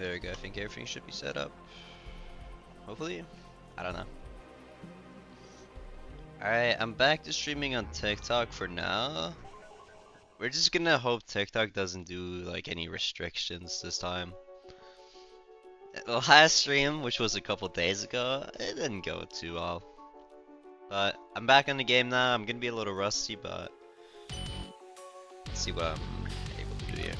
There we go. I think everything should be set up. Hopefully. I don't know. Alright, I'm back to streaming on TikTok for now. We're just gonna hope TikTok doesn't do like any restrictions this time. The last stream, which was a couple days ago, it didn't go too well. But I'm back in the game now. I'm gonna be a little rusty, but let's see what I'm able to do here.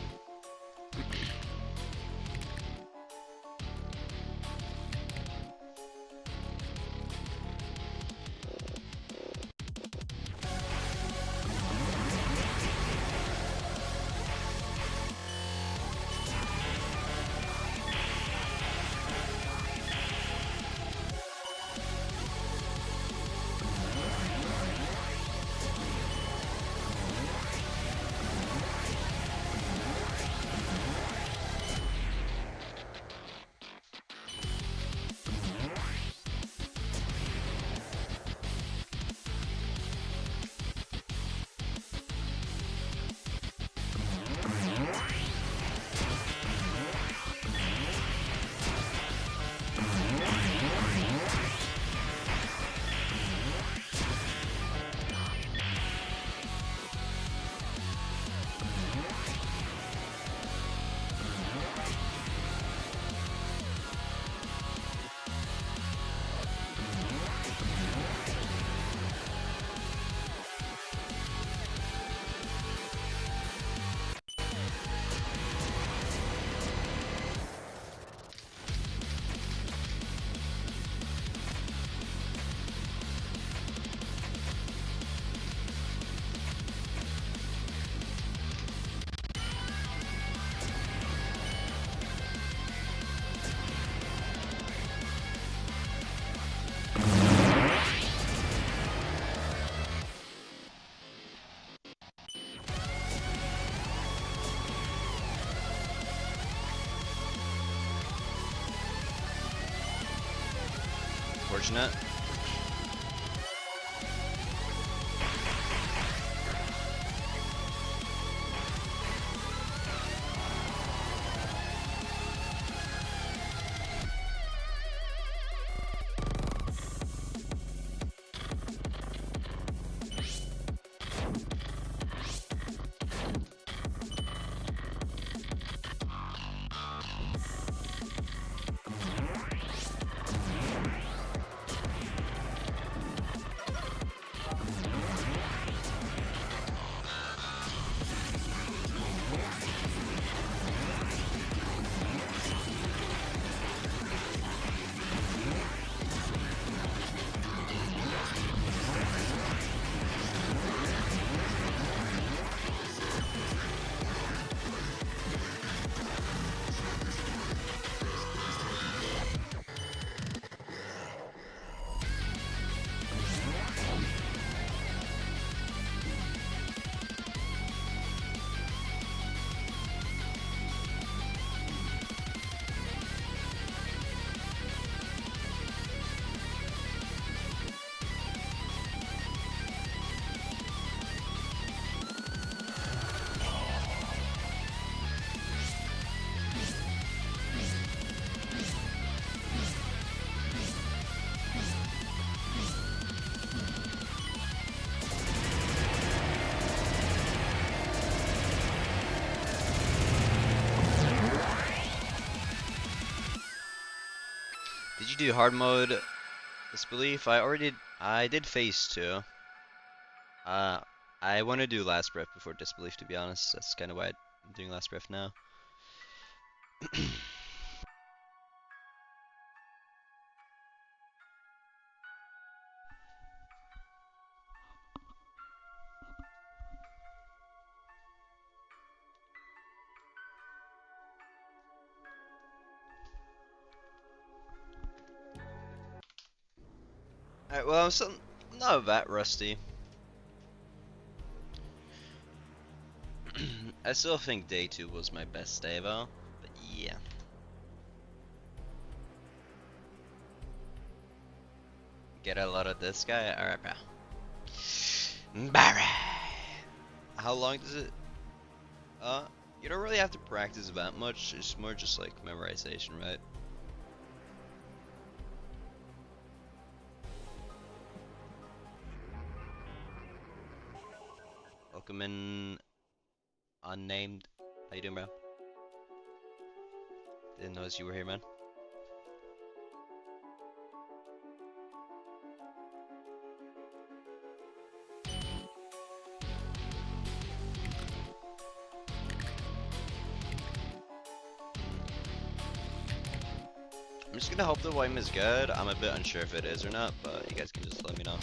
Fortunate. Did you do hard mode disbelief? I did phase 2. I want to do last breath before disbelief, to be honest. That's kind of why I'm doing last breath now. Alright, well, I'm still not that rusty. I still think day 2 was my best day though, but yeah. Get a lot of this guy? Alright, bro. Barry! How long does it? You don't really have to practice that much. It's more just like memorization, right? Welcome in, unnamed. How you doing, bro? Didn't notice you were here, man. I'm just gonna hope the white is good. I'm a bit unsure if it is or not, but you guys can just let me know.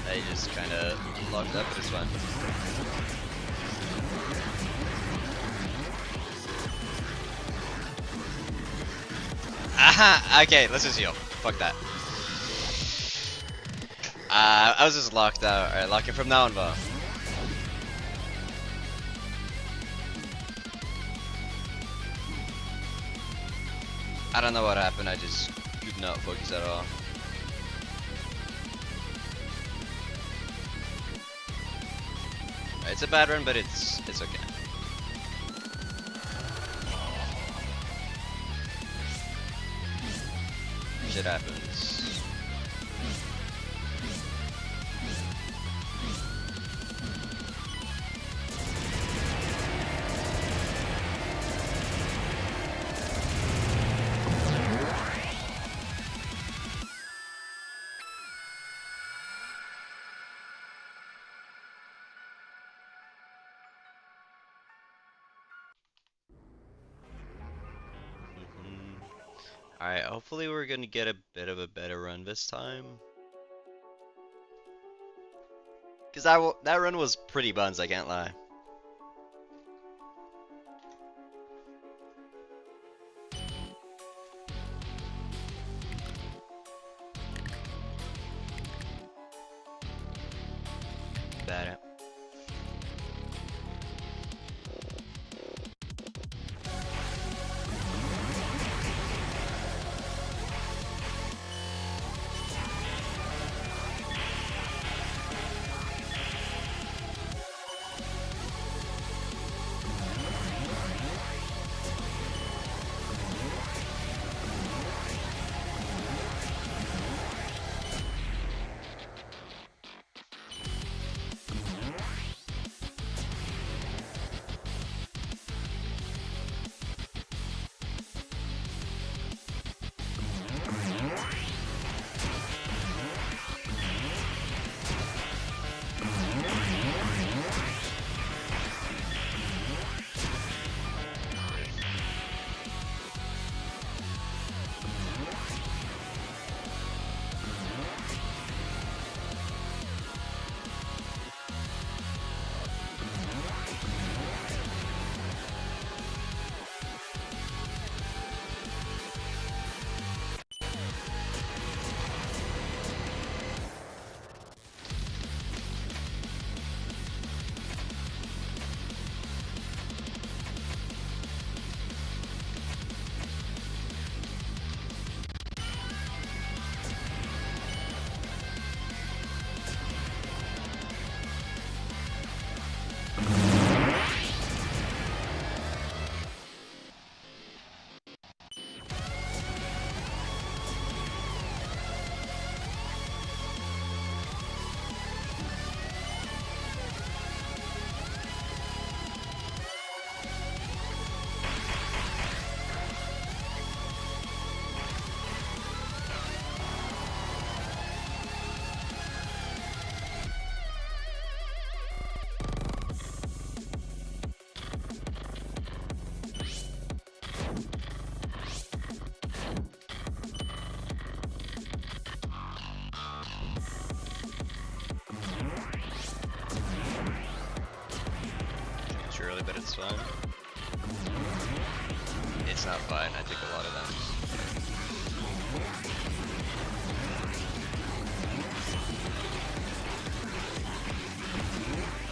I just kind of locked up, but it's fine. Aha! Okay, let's just heal. Fuck that. I was just locked out. Alright, lock it from now on, bro. I don't know what happened, I just could not focus at all. It's a bad run, but it's okay. Shit happens. Alright, hopefully we're gonna get a bit of a better run this time. Cause that run was pretty buns, I can't lie. Bad. It's fine. It's not fine. I take a lot of damage.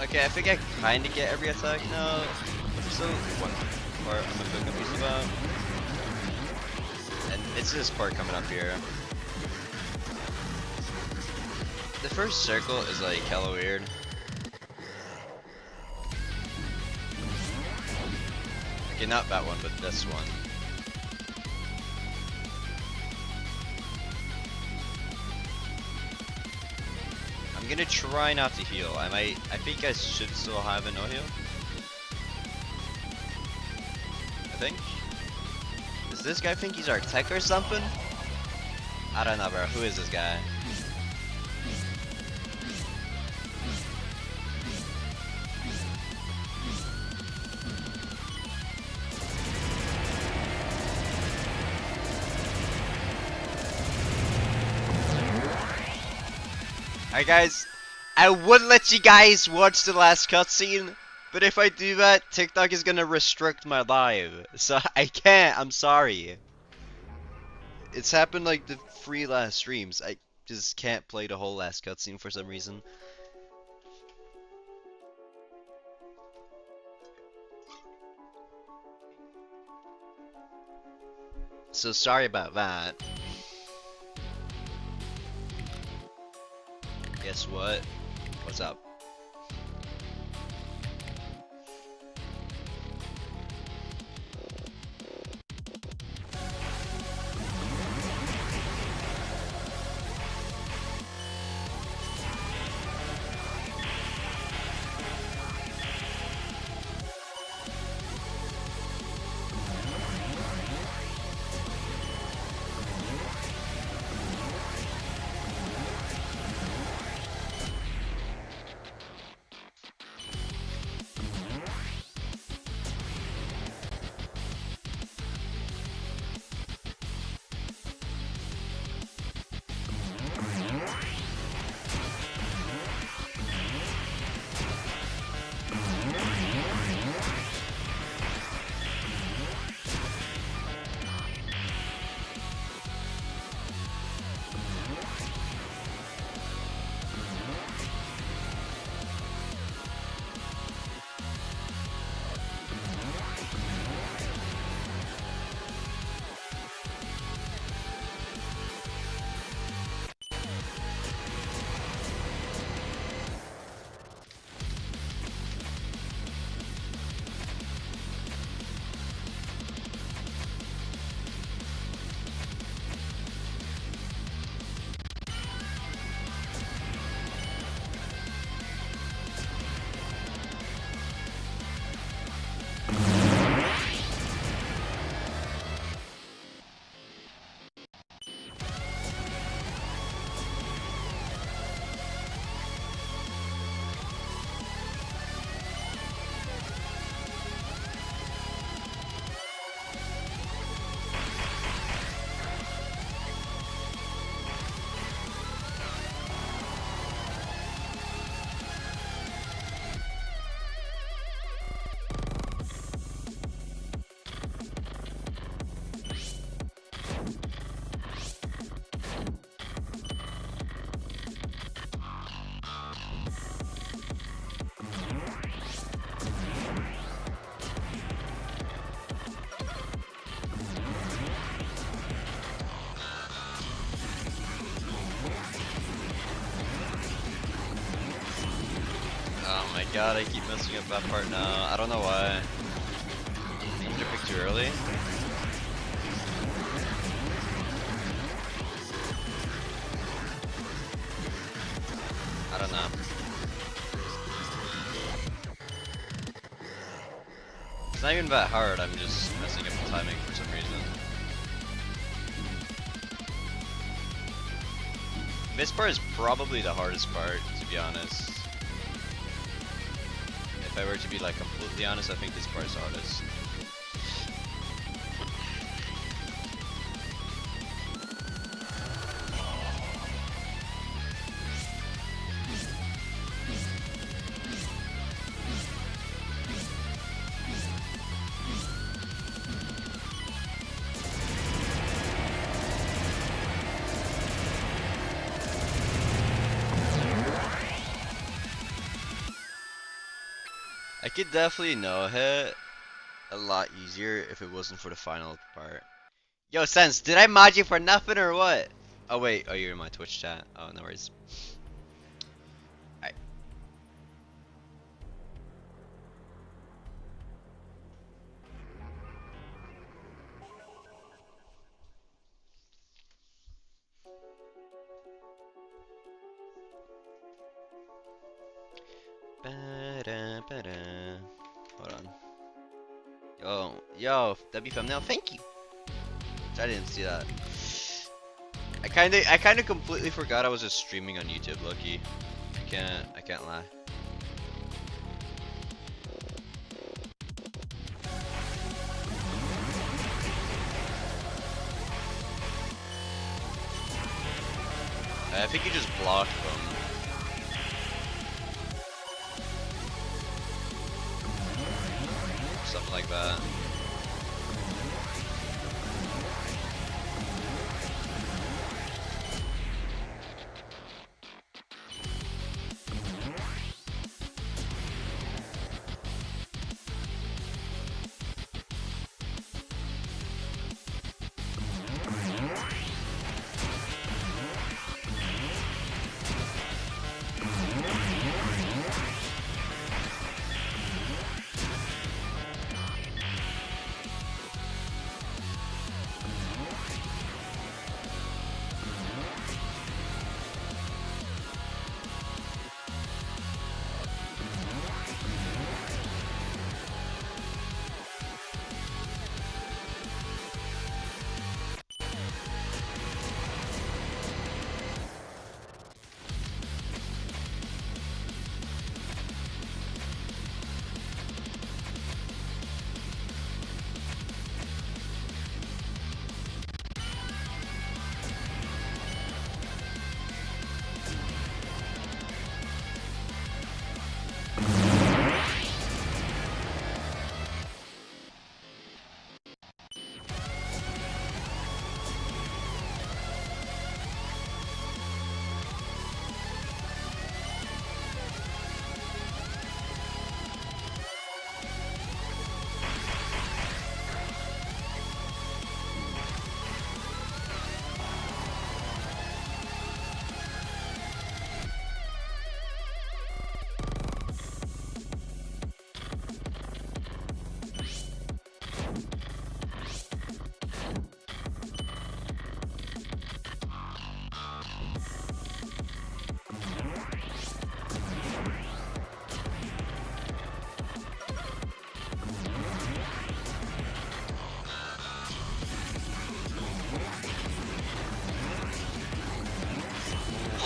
Okay, I think I kind of get every attack now. There's still one part I'm a bit confused about. And it's this part coming up here. The first circle is like hella weird. Okay, not that one, but this one. I'm gonna try not to heal. I think I should still have a no heal. I think. Does this guy think he's our tech or something? I don't know, bro. Who is this guy? Alright guys, I would let you guys watch the last cutscene, but if I do that, TikTok is gonna restrict my live. So I can't, I'm sorry. It's happened like the 3 last streams. I just can't play the whole last cutscene for some reason. So sorry about that. Guess what? What's up? Oh my god, I keep messing up that part now. I don't know why. I think I picked too early. I don't know. It's not even that hard, I'm just messing up the timing for some reason. This part is probably the hardest part, to be honest. If I were to be like completely honest, I think this part is hardest. I could definitely no hit a lot easier if it wasn't for the final part. Yo, Sense, did I mod you for nothing or what? Oh wait, oh you're in my Twitch chat. Oh no worries. Alright. Ba-da, ba-da. Hold on. Yo, W thumbnail, thank you. I didn't see that. I kinda completely forgot I was just streaming on YouTube, Loki. I can't lie. I think you just blocked them. Something like that.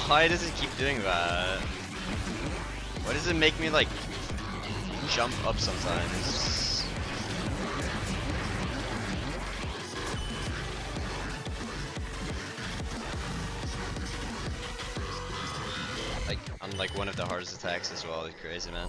Why does it keep doing that? Why does it make me like jump up sometimes? Like on like one of the hardest attacks as well. It's crazy, man.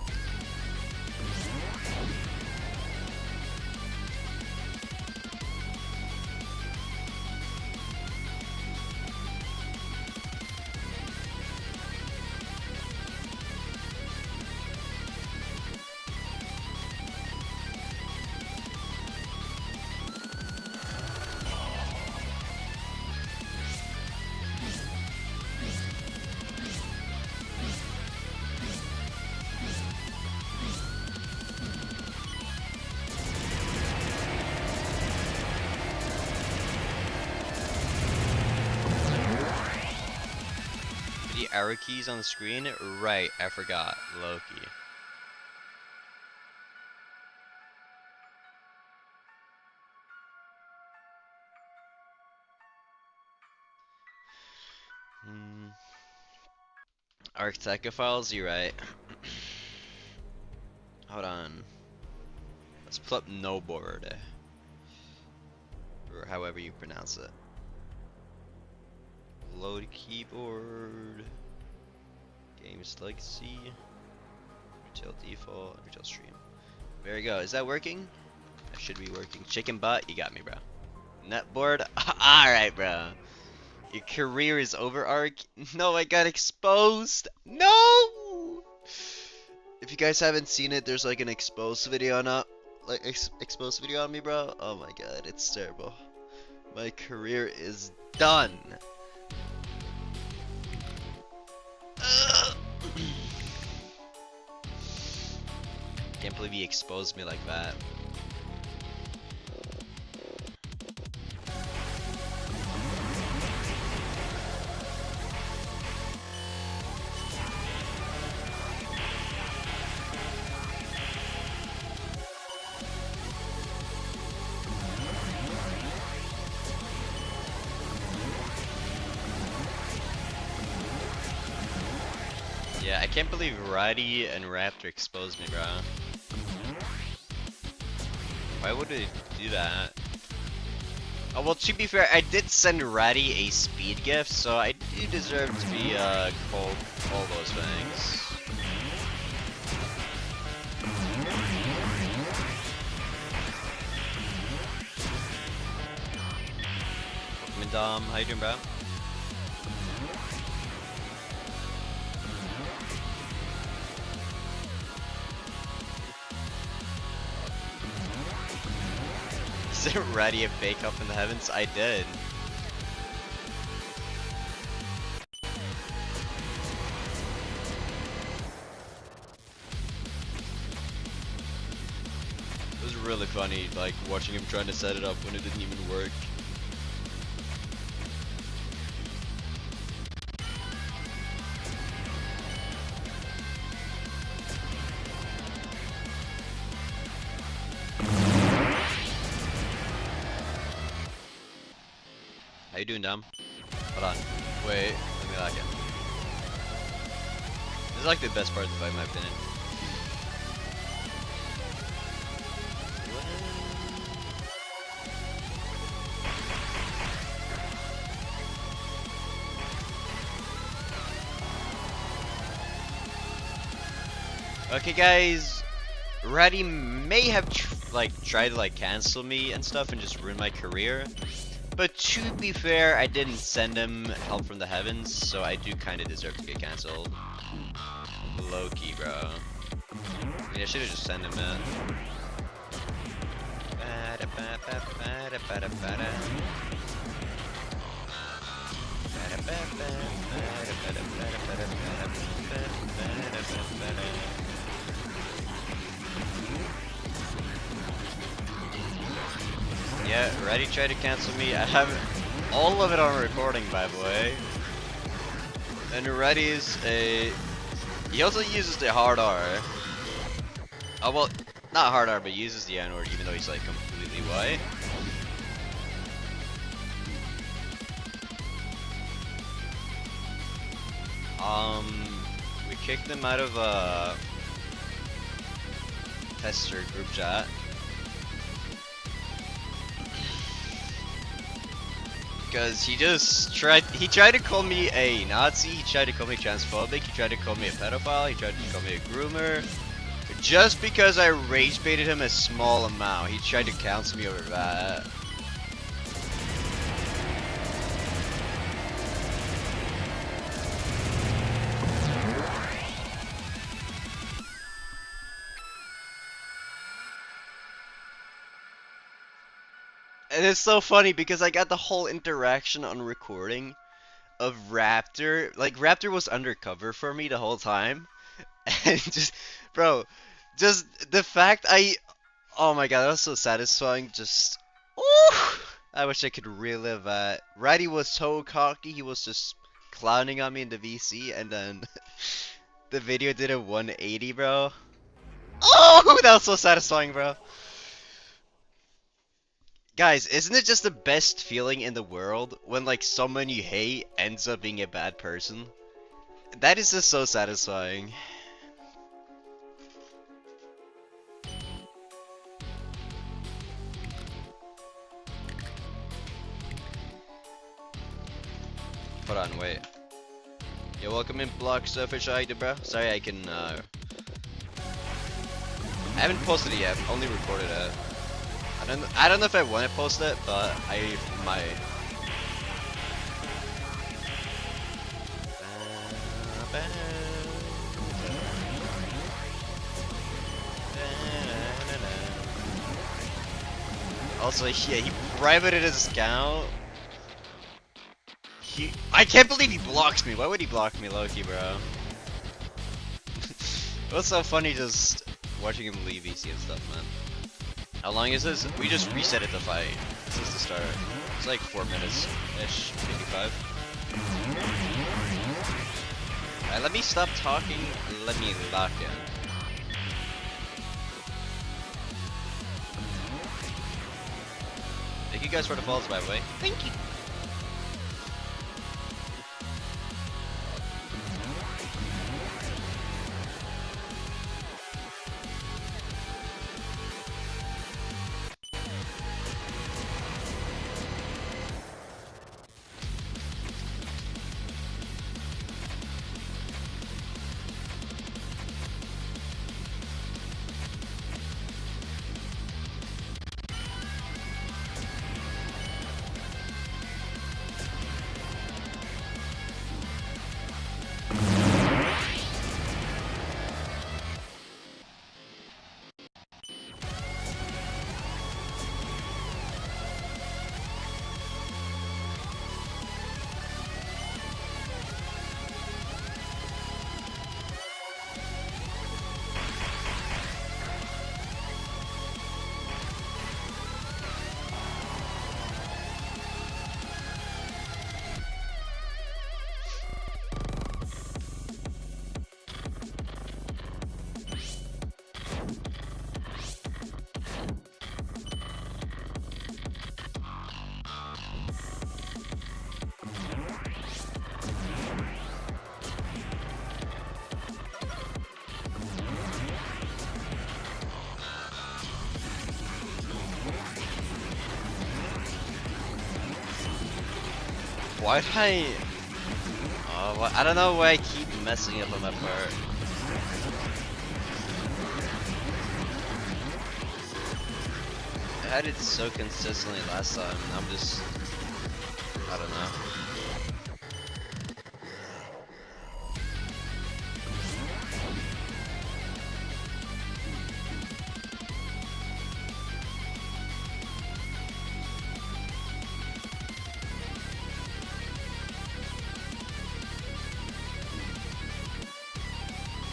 The arrow keys on the screen? Right, I forgot. Loki. Arctechophiles, you're right. Hold on. Let's pull up no board. Or however you pronounce it. Load keyboard. Games legacy. Retail default. Retail stream. There you go. Is that working? That should be working. Chicken butt, you got me, bro. Netboard? Alright, bro. Your career is over, Ark. No, I got exposed. No! If you guys haven't seen it, there's like an exposed video on exposed video on me, bro. Oh my god, it's terrible. My career is done. Can't believe he exposed me like that. Yeah, I can't believe Roddy and Raptor exposed me, bro. Why would they do that? Oh, well, to be fair, I did send Ratty a speed gift, so I do deserve to be called all those things. Welcome in, Dom. How you doing, bro? Is it Ratty a fake up in the heavens? I did. It was really funny, like, watching him trying to set it up when it didn't even work. How you doing, Dom? Hold on. Wait, let me lock it. This is like the best part of the fight in my opinion. Okay, guys. Ratty may have tried to cancel me and stuff and just ruin my career. But to be fair, I didn't send him help from the heavens, so I do kind of deserve to get cancelled. Low-key, bro. I mean, I should have just sent him in. Yeah, Reddy tried to cancel me. I have all of it on recording, by the way. And Reddy's he also uses the hard R. Oh well, not hard R, but uses the N word even though he's like completely white. We kicked him out of tester group chat. Because he tried to call me a Nazi, he tried to call me transphobic, he tried to call me a pedophile, he tried to call me a groomer. Just because I rage baited him a small amount, he tried to cancel me over that. And it's so funny because I got the whole interaction on recording of Raptor. Like, Raptor was undercover for me the whole time. And just, bro, just the fact oh my god, that was so satisfying. Just, ooh, I wish I could relive that. Ratty was so cocky, he was just clowning on me in the VC, and then the video did a 180, bro. Oh, that was so satisfying, bro. Guys, isn't it just the best feeling in the world when someone you hate ends up being a bad person? That is just so satisfying. Hold on, wait. You're welcome in Block Surface ID, bro. Sorry, I haven't posted it yet, I've only recorded it. I don't know if I want to post it, but I might. Also, yeah, he privated his account. I can't believe he blocks me. Why would he block me, Loki, bro? It was so funny just watching him leave EC and stuff, man. How long is this? We just reset it to fight. This is the start. It's like 4 minutes-ish, maybe 5. Alright, let me stop talking and let me lock in. Thank you guys for the follows, by the way. Thank you. Why did I... Oh, I don't know why I keep messing up on that part. I had it so consistently last time, and I'm just... I don't know.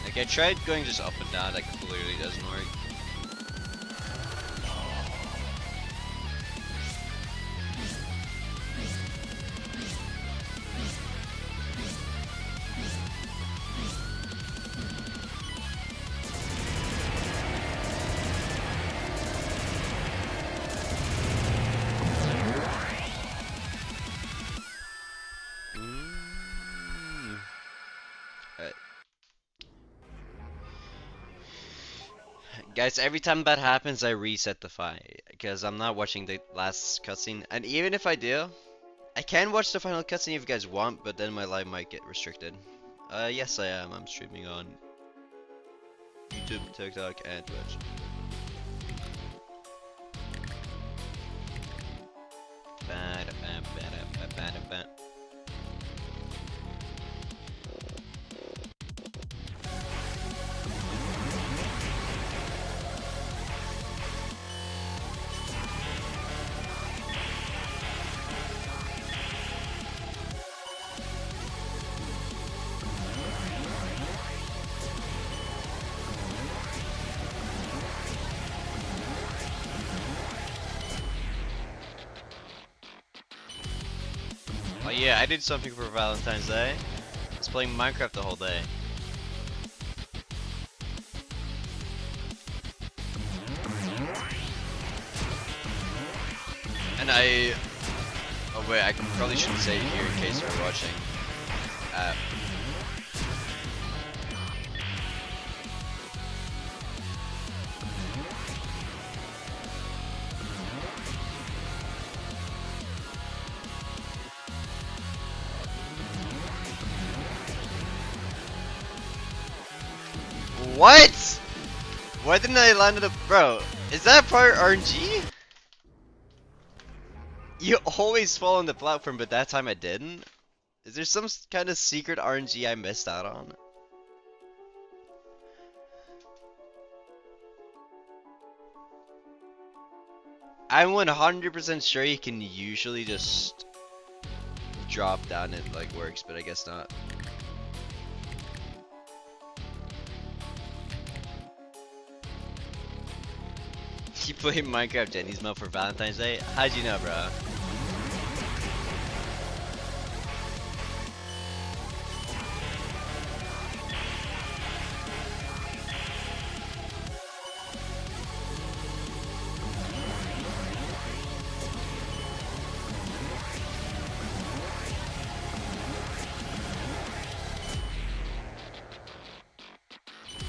Like, I tried going just up and down, that clearly doesn't work. Guys, every time that happens, I reset the fight because I'm not watching the last cutscene. And even if I do, I can watch the final cutscene if you guys want, but then my live might get restricted. Yes, I am. I'm streaming on YouTube, TikTok, and Twitch. Oh yeah, I did something for Valentine's Day. I was playing Minecraft the whole day. And oh wait, I probably shouldn't say it here in case you're watching. What? Why didn't I land it up? Bro, is that part RNG? You always fall on the platform, but that time I didn't? Is there some kind of secret RNG I missed out on? I'm 100% sure you can usually just drop down, it like works, but I guess not. You play Minecraft Jenny's Mode for Valentine's Day? How'd you know, bro?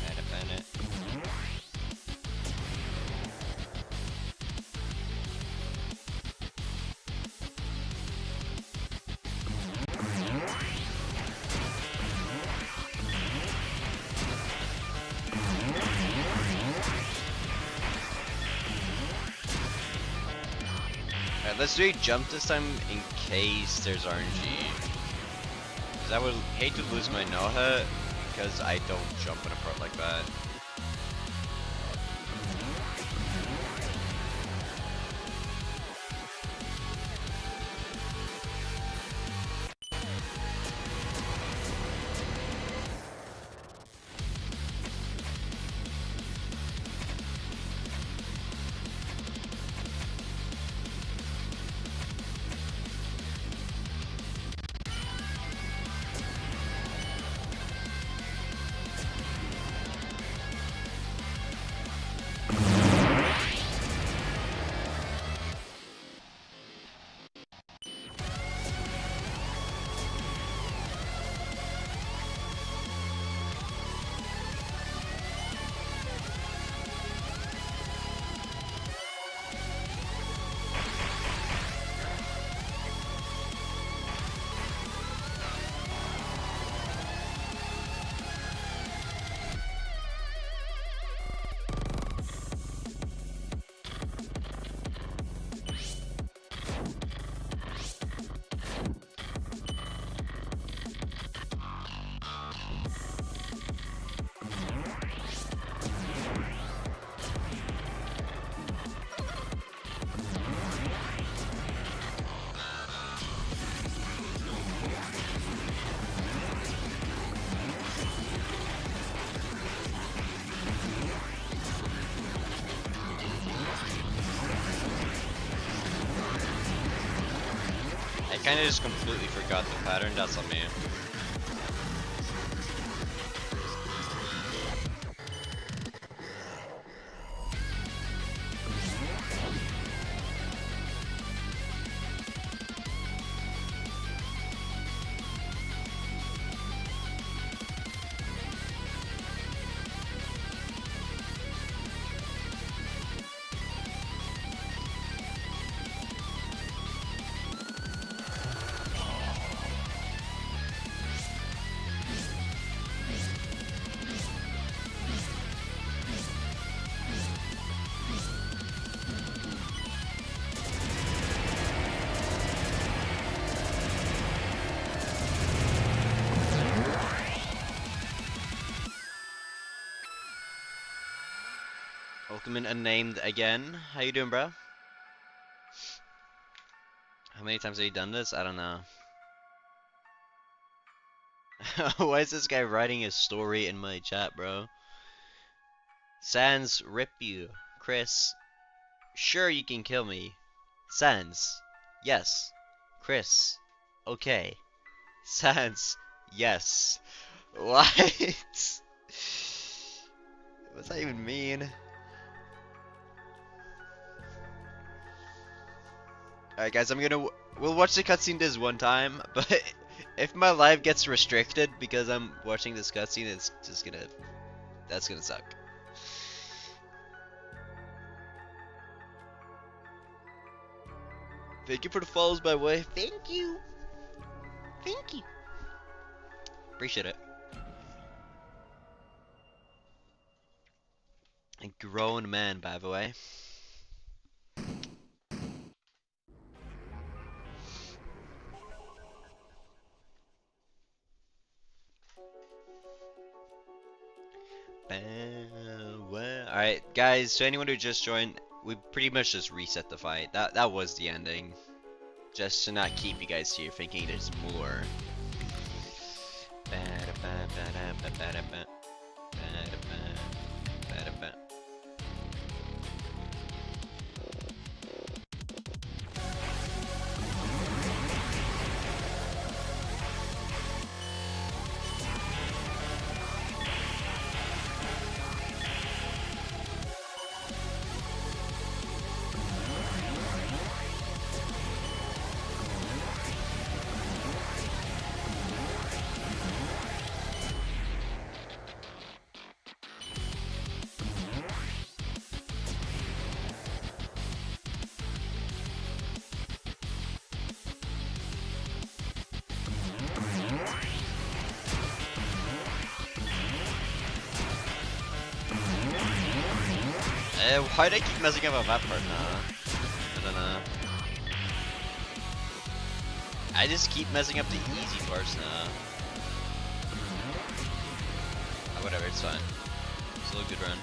Gotta find it. Alright, let's do a jump this time in case there's RNG. Cause I would hate to lose my no-hit because I don't jump in a part like that. I kinda just completely forgot the pattern, that's on me. Ultimate Unnamed again. How you doing, bro? How many times have you done this? I don't know. Why is this guy writing a story in my chat, bro? Sans, rip you. Chris, sure you can kill me. Sans, yes. Chris, okay. Sans, yes. What? What's that even mean? Alright guys, we'll watch the cutscene this one time, but if my live gets restricted because I'm watching this cutscene, it's just that's gonna suck. Thank you for the follows, by the way. Thank you. Thank you. Appreciate it. A grown man, by the way. Alright, guys, so anyone who just joined, we pretty much just reset the fight. That was the ending. Just to not keep you guys here thinking there's more. Why'd I keep messing up on that part now? I don't know. I just keep messing up the easy parts now. Oh, whatever, it's fine. Still a good run.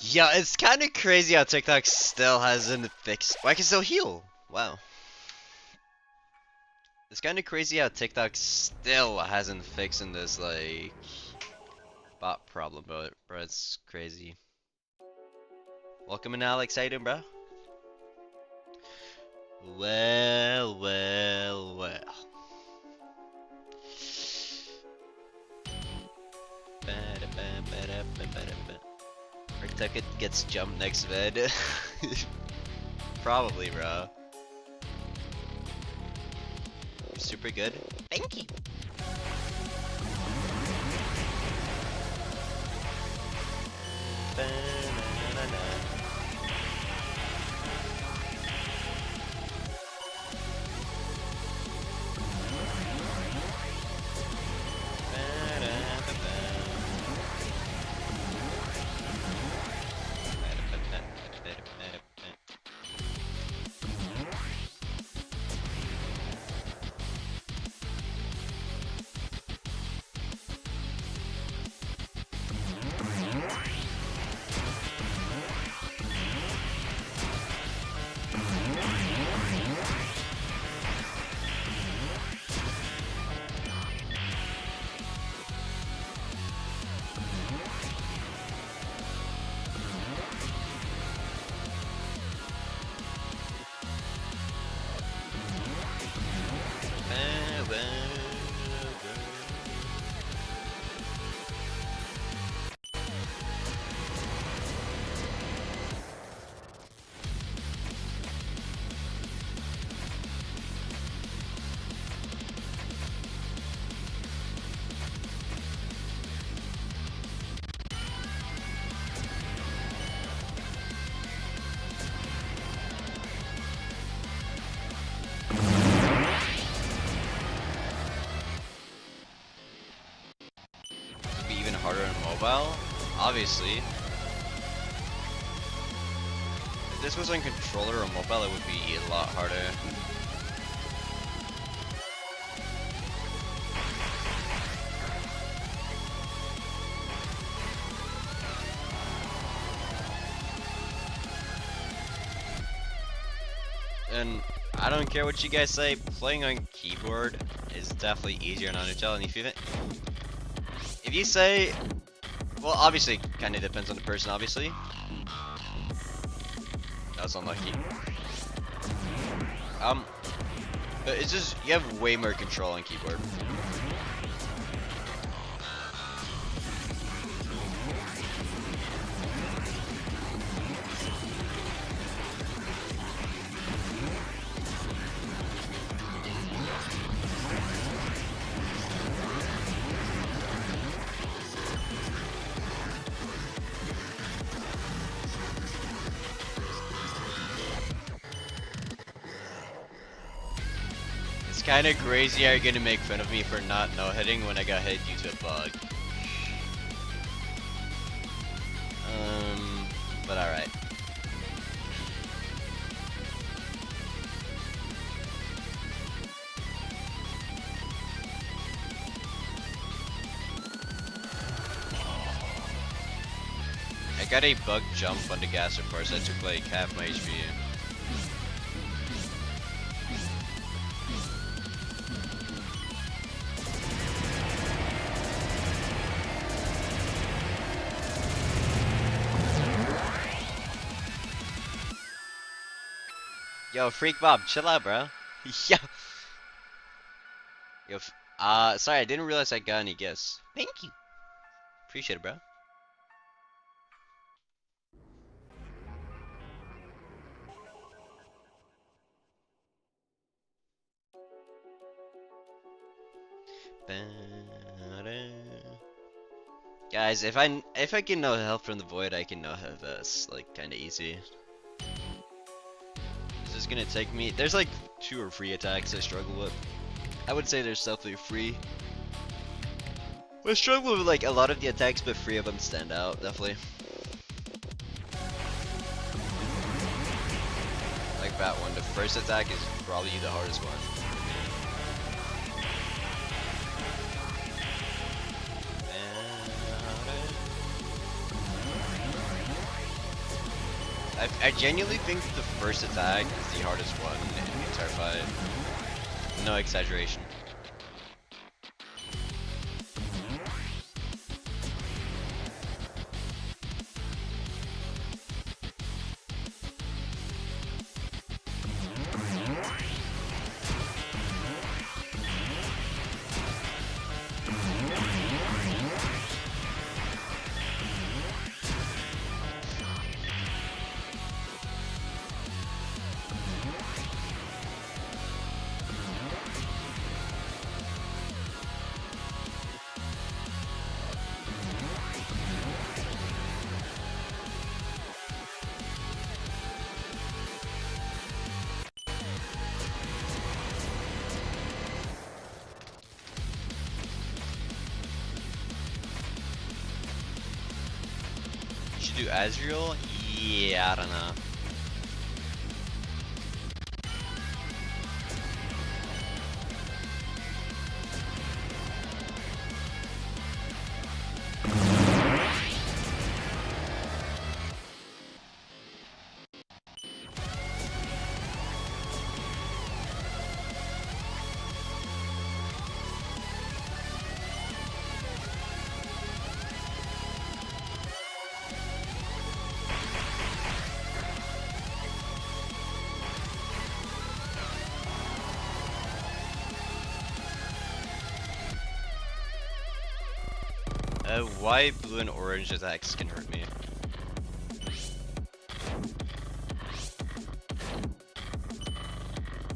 Yeah, it's kind of crazy how TikTok still hasn't fixed. Well, I can still heal. Wow. It's kind of crazy how TikTok still hasn't fixed in this like bot problem, but bro, it's crazy. Welcome in, Alex. How you doing, bro? Well. Artucket gets jumped next vid. Probably, bro. You're super good. Thank you. mobile, obviously. If this was on controller or mobile, it would be a lot harder. And I don't care what you guys say, playing on keyboard is definitely easier on Undertale. And if you say, well, obviously, it kind of depends on the person, obviously. That was unlucky. But it's just, you have way more control on keyboard. It's kind of crazy how you're gonna make fun of me for not no-hitting when I got hit due to a bug. But alright. I got a bug jump on the gas, of course. I took like half my HP. Yo, Freak Bob, chill out, bro. Yo. Yo, sorry, I didn't realize I got any gifts. Thank you. Appreciate it, bro. Guys, if I can no help from the void, I can no help this. Like, kinda easy. This is gonna take me. There's like 2 or 3 attacks I struggle with. I would say there's definitely 3. I struggle with like a lot of the attacks, but 3 of them stand out, definitely. Like that one, the first attack is probably the hardest one. I genuinely think the first attack is the hardest one in the entire fight. No exaggeration. Should do Azrael? Yeah, I don't know. Why blue and orange attacks can hurt me?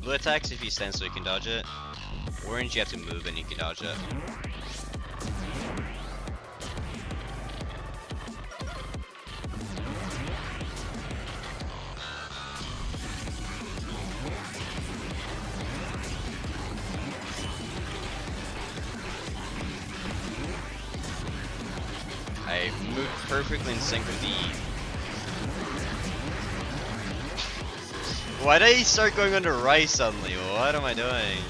Blue attacks if you stand so you can dodge it. Orange you have to move and you can dodge it. perfectly in sync with the... Why did he start going under right suddenly? What am I doing?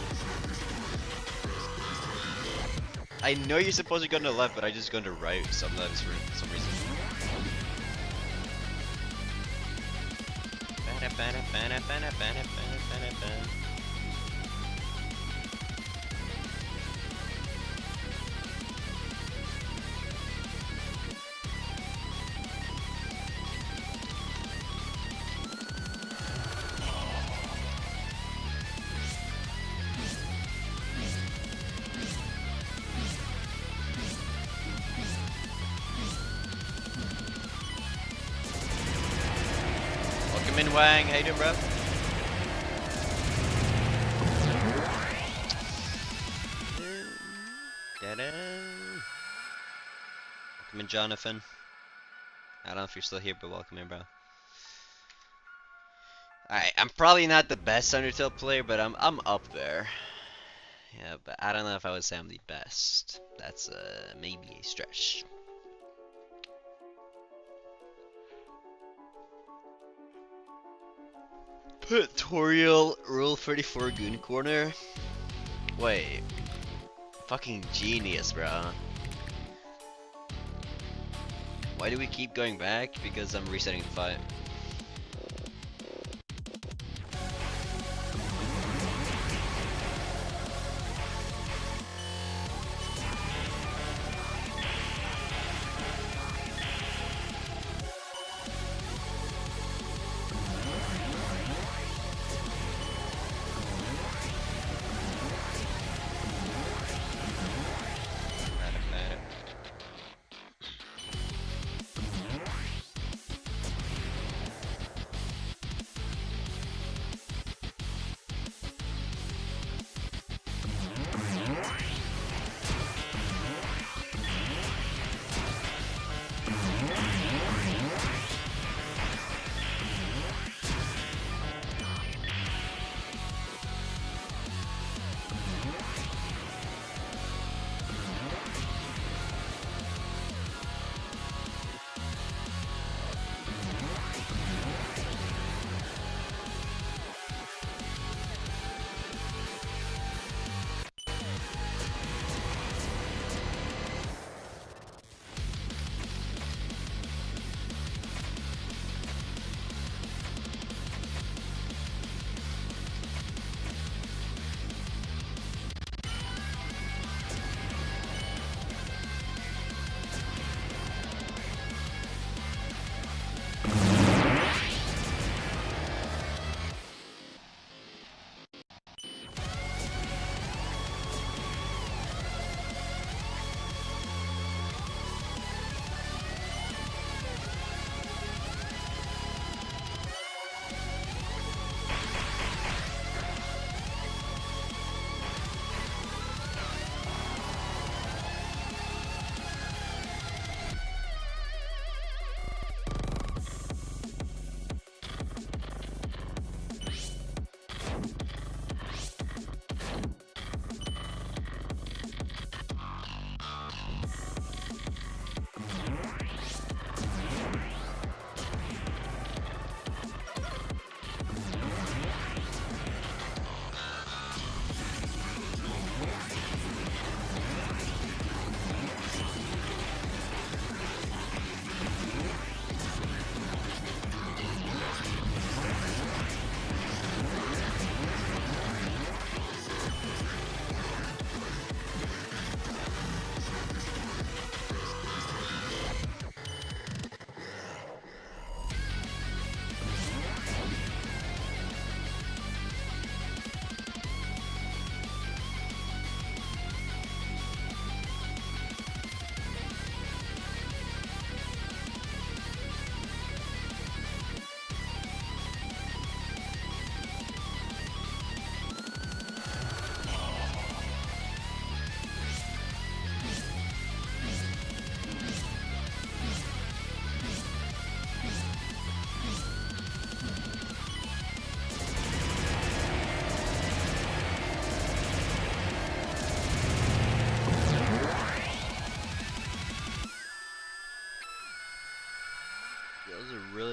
I know you're supposed to go to the left, but I just go to right sometimes for some reason. Welcome in, Wang. How you doing, bro? Welcome in, Jonathan. I don't know if you're still here, but welcome in, bro. Alright, I'm probably not the best Undertale player, but I'm up there. Yeah, but I don't know if I would say I'm the best. That's maybe a stretch. Tutorial Rule 34 Goon Corner? Wait. Fucking genius, bro. Why do we keep going back? Because I'm resetting the fight.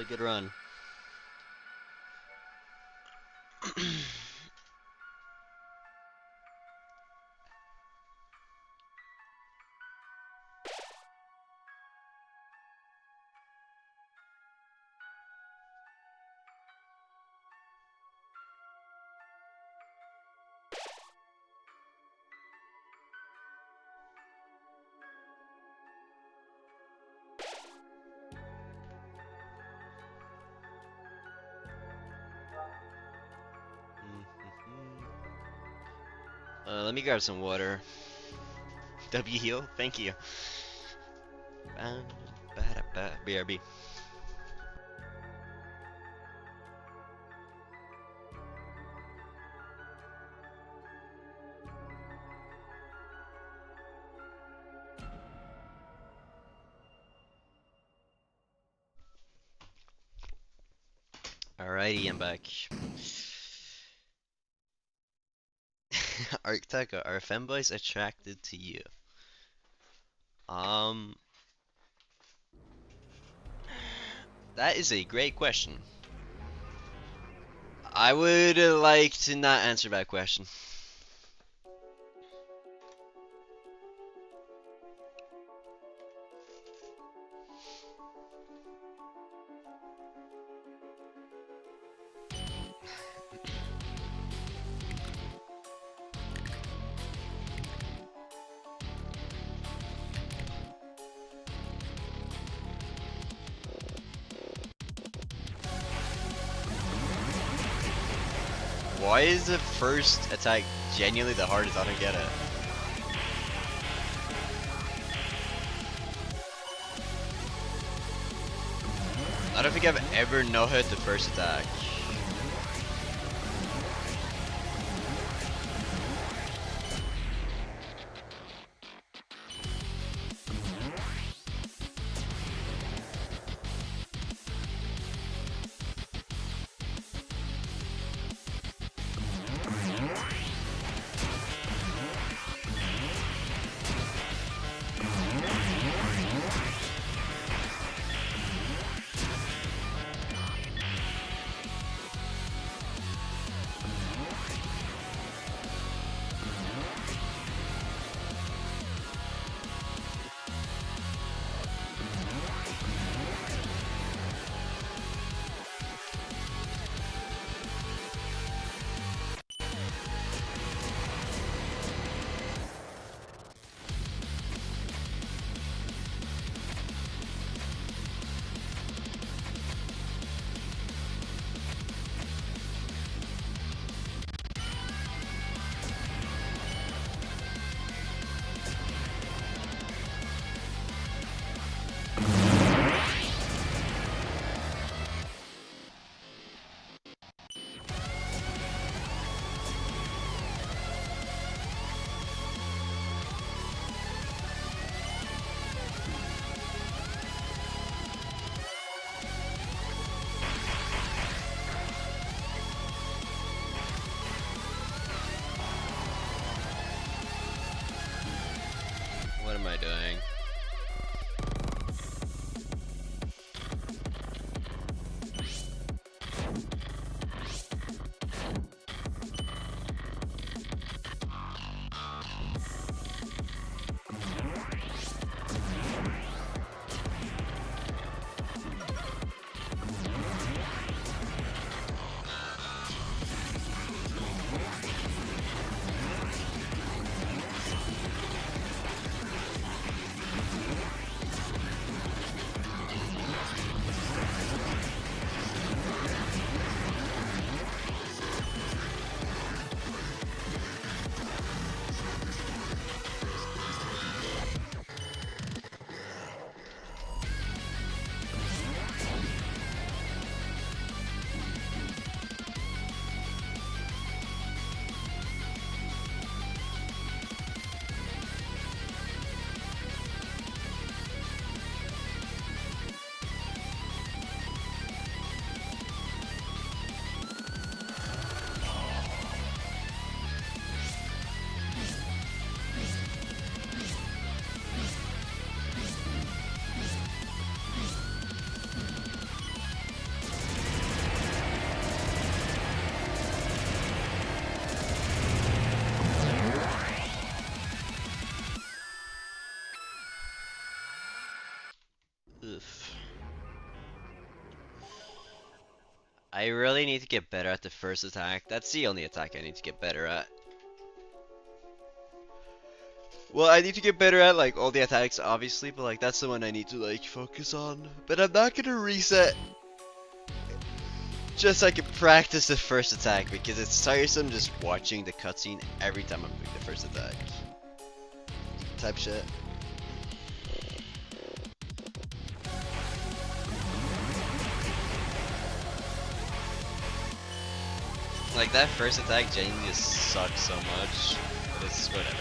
really good run. Let me grab some water. W heal, thank you. BRB. Alrighty, I'm back. Arcteca, are femboys attracted to you? Um, that is a great question. I would like to not answer that question. Why is the first attack genuinely the hardest? I don't get it. I don't think I've ever no-hit the first attack. What am I doing? I really need to get better at the first attack. That's the only attack I need to get better at. Well, I need to get better at like all the attacks, obviously, but like that's the one I need to like focus on. But I'm not gonna reset just so I can practice the first attack because it's tiresome just watching the cutscene every time I'm doing the first attack. Type shit. Like that first attack genuinely just sucks so much, but it's whatever.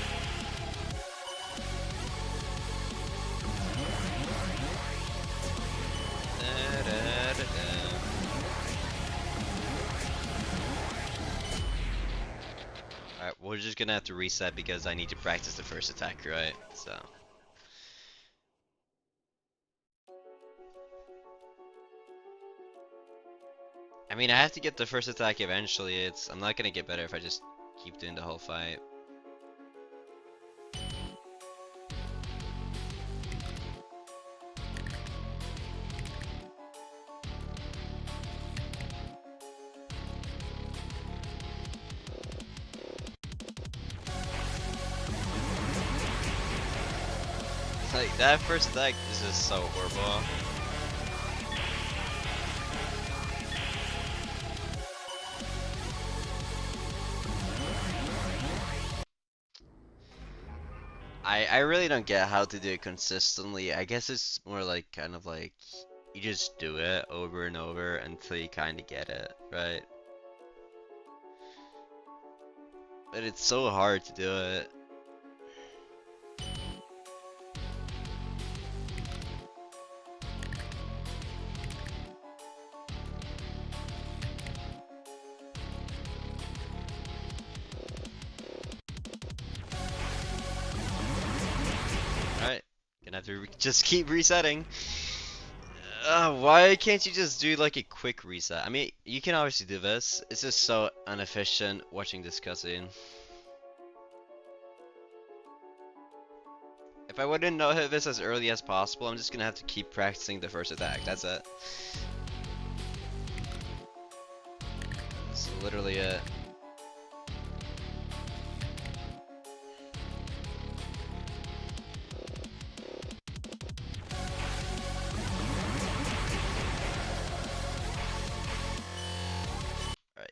Alright, we're just gonna have to reset because I need to practice the first attack, right? So. I mean, I have to get the first attack eventually. I'm not gonna get better if I just keep doing the whole fight. Like, that first attack is just so horrible. I really don't get how to do it consistently. I guess it's more like kind of like you just do it over and over until you kind of get it, right? But it's so hard to do it. Alright, gonna have to just keep resetting. Why can't you just do like a quick reset? I mean, you can obviously do this. It's just so inefficient watching this cutscene. If I wouldn't know this as early as possible, I'm just gonna have to keep practicing the first attack. That's it. That's literally it. Right.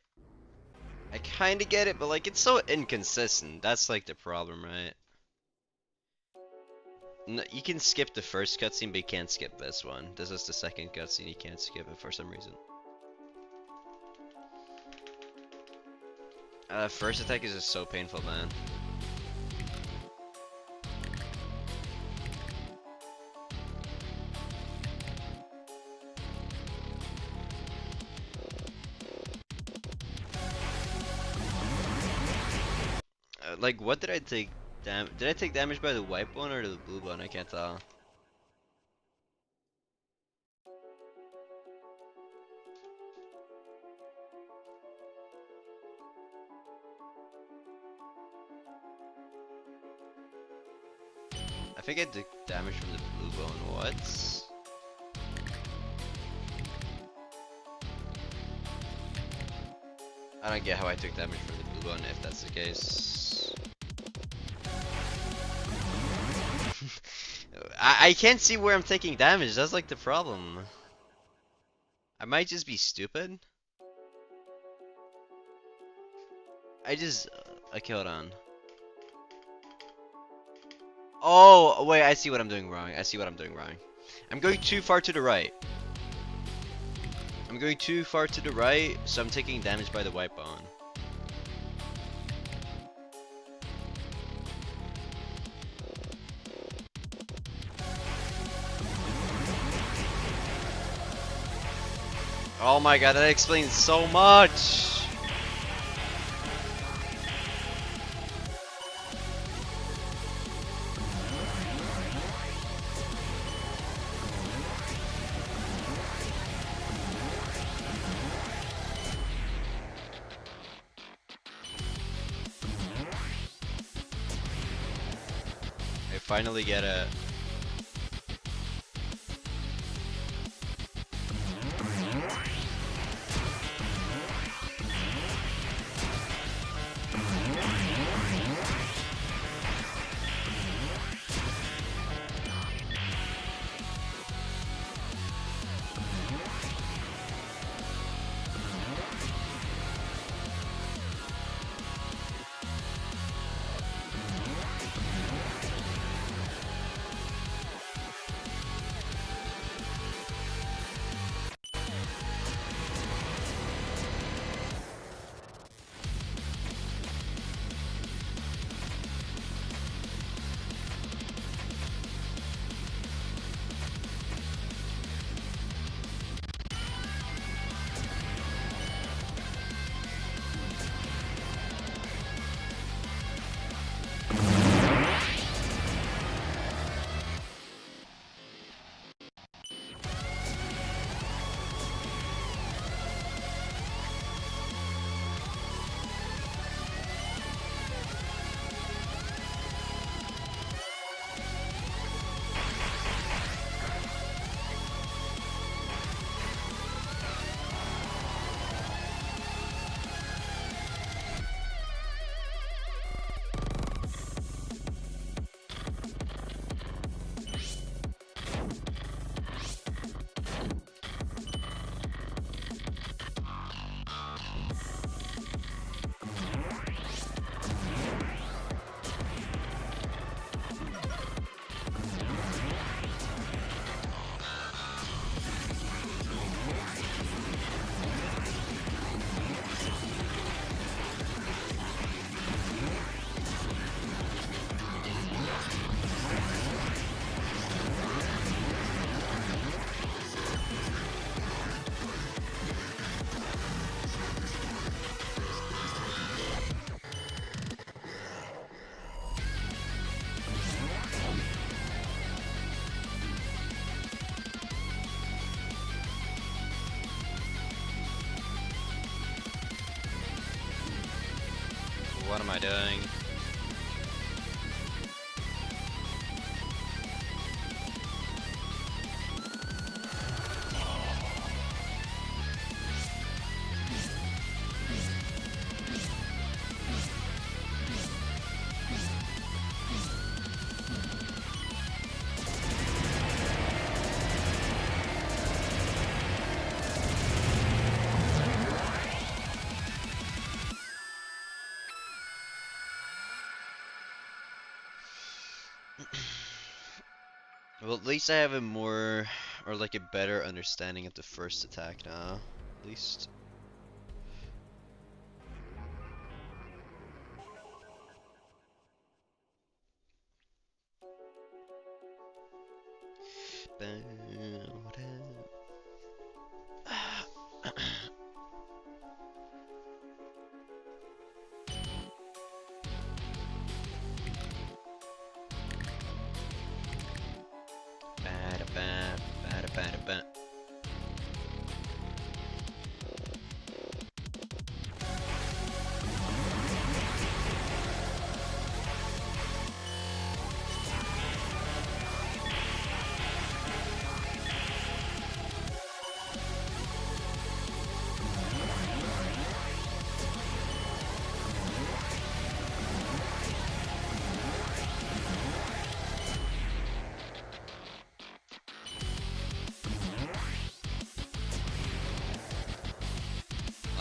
I kinda get it, but like it's so inconsistent. That's like the problem, right? No, you can skip the first cutscene, but you can't skip this one. This is the second cutscene, you can't skip it for some reason. First attack is just so painful, man. Like, what did I take? Did I take damage by the white one or the blue one? I can't tell. I think I took damage from the blue bone. What? I don't get how I took damage from the blue bone if that's the case. I can't see where I'm taking damage. That's like the problem. I might just be stupid. Okay, hold on. Oh, wait, I see what I'm doing wrong. I see what I'm doing wrong. I'm going too far to the right. I'm going too far to the right, so I'm taking damage by the white bone. Oh my god, that explains so much! I finally get it. What am I doing? Well, at least I have a more, or like a better understanding of the first attack now. At least.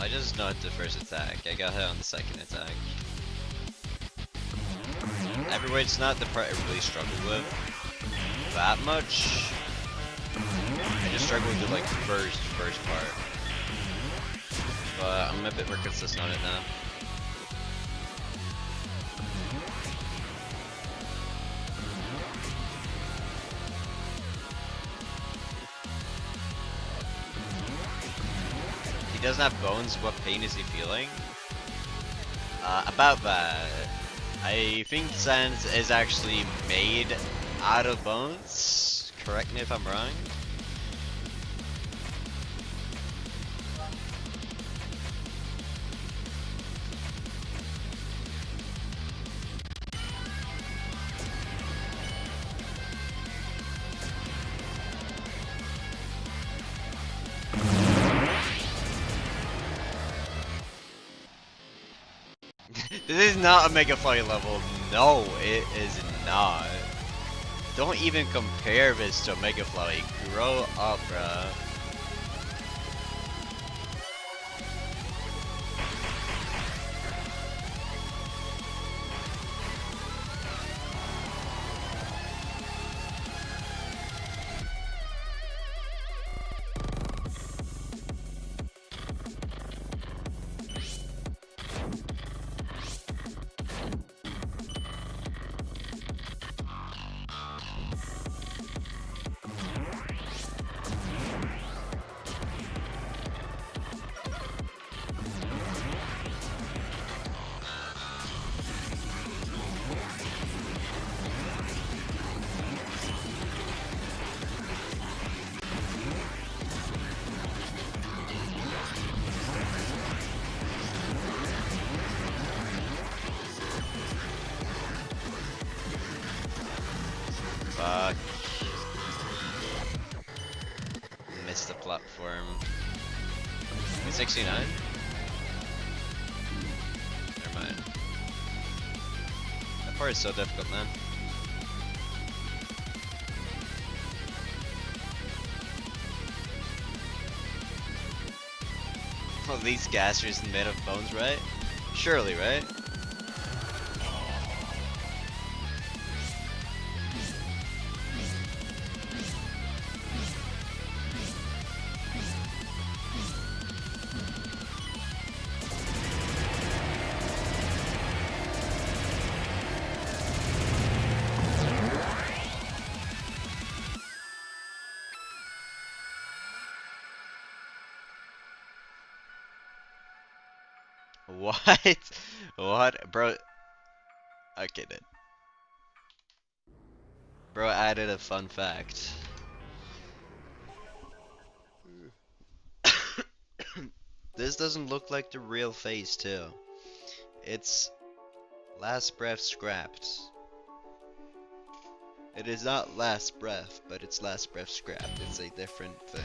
I just knocked the first attack. I got hit on the second attack. Everywhere's not the part I really struggled with that much. I just struggled with the like first part. But I'm a bit more consistent on it now. He doesn't have bones. What pain is he feeling? About that, I think Sans is actually made out of bones. Correct me if I'm wrong. This is not a Mega Fly level. No, it is not. Don't even compare this to a Mega Fly. Grow up, bruh. Fuck. Missed the platform. 69? Never mind. That part is so difficult, man. Well, these gassers made of bones, right? Surely, right? What? What? Bro. Okay then. Bro added a fun fact. This doesn't look like the real face too. It's Last breath scrapped. It is not last breath, but it's last breath scrapped. It's a different thing.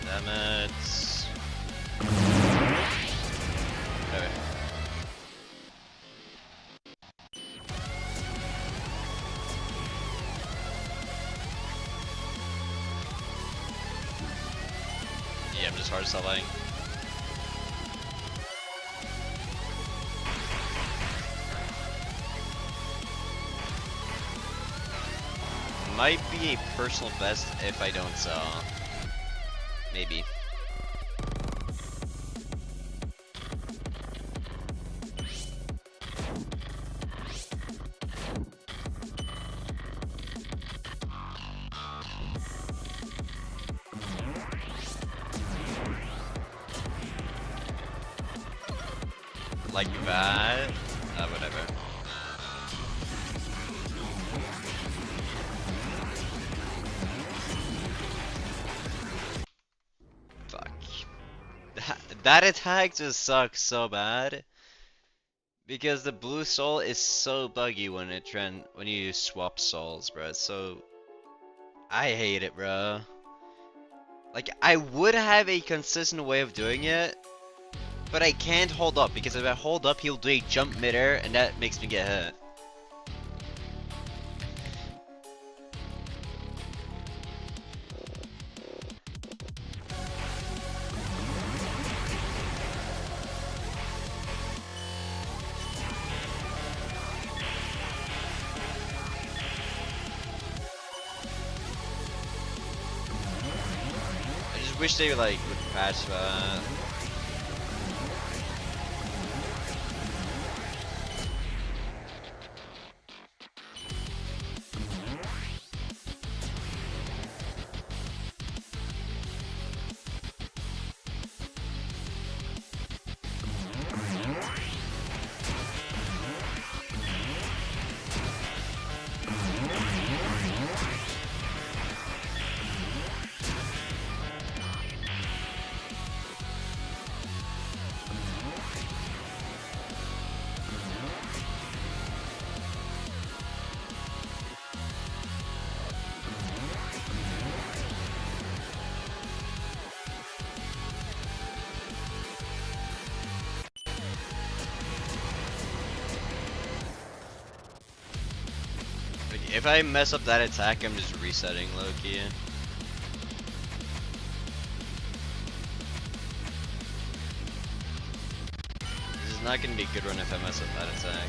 Damn it. Okay. Yeah, I'm just hard selling. Might be a personal best if I don't sell. Maybe. Like that? Whatever. Fuck. That attack just sucks so bad. Because the blue soul is so buggy when you swap souls, bro. So I hate it, bro. Like I would have a consistent way of doing it, but I can't hold up because if I hold up, he'll do a jump midair, and that makes me get hit. I just wish they like would patch that. If I mess up that attack, I'm just resetting low-key. This is not gonna be a good run if I mess up that attack.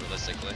Realistically.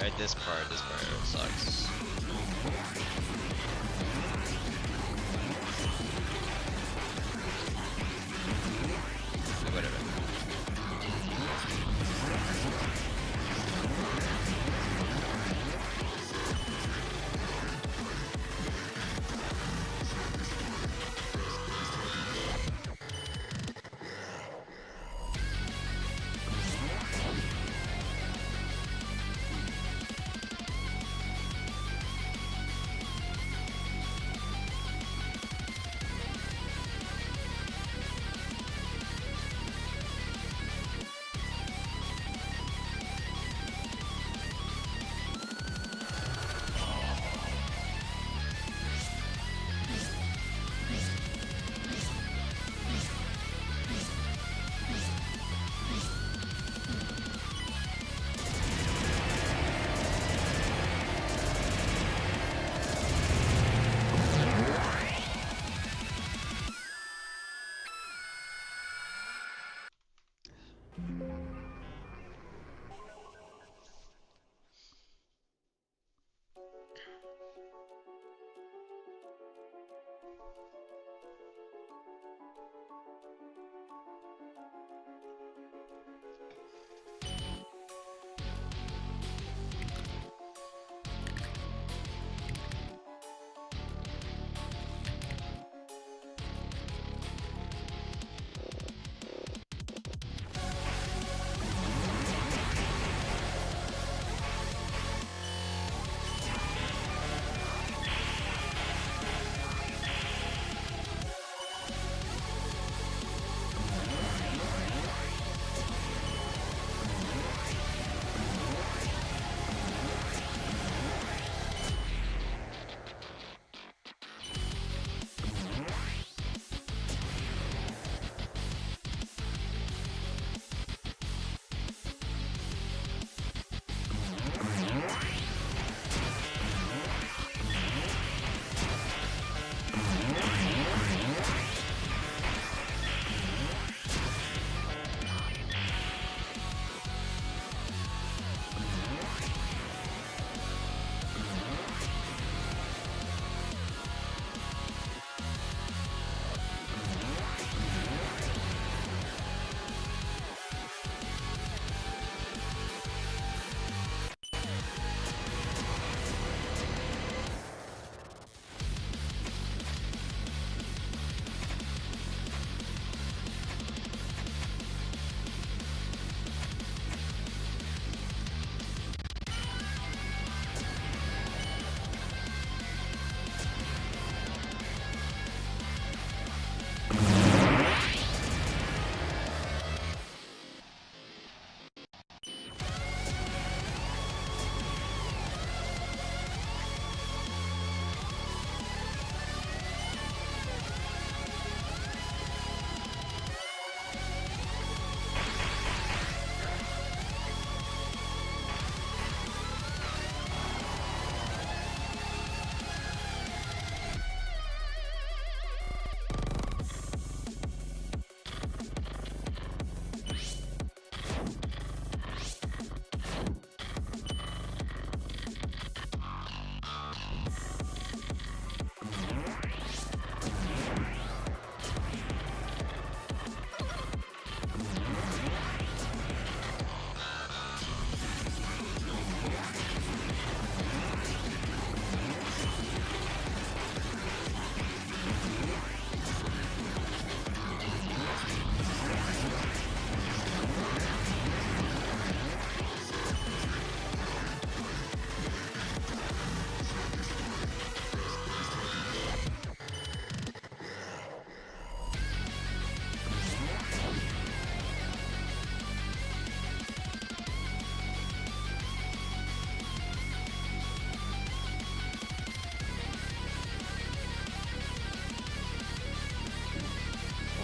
Right, this part sucks. Whatever.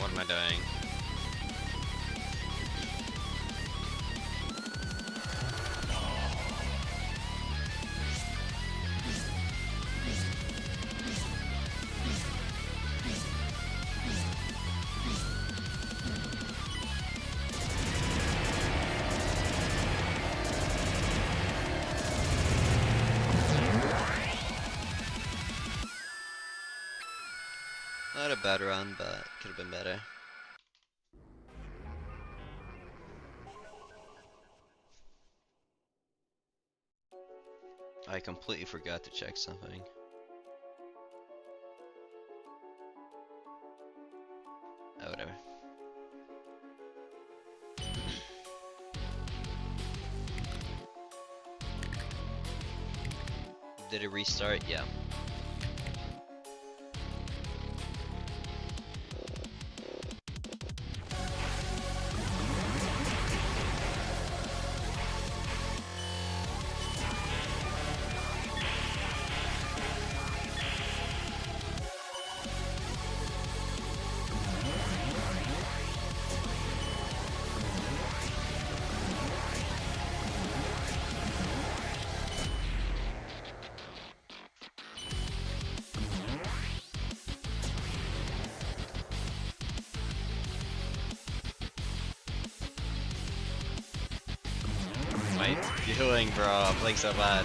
What am I doing? a bad run, but could have been better. I completely forgot to check something. Oh, whatever. Did it restart? Yeah. What am I doing, bro? I'm playing so bad.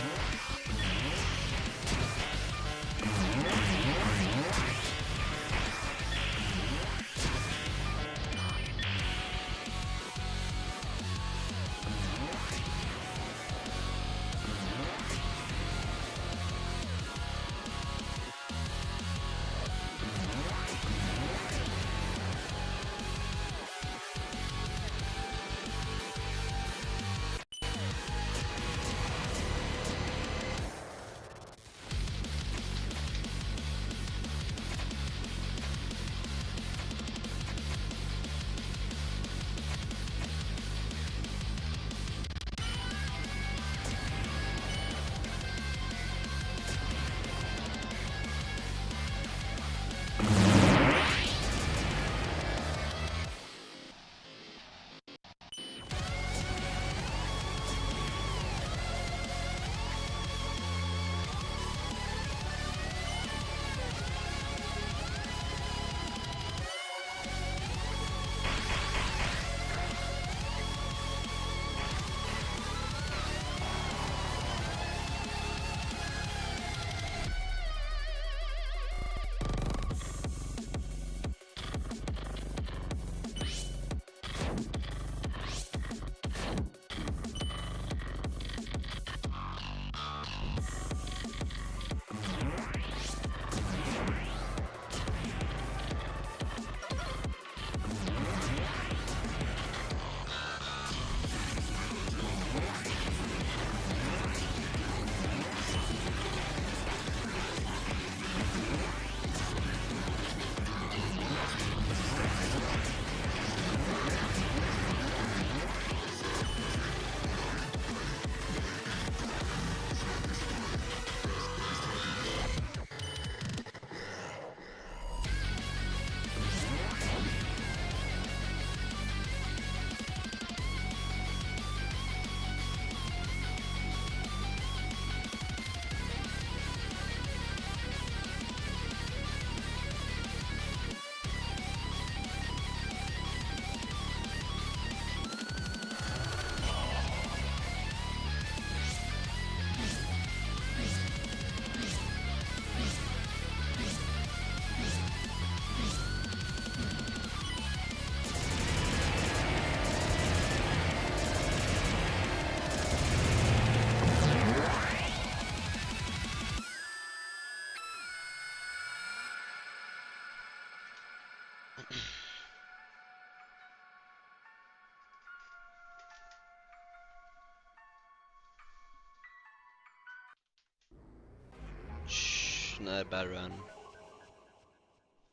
Shh, not a bad run.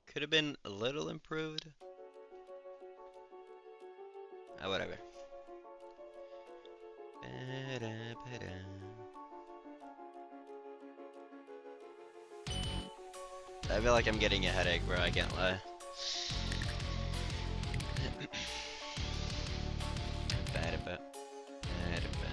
Could have been a little improved. Ah, whatever. I feel like I'm getting a headache, bro. I can't lie. Bad about. Bad about.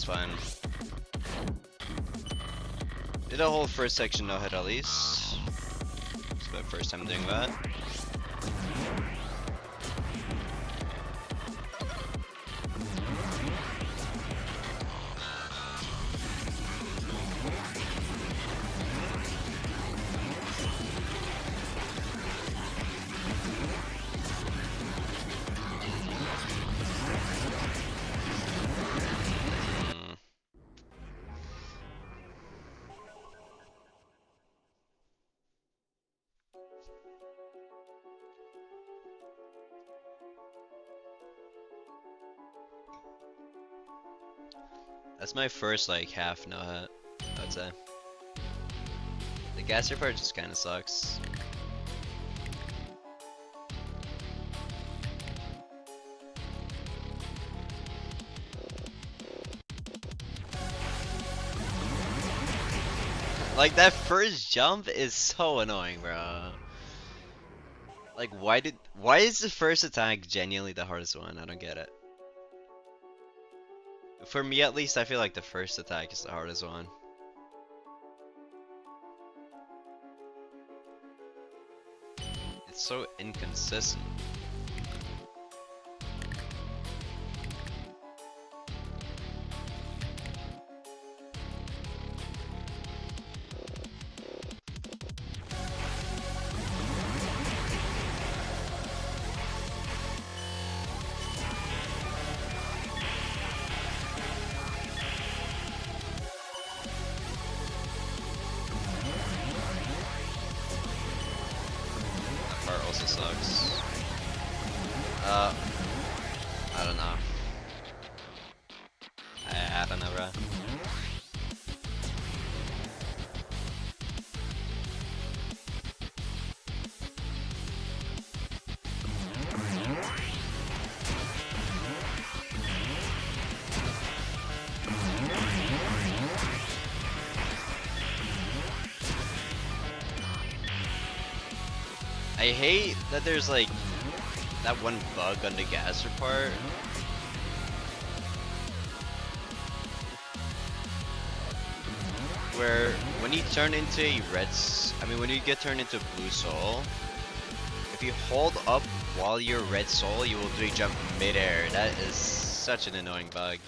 That's fine. Did a whole first section no hit at least. It's my first time doing that. That's my first like half no hit, I would say. The gaster part just kinda sucks. Like that first jump is so annoying, bro. Like why is the first attack genuinely the hardest one? I don't get it. For me at least, I feel like the first attack is the hardest one. It's so inconsistent. Also sucks. I don't know. I don't know, bro. I hate that there's like that one bug on the gaster part. Where when you turn into a when you get turned into blue soul, if you hold up while you're red soul, you will do a jump midair. That is such an annoying bug.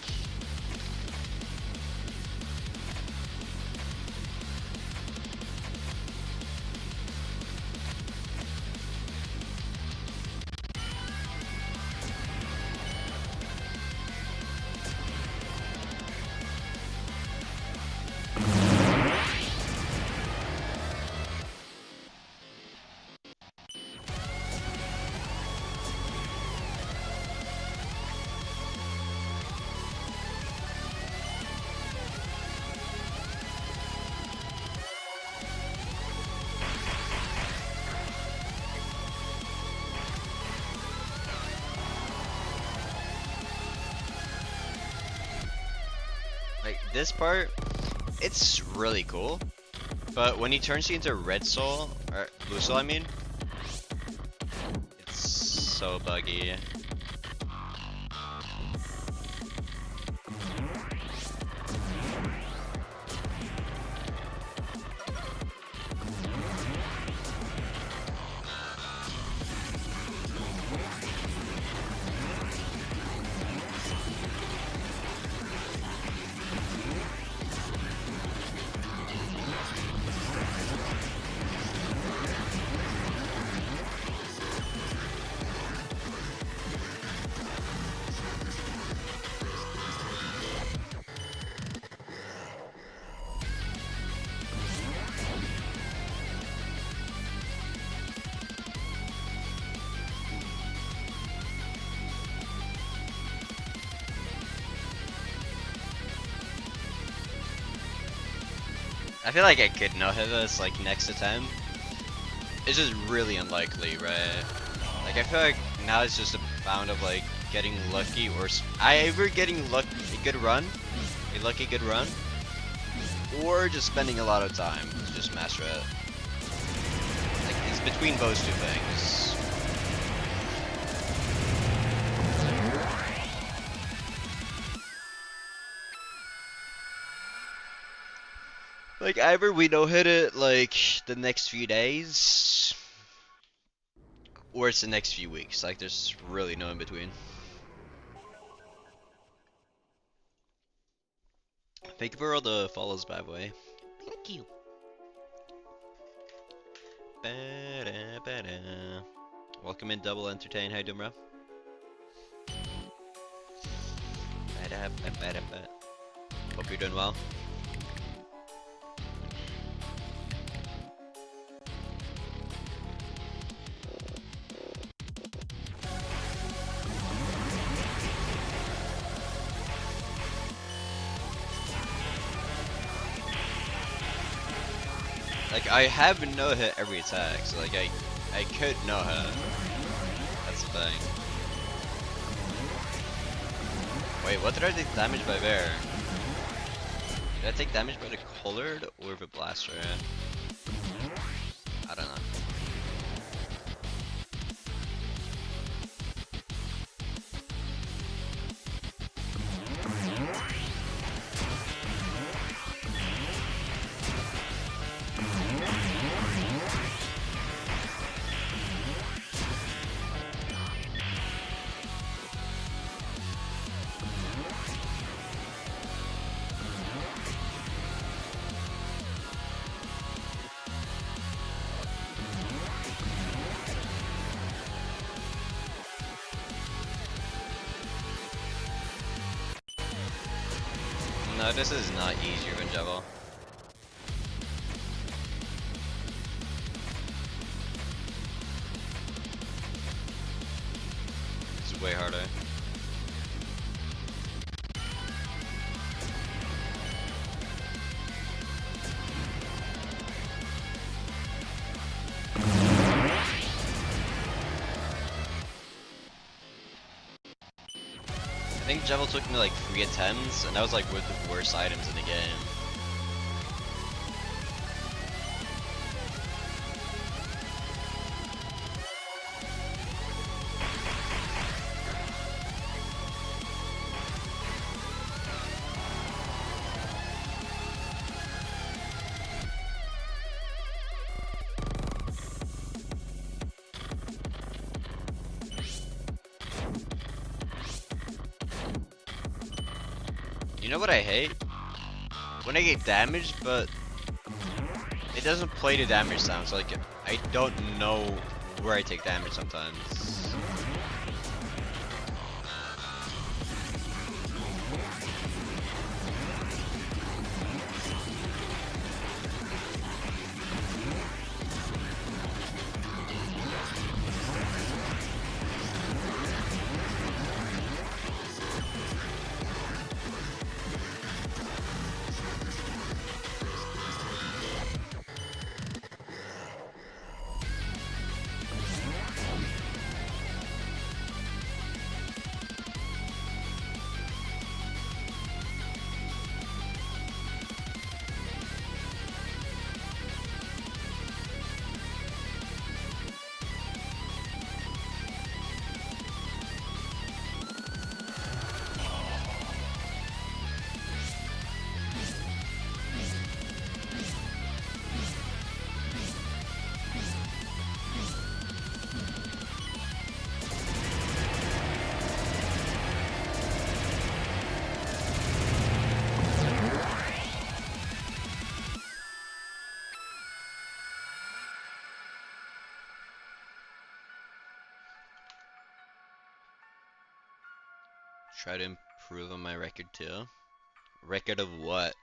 Like this part, it's really cool, but when he turns you into red soul, or blue soul I mean, it's so buggy. I feel like I could no hit this like next attempt. It's just really unlikely, right? Like I feel like now it's just a bound of like getting lucky or either getting lucky a lucky good run, or just spending a lot of time to just master it. Like it's between those two things. Like either we don't hit it like the next few days, or it's the next few weeks. Like there's really no in between. Thank you for all the follows, by the way. Thank you. Ba-da-ba-da. Welcome in, Double Entertain. How you doing, bro? Ba-da-ba-ba-da-ba. Hope you're doing well. Like I have no hit every attack, so like I could no hit. That's the thing. Wait, what did I take damage by bear? Did I take damage by the colored or the blaster? I don't know. No, this is not easier than Jevil. It's way harder. I think Jevil took me like 3 attempts, and that was like with the worst items in the game. You know what I hate? When I get damaged, but it doesn't play the damage sound, so like I don't know where I take damage sometimes. Try to improve on my record too. Record of what?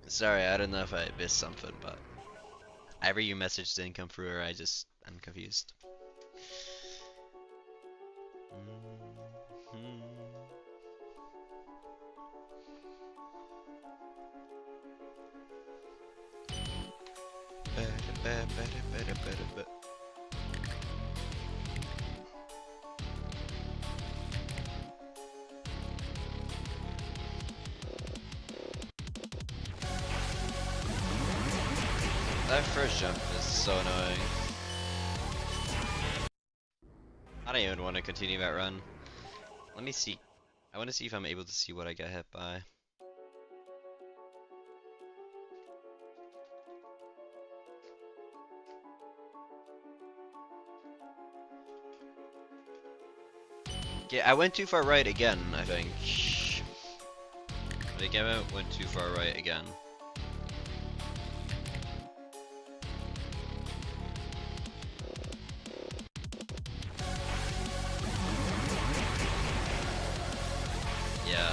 Sorry, I don't know if I missed something, but either your message didn't come through or I'm confused. That first jump is so annoying. I don't even want to continue that run. Let me see. I want to see if I'm able to see what I get hit by. Yeah, I went too far right again, I think. I think I went too far right again. Yeah.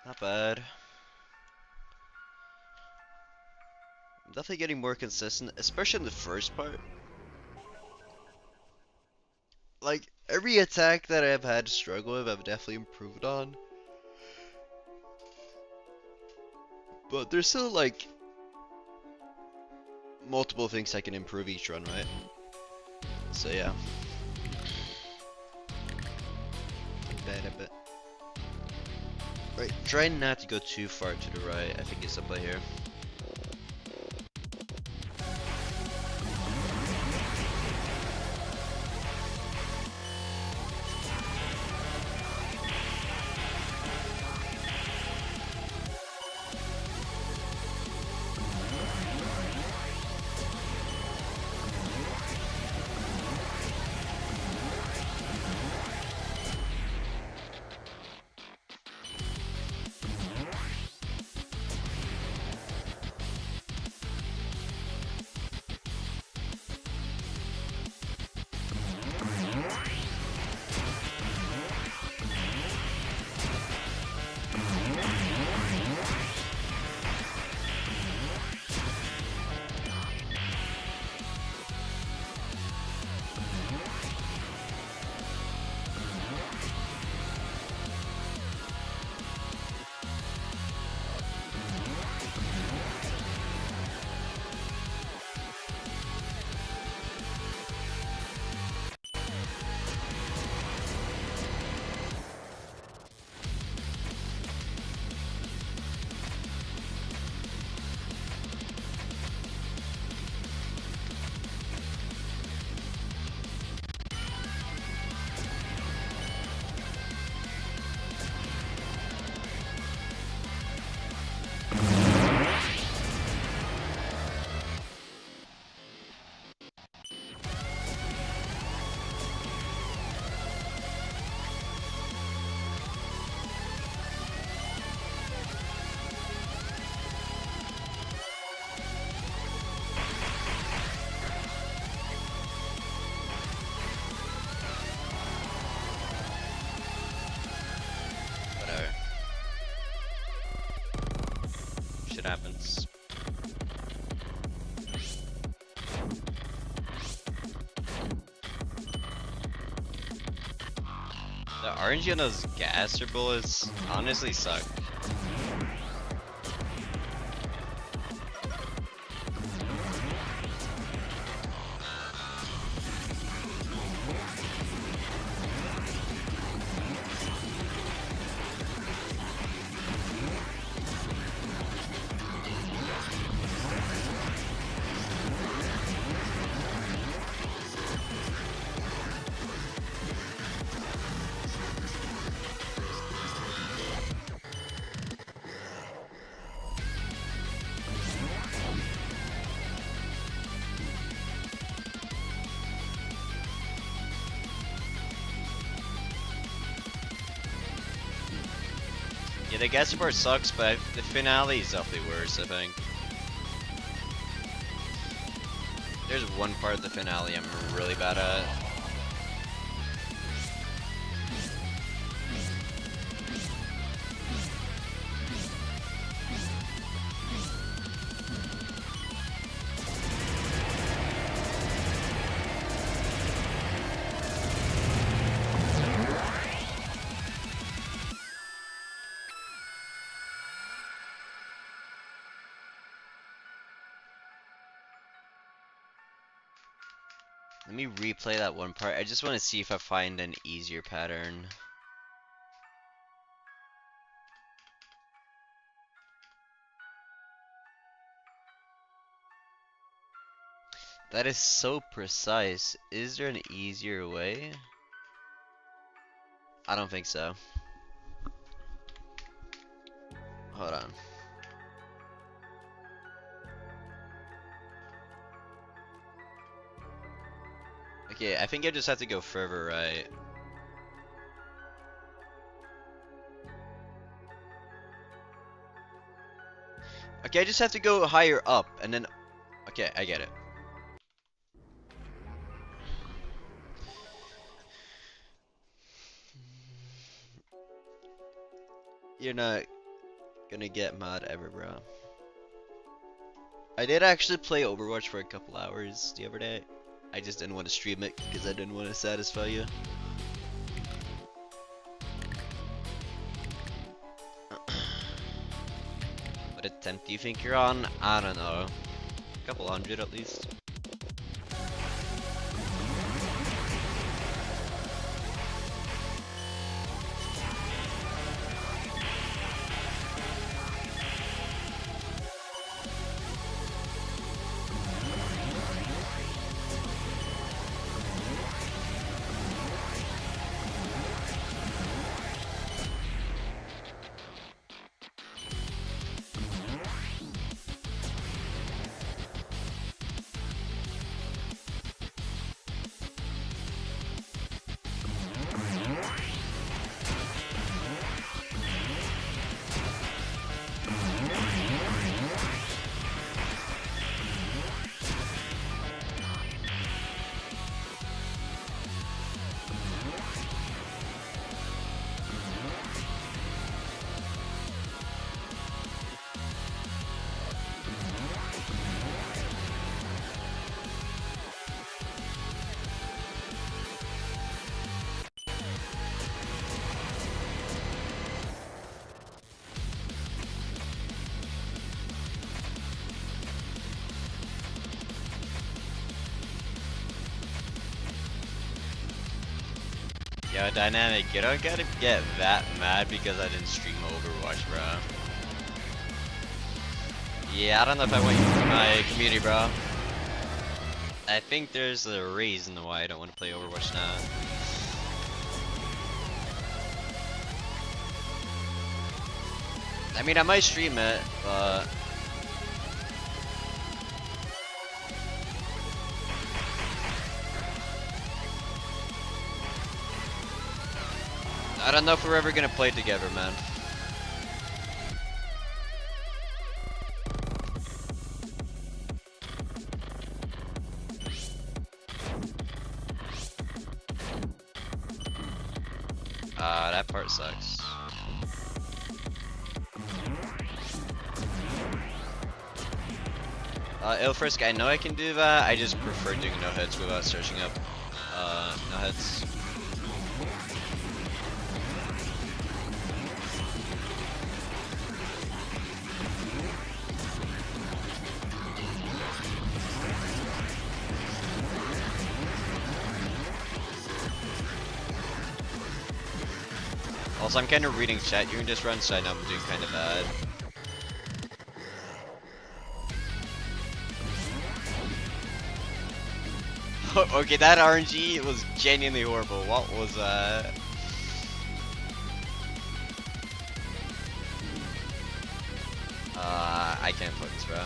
Not bad. I'm definitely getting more consistent, especially in the first part. Like, every attack that I've had to struggle with, I've definitely improved on. But there's still, like, multiple things I can improve each run, right? So, yeah. Bad a bit. Right, try not to go too far to the right, I think is the play here. Shit happens. The RNG on those gaser bullets honestly suck. Yeah, the gaser part sucks, but the finale is definitely worse, I think. There's one part of the finale I'm really bad at. Let me replay that one part. I just want to see if I find an easier pattern. That is so precise. Is there an easier way? I don't think so. Hold on. Okay, I think I just have to go further right. Okay, I just have to go higher up, and then... Okay, I get it. You're not gonna get mad ever, bro. I did actually play Overwatch for a couple hours the other day. I just didn't want to stream it because I didn't want to satisfy you. What attempt do you think you're on? I don't know. A couple hundred at least. Yo, Dynamic, you don't gotta get that mad because I didn't stream Overwatch, bro. Yeah, I don't know if I want you in my community, bro. I think there's a reason why I don't want to play Overwatch now. I mean, I might stream it, but... I don't know if we're ever gonna play together, man. That part sucks. Ilfrisk, I know I can do that. I just prefer doing no hits without searching up no hits. Also, I'm kind of reading chat during this run, so I know I'm doing kind of bad. Okay, that RNG was genuinely horrible. What was that? I can't focus, bro.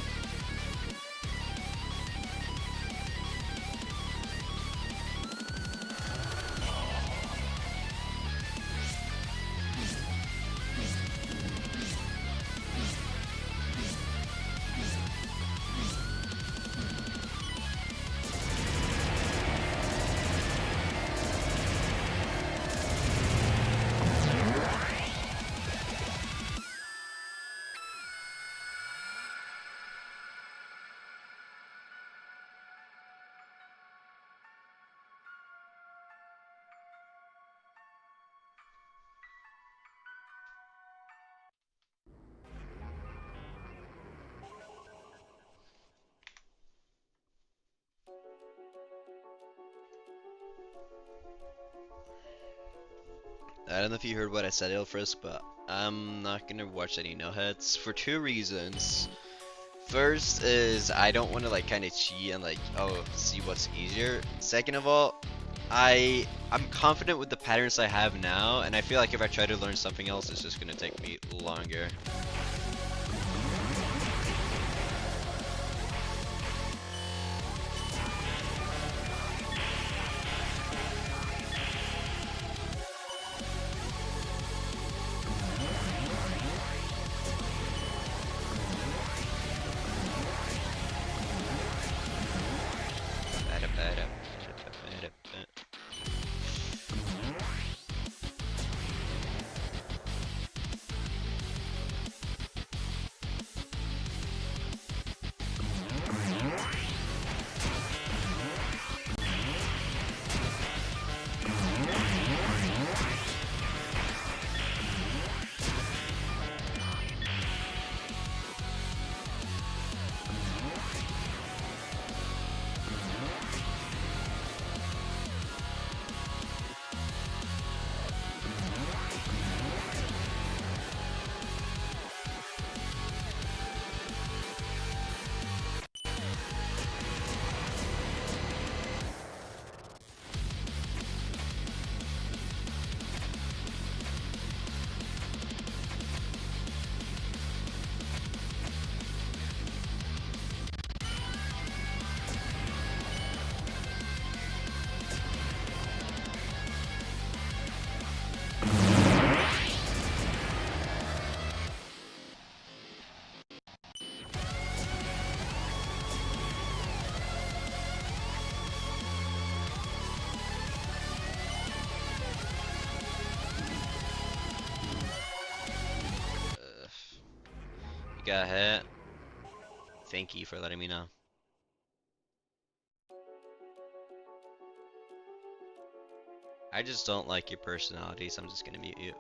I don't know if you heard what I said, Ilfrisk, but I'm not gonna watch any no hits for two reasons. First is I don't want to like kind of cheat and like see what's easier. Second of all, I'm confident with the patterns I have now, and I feel like if I try to learn something else, it's just gonna take me longer. Got hit. Thank you for letting me know. I just don't like your personality, so I'm just gonna mute you.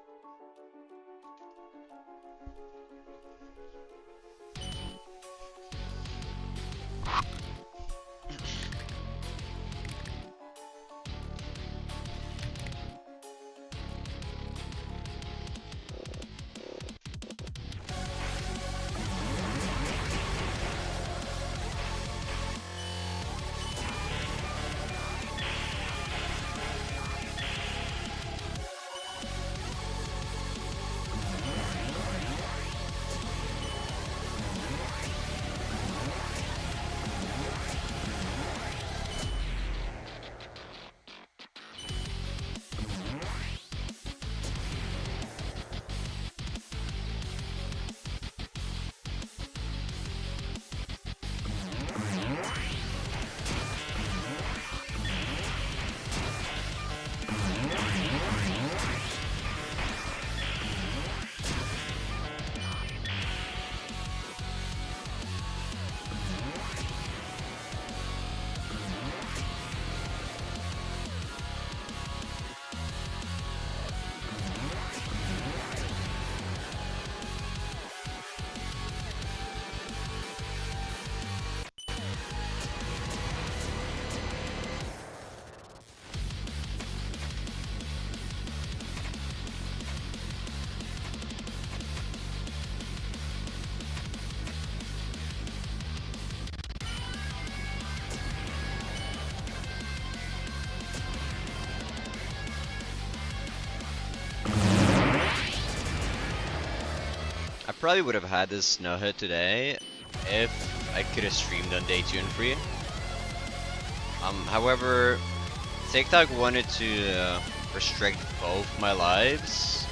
I probably would have had this no hit today if I could have streamed on day 2 and 3. However, TikTok wanted to restrict both my lives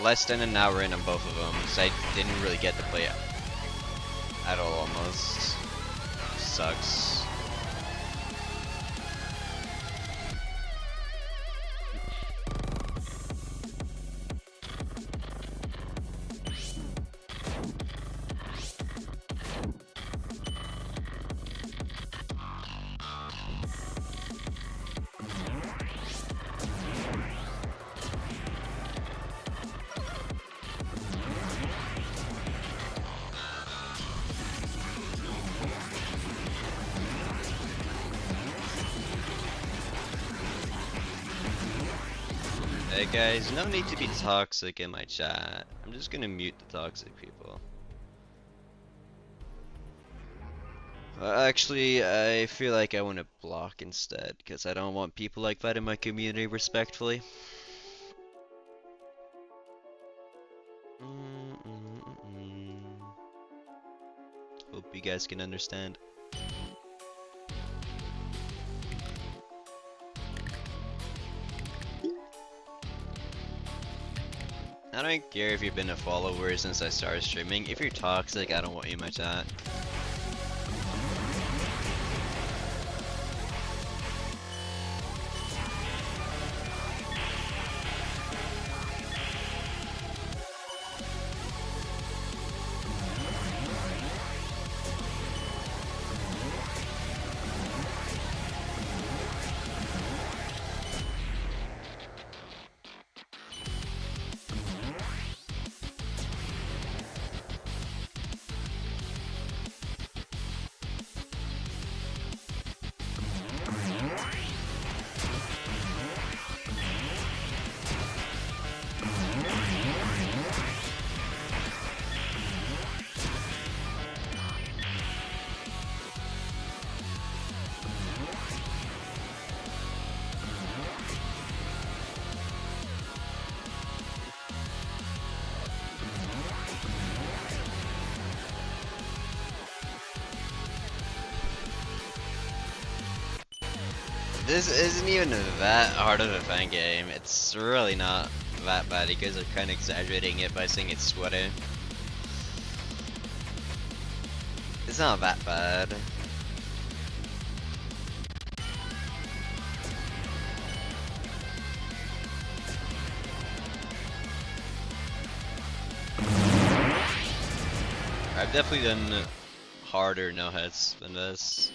less than an hour in on both of them, so I didn't really get to play at all almost. Sucks. Hey guys, no need to be toxic in my chat. I'm just gonna mute the toxic people. Actually, I feel like I want to block instead, because I don't want people like that in my community, respectfully. Hope you guys can understand. I don't care if you've been a follower since I started streaming. If you're toxic, I don't want you in my chat. This isn't even that hard of a fan game. It's really not that bad. You guys are kind of exaggerating it by saying it's sweaty. It's not that bad. I've definitely done harder no hits than this.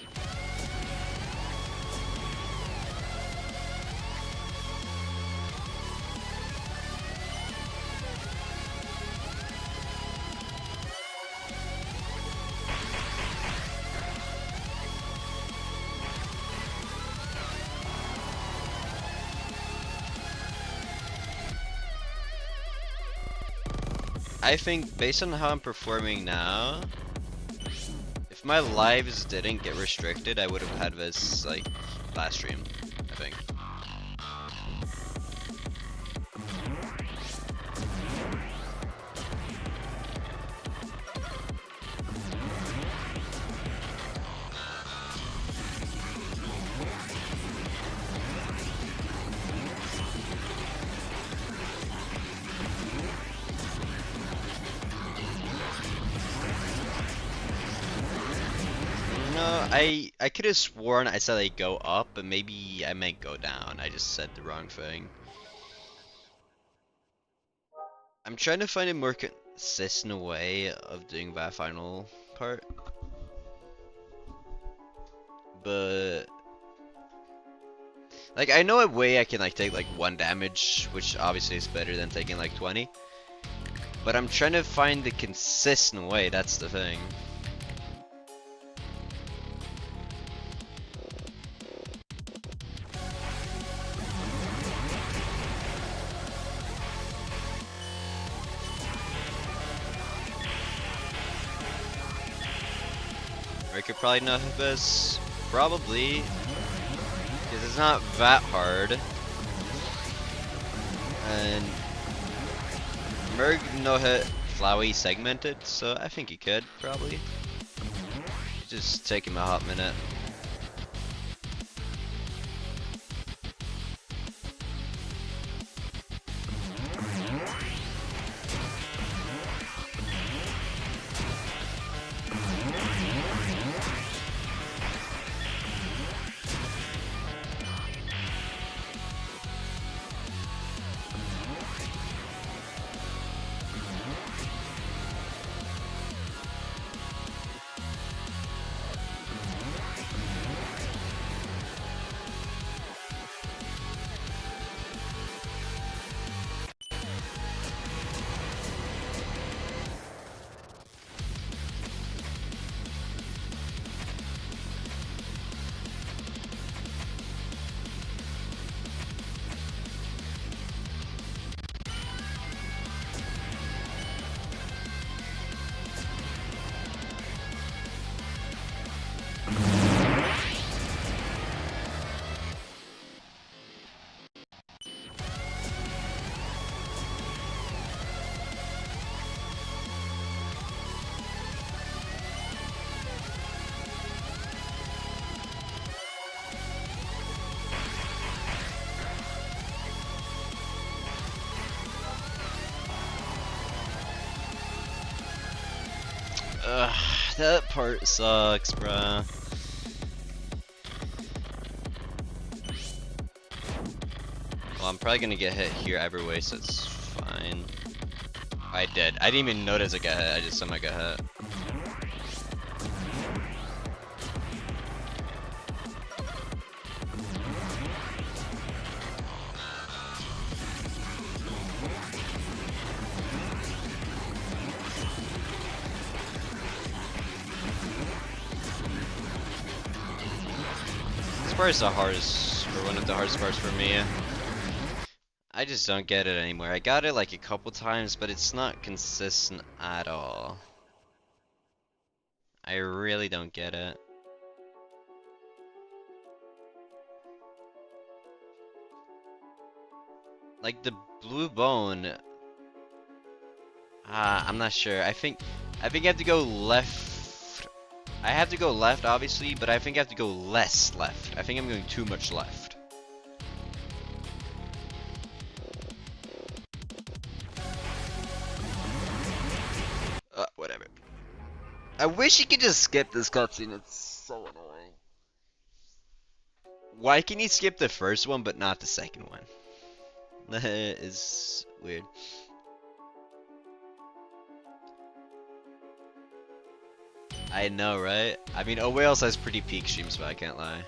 I think based on how I'm performing now, if my lives didn't get restricted, I would have had this like last stream, I think. No, I could have sworn I said I'd go up, but maybe I meant go down. I just said the wrong thing. I'm trying to find a more consistent way of doing that final part. But like I know a way I can like take like 1 damage, which obviously is better than taking like 20. But I'm trying to find the consistent way, that's the thing. I could probably not hit this. Probably. Because it's not that hard. And Merg no hit Flowey segmented, so I think he could probably. Just take him a hot minute. Ugh, that part sucks, bruh. Well, I'm probably gonna get hit here every way, so it's fine. I did. I didn't even notice I got hit. I just somehow got hit. This part is the hardest, or one of the hardest parts for me. I just don't get it anymore. I got it like a couple times, but it's not consistent at all. I really don't get it. Like the blue bone, I'm not sure. I think I have to go left. I have to go left, obviously, but I think I have to go less left. I think I'm going too much left. Whatever. I wish you could just skip this cutscene. It's so annoying. Why can you skip the first one but not the second one? That is weird. I know, right? I mean, Wales has pretty peak streams, but I can't lie.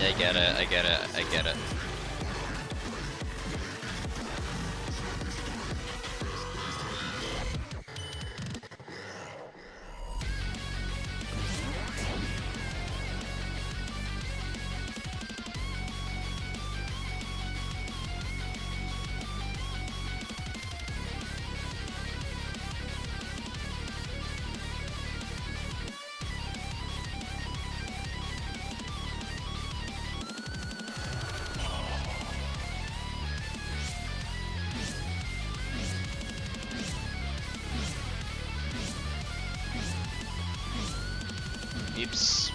I get it, I get it, I get it. Oops.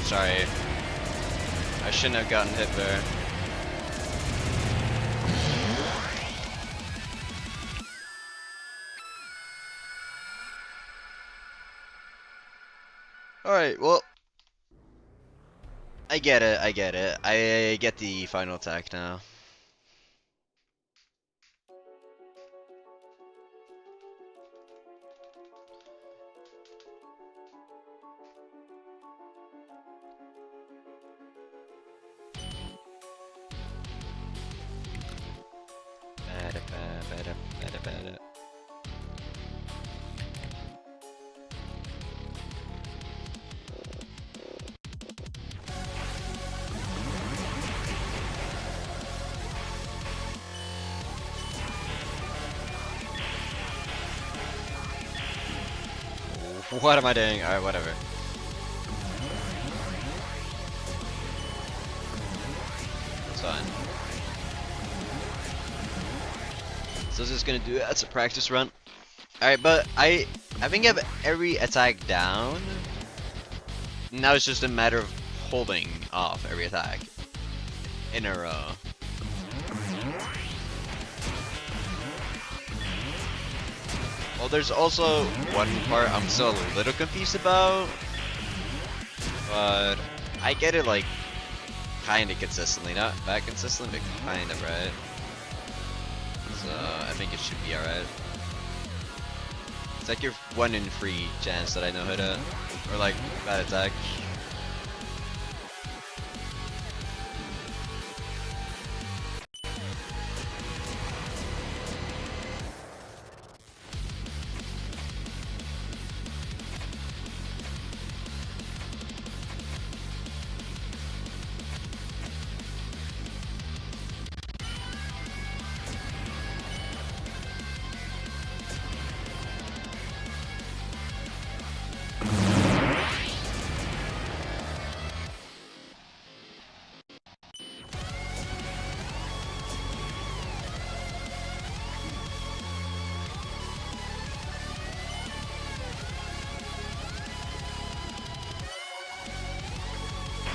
Sorry. I shouldn't have gotten hit there. Alright, well. I get it, I get it. I get the final attack now. What am I doing? Alright, whatever. It's fine. So just gonna do it as a practice run. Alright, but I think I have every attack down. Now it's just a matter of holding off every attack in a row. Well, there's also one part I'm still a little confused about, but I get it like kinda consistently, not that consistently, but kinda, right? So I think it should be alright. It's like your 1 in 3 chance that I know how to, or like bad attack.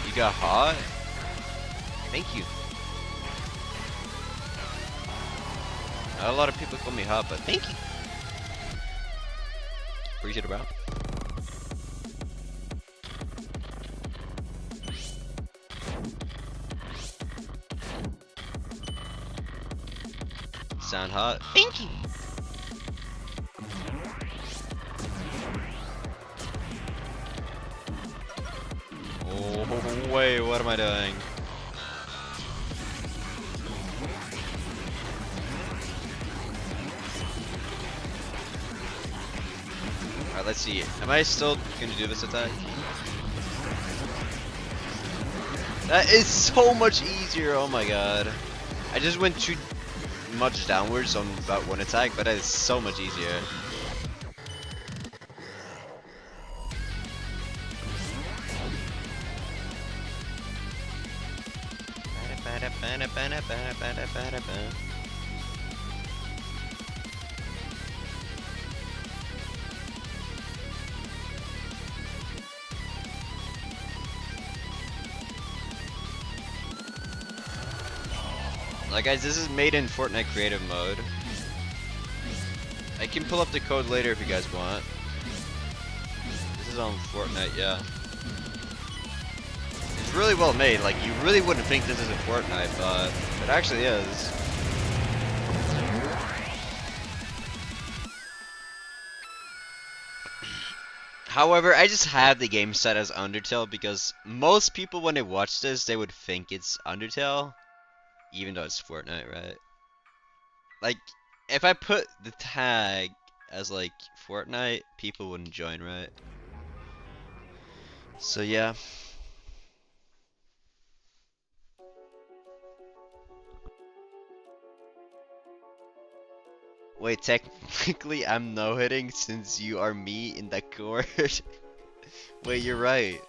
You got hot? Thank you. Not a lot of people call me hot, but thank you. Appreciate it, bro. Sound hot? Thank you. Oh, wait, what am I doing? Alright, let's see. Am I still gonna do this attack? That is so much easier, oh my god. I just went too much downwards on that one attack, but that is so much easier. Like guys, this is made in Fortnite creative mode. I can pull up the code later if you guys want. This is on Fortnite, yeah. It's really well made, like you really wouldn't think this is in Fortnite, but it actually is. However, I just have the game set as Undertale because most people when they watch this, they would think it's Undertale, even though it's Fortnite, right? Like, if I put the tag as like Fortnite, people wouldn't join, right? So yeah. Wait, technically I'm no hitting since you are me in that court. Wait, you're right.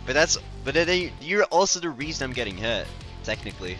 But then you're also the reason I'm getting hit, technically.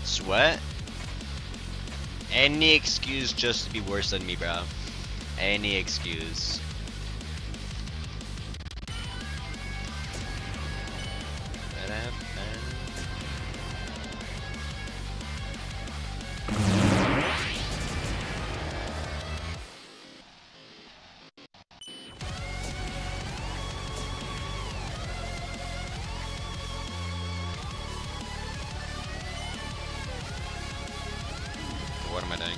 Sweat? Any excuse just to be worse than me, bro. Any excuse. What am I doing?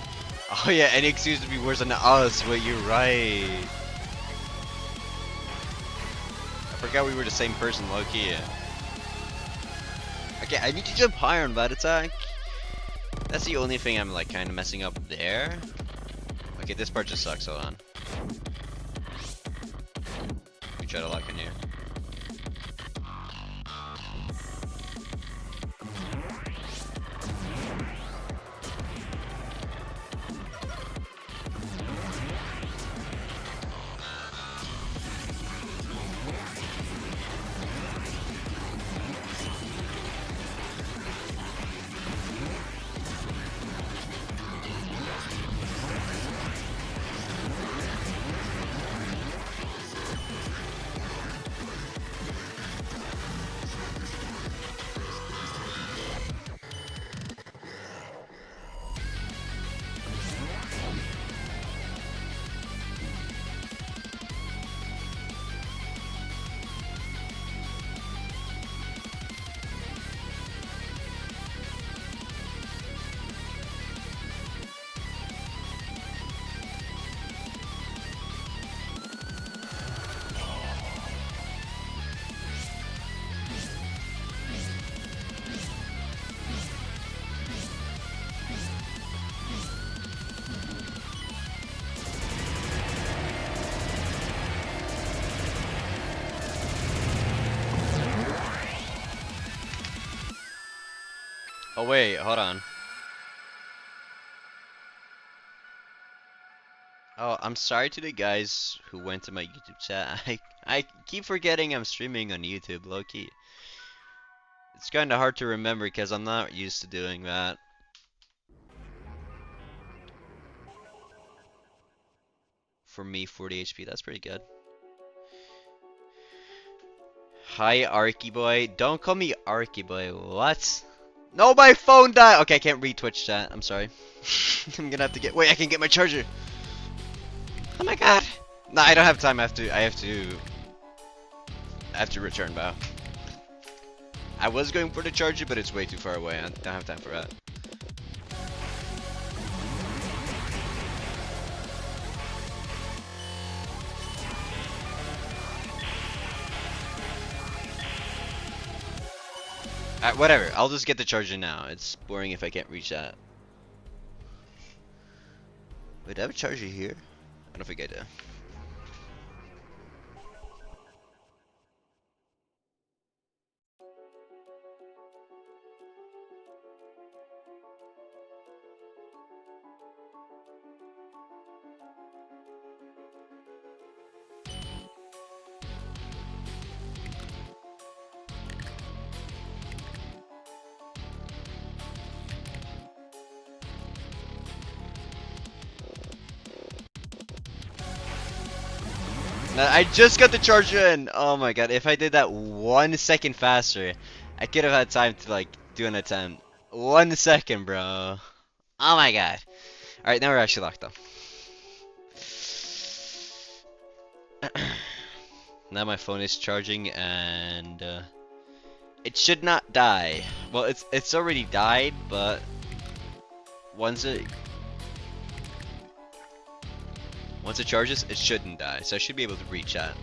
Oh yeah, any excuse to be worse than us. Wait, you're right. I forgot we were the same person, low-key. Okay, I need to jump higher on that attack. That's the only thing I'm like kind of messing up there. Okay, this part just sucks. Hold on. We try to lock in here. Oh wait, hold on. Oh, I'm sorry to the guys who went to my YouTube chat. I keep forgetting I'm streaming on YouTube, low-key. It's kind of hard to remember because I'm not used to doing that. For me, 40 HP, that's pretty good. Hi, Arky Boy. Don't call me Arky Boy. What? No, my phone died. Okay, I can't read Twitch chat. I'm sorry. I'm gonna have to get. Wait, I can get my charger. Oh my god. No, I don't have time. I have to return back. I was going for the charger, but it's way too far away. I don't have time for that. Whatever. I'll just get the charger now. It's boring if I can't reach that. Wait, do I have a charger here? I don't think I do. I just got the charger in. Oh my god, if I did that 1 second faster, I could have had time to like do an attempt. 1 second, bro. Oh my god. Alright, now we're actually locked up. Now my phone is charging and it should not die. Well, it's already died, but once it charges, it shouldn't die. So I should be able to reach that.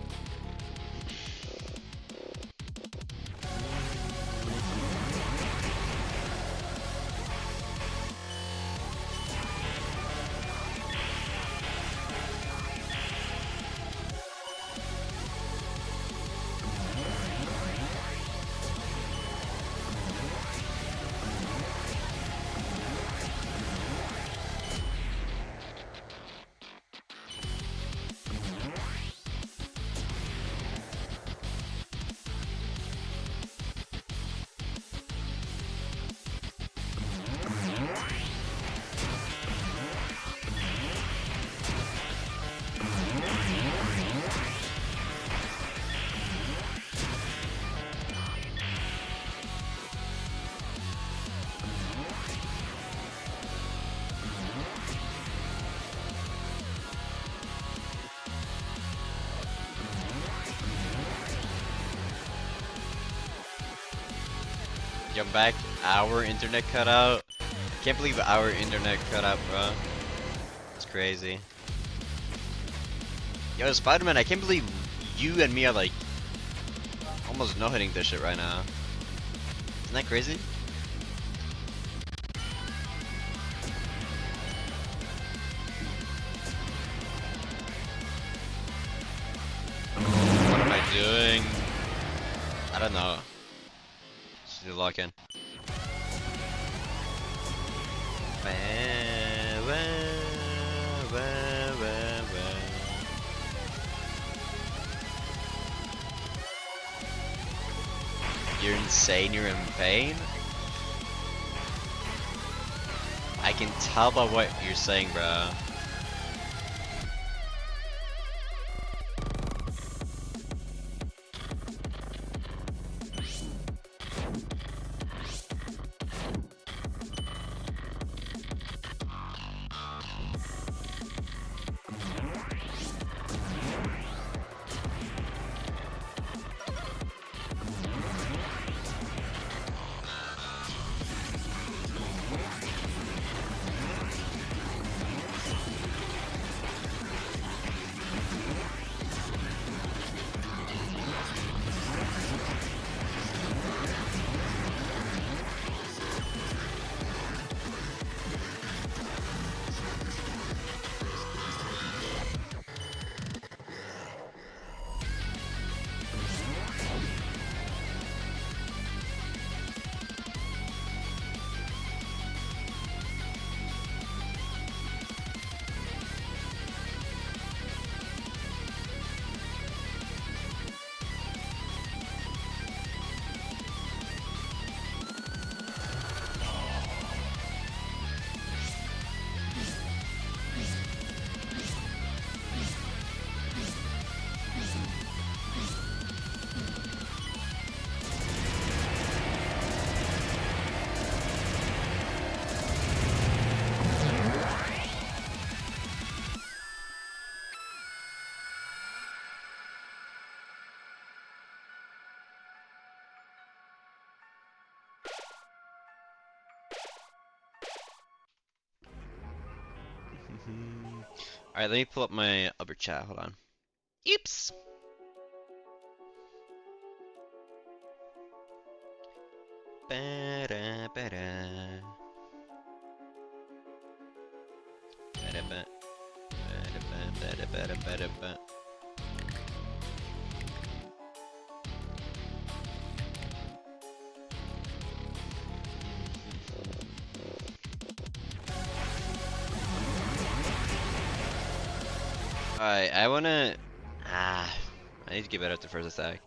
Jump back. Our internet cut out. Can't believe our internet cut out, bro. It's crazy. Yo, Spider-Man, I can't believe you and me are like almost no hitting this shit right now. Isn't that crazy? What am I doing? I don't know. Just need to lock in. You're insane, you're in pain? I can tell by what you're saying, bro. Alright, let me pull up my upper chat, hold on. Oops! Alright, I wanna. Ah, I need to get better at the first attack.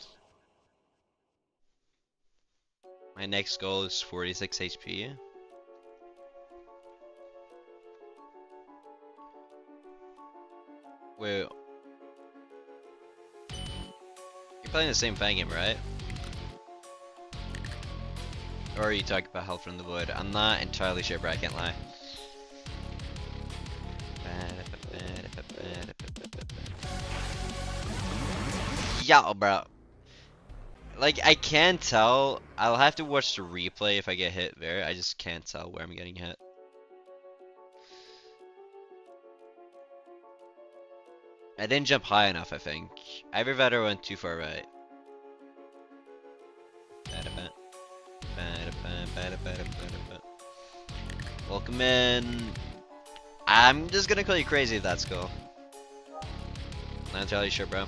My next goal is 46 HP. Wait, you're playing the same Fang game, right? Or are you talking about Health from the Void? I'm not entirely sure, but I can't lie. Yeah, bro. Like, I can tell. I'll have to watch the replay if I get hit there. I just can't tell where I'm getting hit. I didn't jump high enough, I think. Either that or went too far right. Welcome in. I'm just gonna call you crazy if that's cool. Not entirely sure, bro.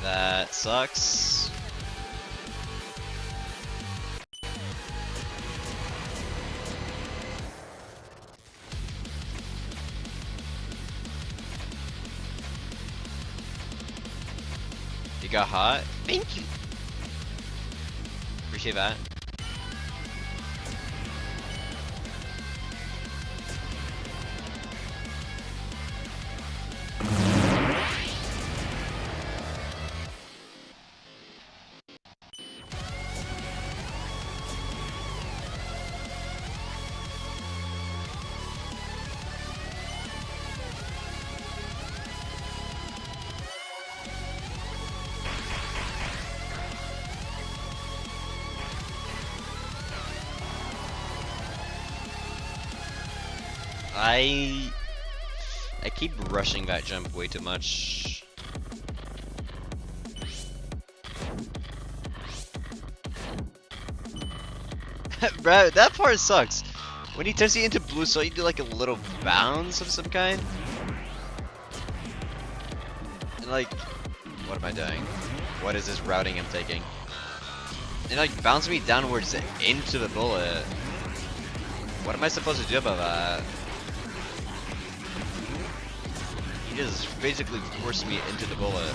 That sucks. You got hot? Thank you. Appreciate that. I keep rushing that jump way too much. Bro, that part sucks. When he turns you into blue soul, you do like a little bounce of some kind. And like, what am I doing? What is this routing I'm taking? And like bounce me downwards into the bullet. What am I supposed to do about that? He just basically forced me into the bullet.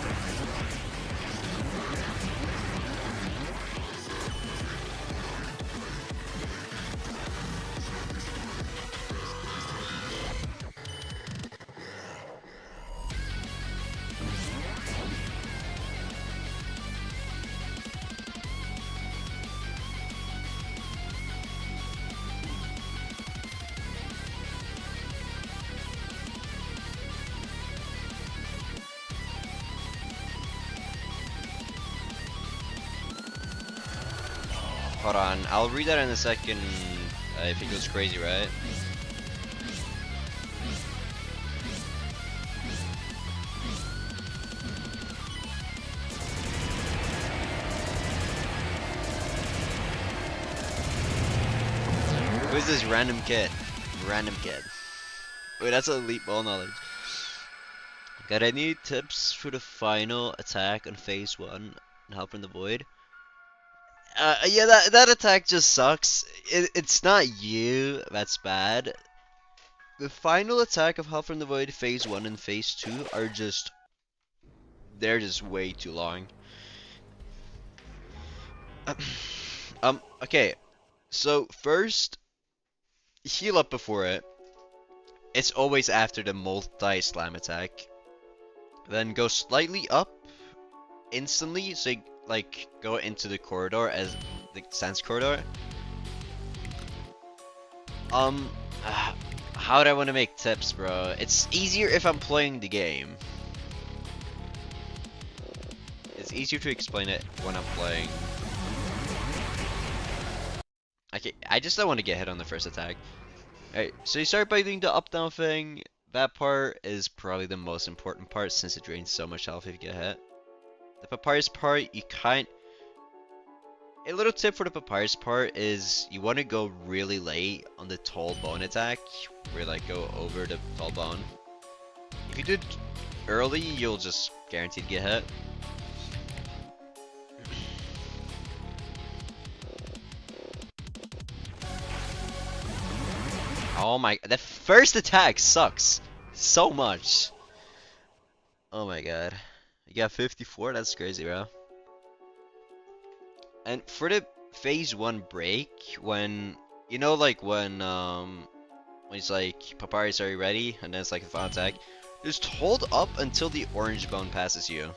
Hold on, I'll read that in a second if he goes crazy, right? Who's this random kid? Random kid. Wait, that's elite ball knowledge. Got any tips for the final attack on phase 1 and help from the void? Yeah, that attack just sucks. It's not you that's bad. The final attack of Hell from the Void Phase 1 and Phase 2 are just... They're just way too long. Okay. So, first, heal up before it. It's always after the multi-slam attack. Then go slightly up instantly, so you, like, go into the corridor as the Sans corridor. Um, how do I want to make tips, bro? It's easier if I'm playing the game. It's easier to explain it when I'm playing. Okay, I just don't want to get hit on the first attack. Alright, so you start by doing the up-down thing. That part is probably the most important part since it drains so much health if you get hit. The papyrus part, you can't... A little tip for the papyrus part is you want to go really late on the tall bone attack, where like go over the tall bone. If you do it early, you'll just guaranteed get hit. Oh my, that first attack sucks so much. Oh my god. You got 54? That's crazy, bro. And for the phase 1 break, when, you know, like when it's like, Papyrus, are you ready? And then it's like the final attack. Just hold up until the orange bone passes you.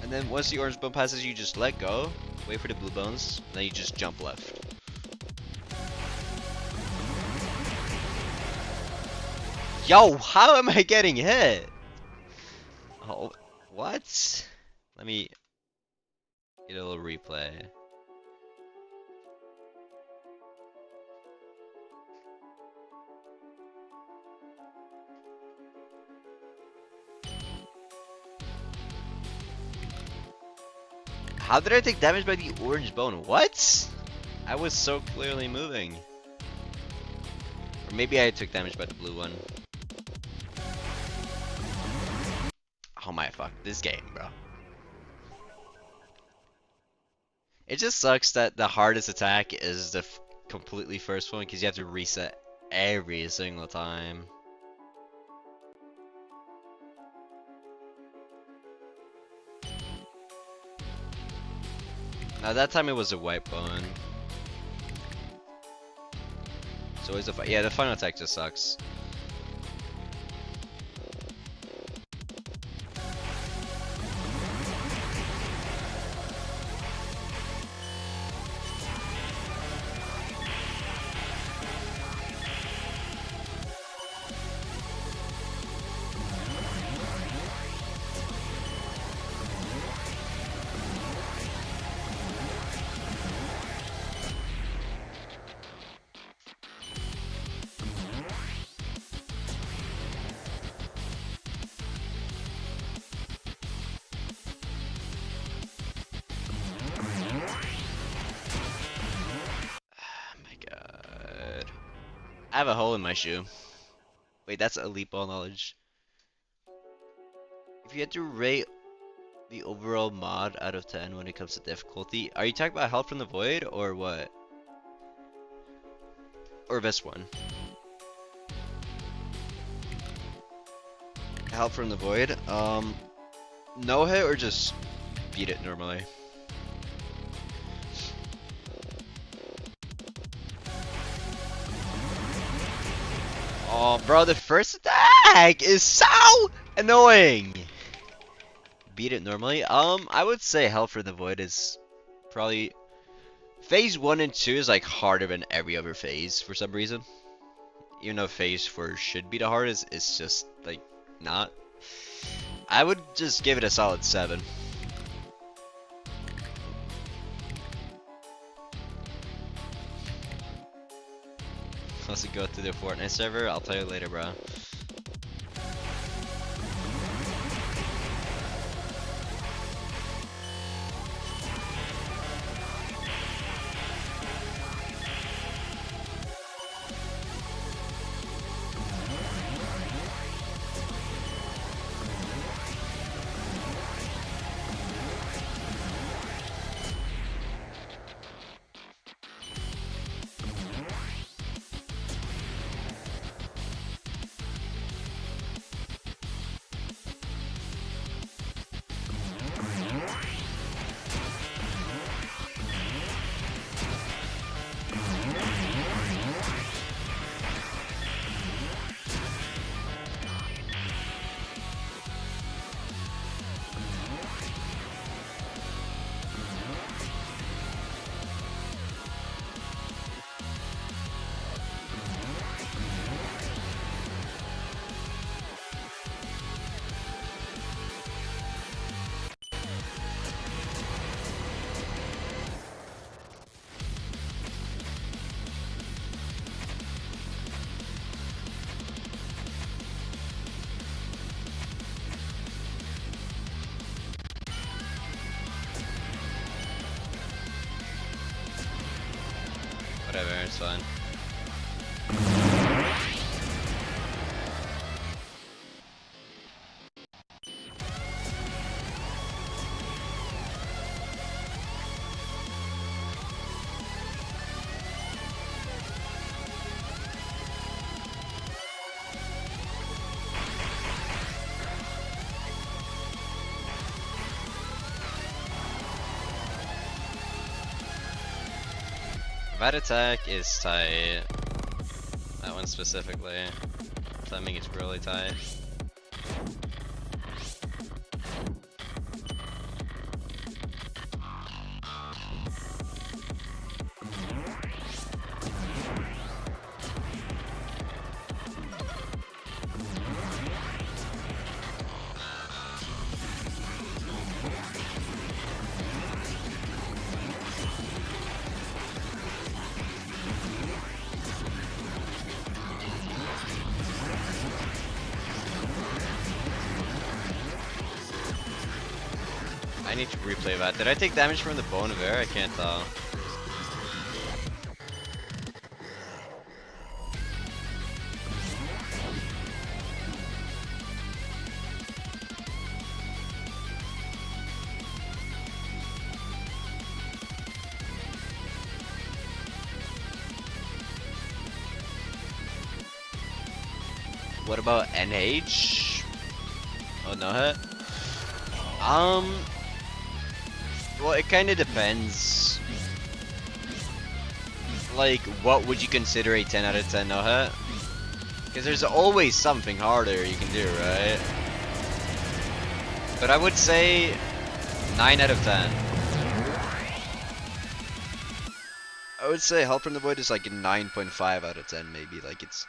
And then once the orange bone passes you, just let go. Wait for the blue bones. And then you just jump left. Yo, how am I getting hit? Oh, what? Let me get a little replay. How did I take damage by the orange bone? What? I was so clearly moving. Or maybe I took damage by the blue one. Oh my fuck, this game, bro. It just sucks that the hardest attack is the completely first one because you have to reset every single time. Now that time it was a white bone. So it's a yeah, the final attack just sucks. I have a hole in my shoe. Wait, that's elite ball knowledge. If you had to rate the overall mod out of 10 when it comes to difficulty, are you talking about Hell from the Void or what? Or this one? Hell from the Void. No hit or just beat it normally? Oh, bro, the first attack is so annoying. Beat it normally. I would say Hell for the Void is probably phase 1 and 2 is like harder than every other phase for some reason. Even though phase 4 should be the hardest, it's just like not. I would just give it a solid 7. Let's go to the Fortnite server. I'll tell you later, bro. it's fine. That attack is tight. That one specifically. Timing is really tight. I need to replay that. Did I take damage from the bone of air? I can't tell. What about NH? Oh, no hit? Well, it kind of depends. Like, what would you consider a 10 out of 10 no hit? Because there's always something harder you can do, right? But I would say 9 out of 10. I would say Help from the Void is like a 9.5 out of 10 maybe. Like it's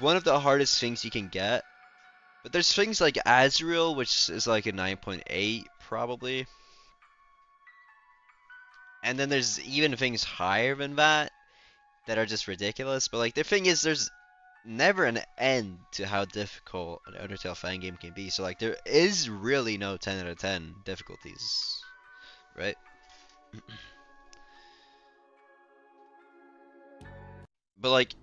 one of the hardest things you can get. But there's things like Azrael, which is like a 9.8 probably. And then there's even things higher than that are just ridiculous. But like the thing is, there's never an end to how difficult an Undertale fan game can be. So like there is really no 10 out of 10 difficulties, right? But like,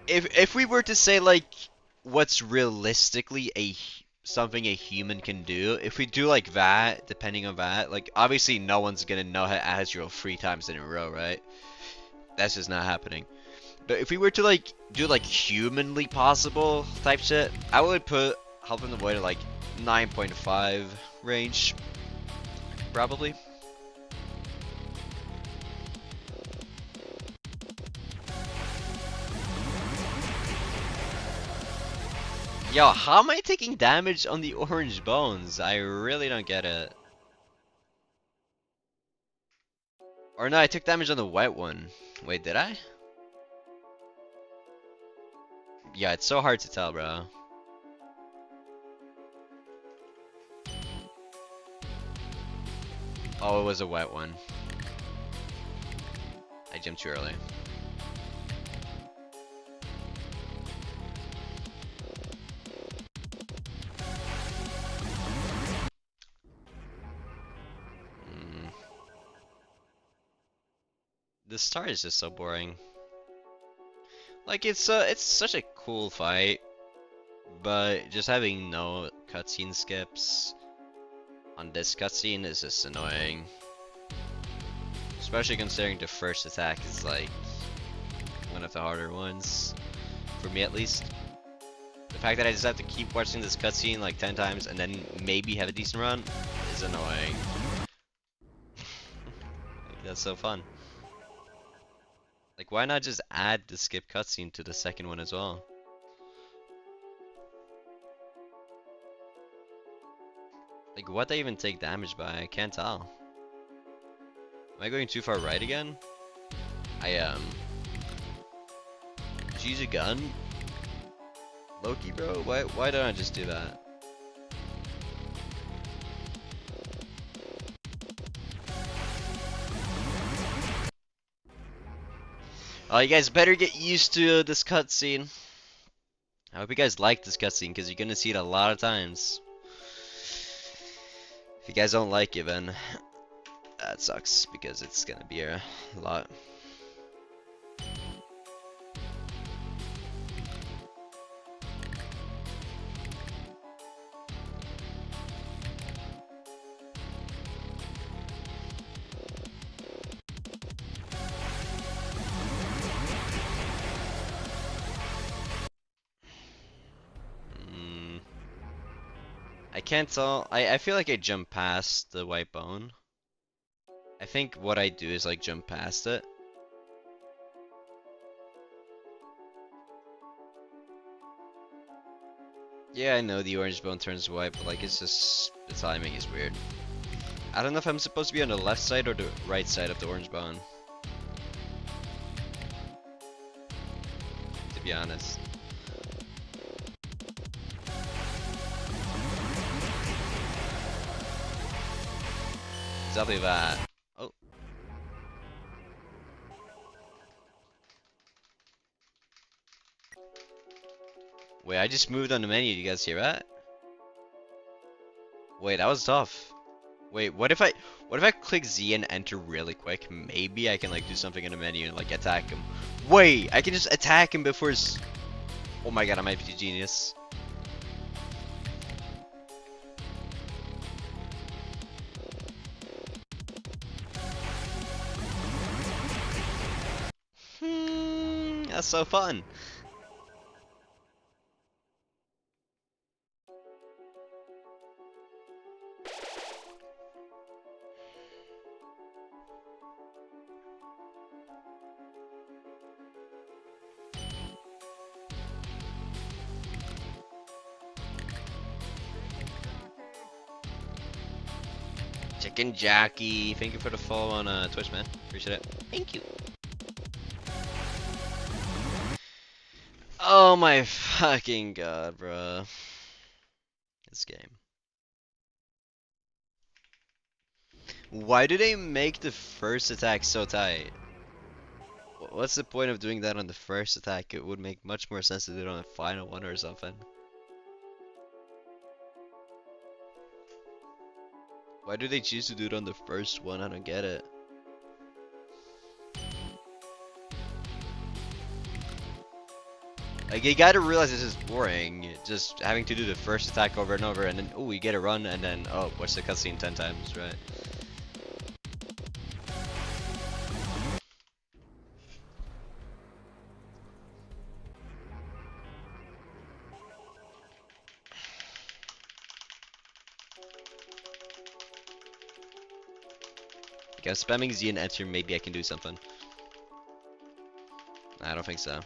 if we were to say like what's realistically something a human can do, if we do like that, depending on that, like obviously no one's gonna know how Azrael 3 times in a row, right? That's just not happening. But if we were to like do like humanly possible type shit, I would put Help in the Void at like 9.5 range, probably. Yo, how am I taking damage on the orange bones? I really don't get it. Or no, I took damage on the white one. Wait, did I? Yeah, it's so hard to tell, bro. Oh, it was a wet one. I jumped too early. The start is just so boring. Like it's such a cool fight, but just having no cutscene skips on this cutscene is just annoying. Especially considering the first attack is like one of the harder ones, for me at least. The fact that I just have to keep watching this cutscene like 10 times and then maybe have a decent run is annoying. That's so fun. Like, why not just add the skip cutscene to the second one as well? Like, what they even take damage by? I can't tell. Am I going too far right again? I am. Did you use a gun? Loki, bro? Why don't I just do that? Oh, you guys better get used to this cutscene. I hope you guys like this cutscene because you're gonna see it a lot of times. If you guys don't like it, then that sucks because it's gonna be a lot. I can't tell. I feel like I jumped past the white bone. I think what I do is like jump past it. Yeah, I know the orange bone turns white, but like it's just the timing is weird. I don't know if I'm supposed to be on the left side or the right side of the orange bone, to be honest. Exactly that. Oh. Wait, I just moved on the menu. You guys hear that? Wait, that was tough. Wait, what if I click Z and enter really quick? Maybe I can like do something in the menu and like attack him. Wait, I can just attack him before his... Oh my god, I might be a genius. That's so fun. Chicken Jackie, thank you for the follow on Twitch, man. Appreciate it. Thank you. Oh my fucking god, bro. This game. Why do they make the first attack so tight? What's the point of doing that on the first attack? It would make much more sense to do it on the final one or something. Why do they choose to do it on the first one? I don't get it. Like, you gotta realize this is boring. Just having to do the first attack over and over, and then, oh, you get a run, and then, oh, watch the cutscene 10 times, right? Because spamming Z and enter, maybe I can do something. I don't think so.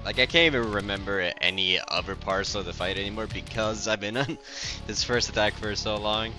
Like, I can't even remember any other parts of the fight anymore because I've been on this first attack for so long.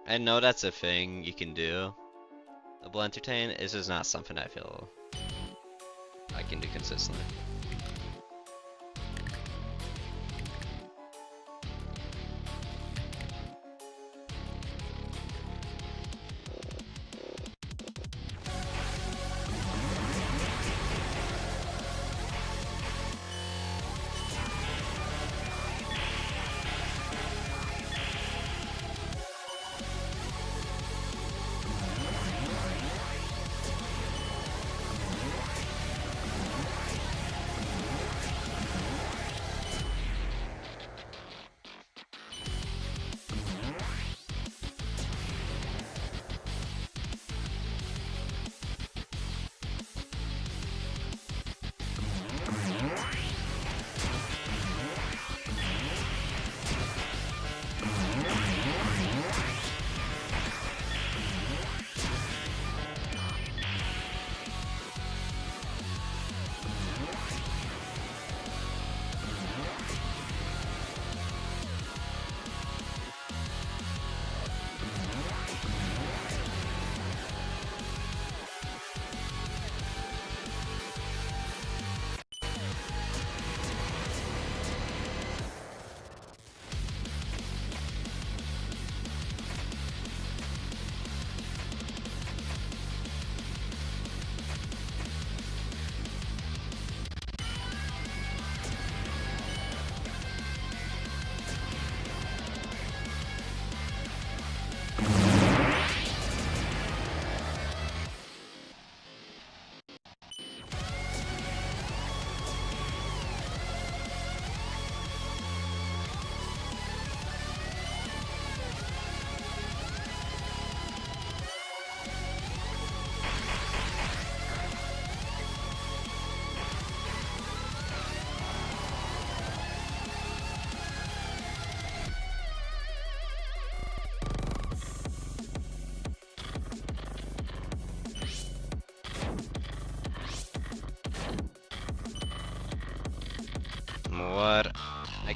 I know that's a thing you can do. Double entertain is just not something I feel I can do consistently.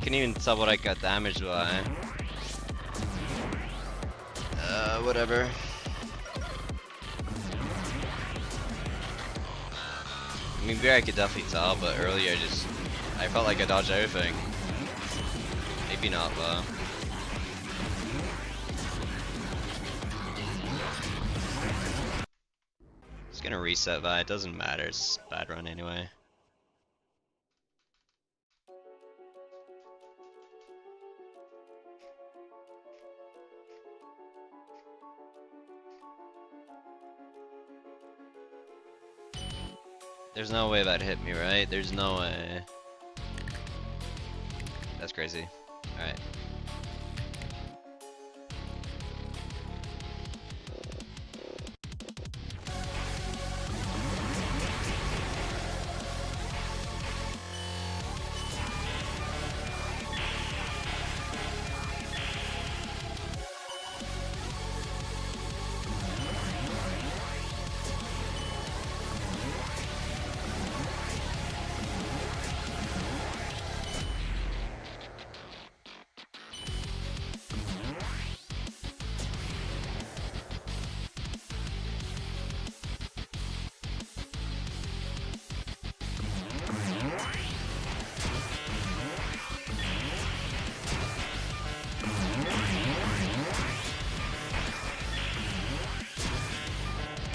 couldn't even tell what I got damaged by. Whatever. I mean, I could definitely tell, but earlier I felt like I dodged everything. Maybe not though. It's gonna reset that, it doesn't matter, it's a bad run anyway. There's no way that hit me, right? There's no way. That's crazy. Alright.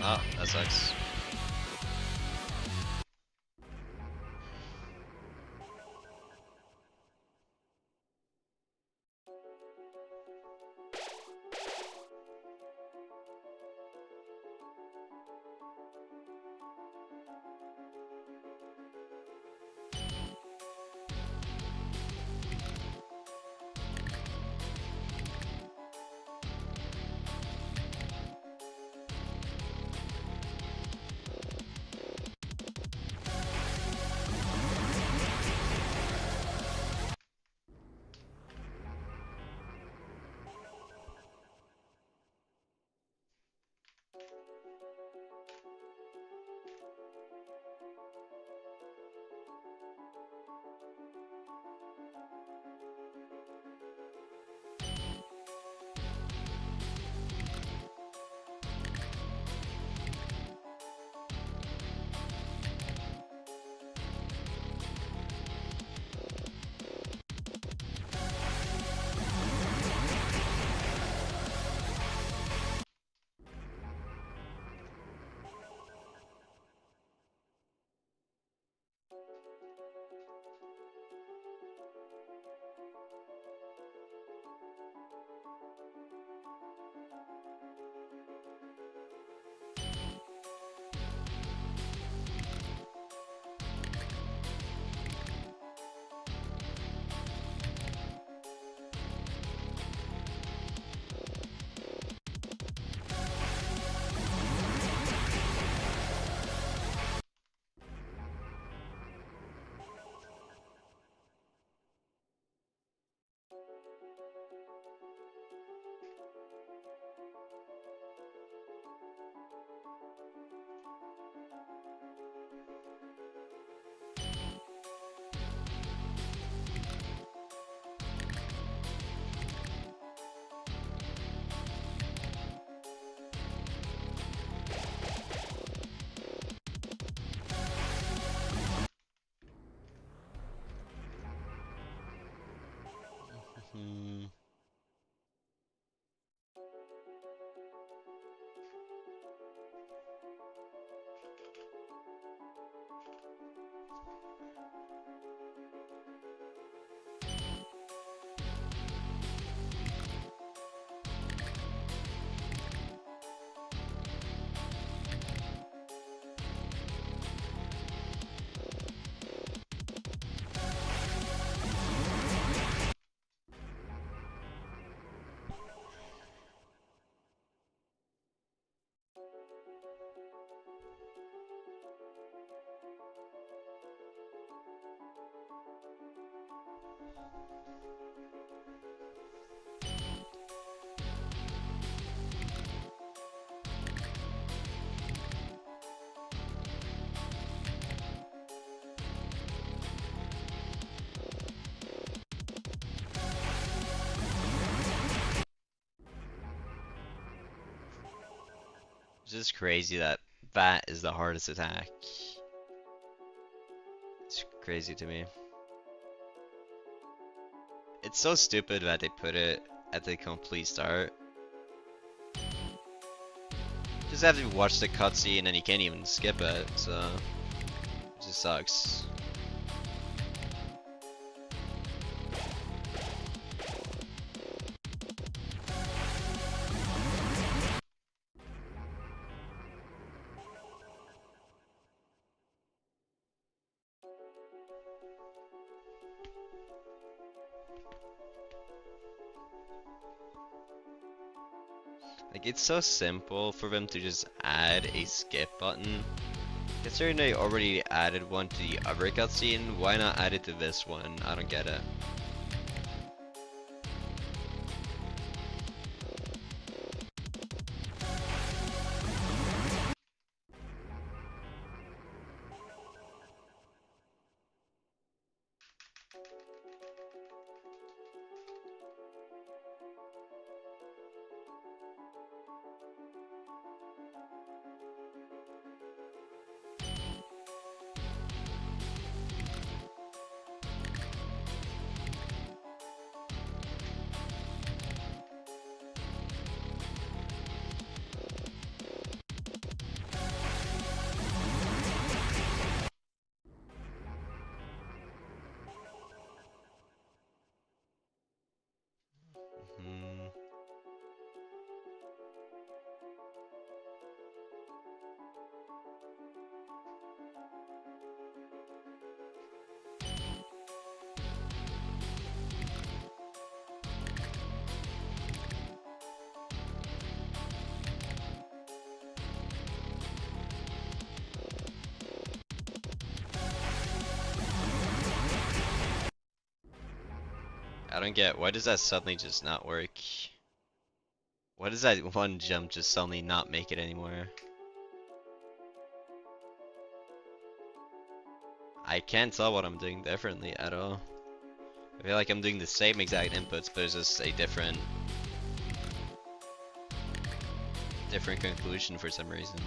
Oh, that sucks. It's just crazy that that is the hardest attack. It's crazy to me. It's so stupid that they put it at the complete start. Just have to watch the cutscene and you can't even skip it, so it just sucks. Like, it's so simple for them to just add a skip button. Considering they already added one to the other cutscene, why not add it to this one? I don't get it. Hmm. I don't get, why does that suddenly just not work? Why does that one jump just suddenly not make it anymore? I can't tell what I'm doing differently at all. I feel like I'm doing the same exact inputs, but it's just a different conclusion for some reason.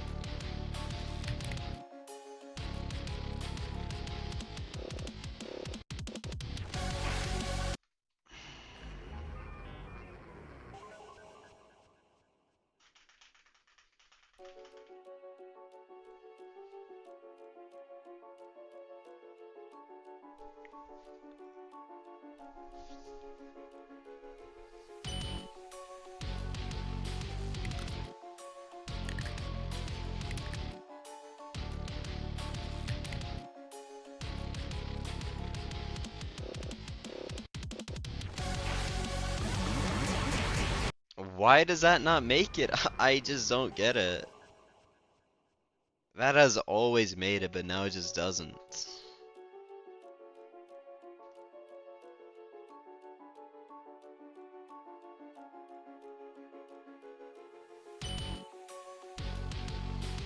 Why does that not make it? I just don't get it. That has always made it, but now it just doesn't.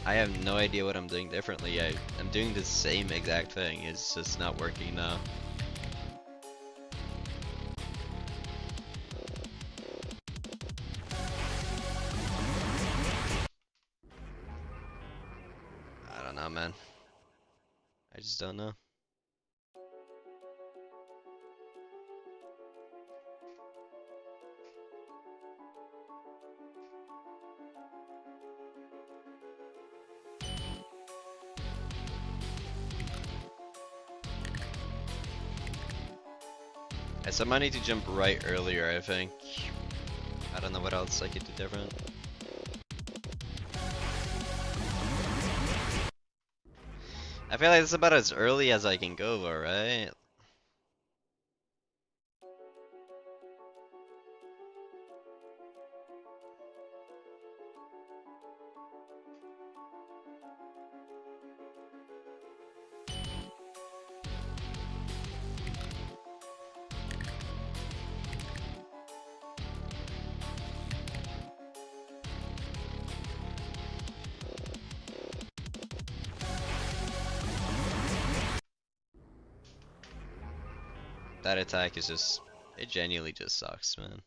I have no idea what I'm doing differently. I'm doing the same exact thing. It's just not working now. I don't know, man. I just don't know. I somehow need to jump right earlier, I think. I don't know what else I could do different. I feel like it's about as early as I can go, alright? That attack is just, it genuinely just sucks, man.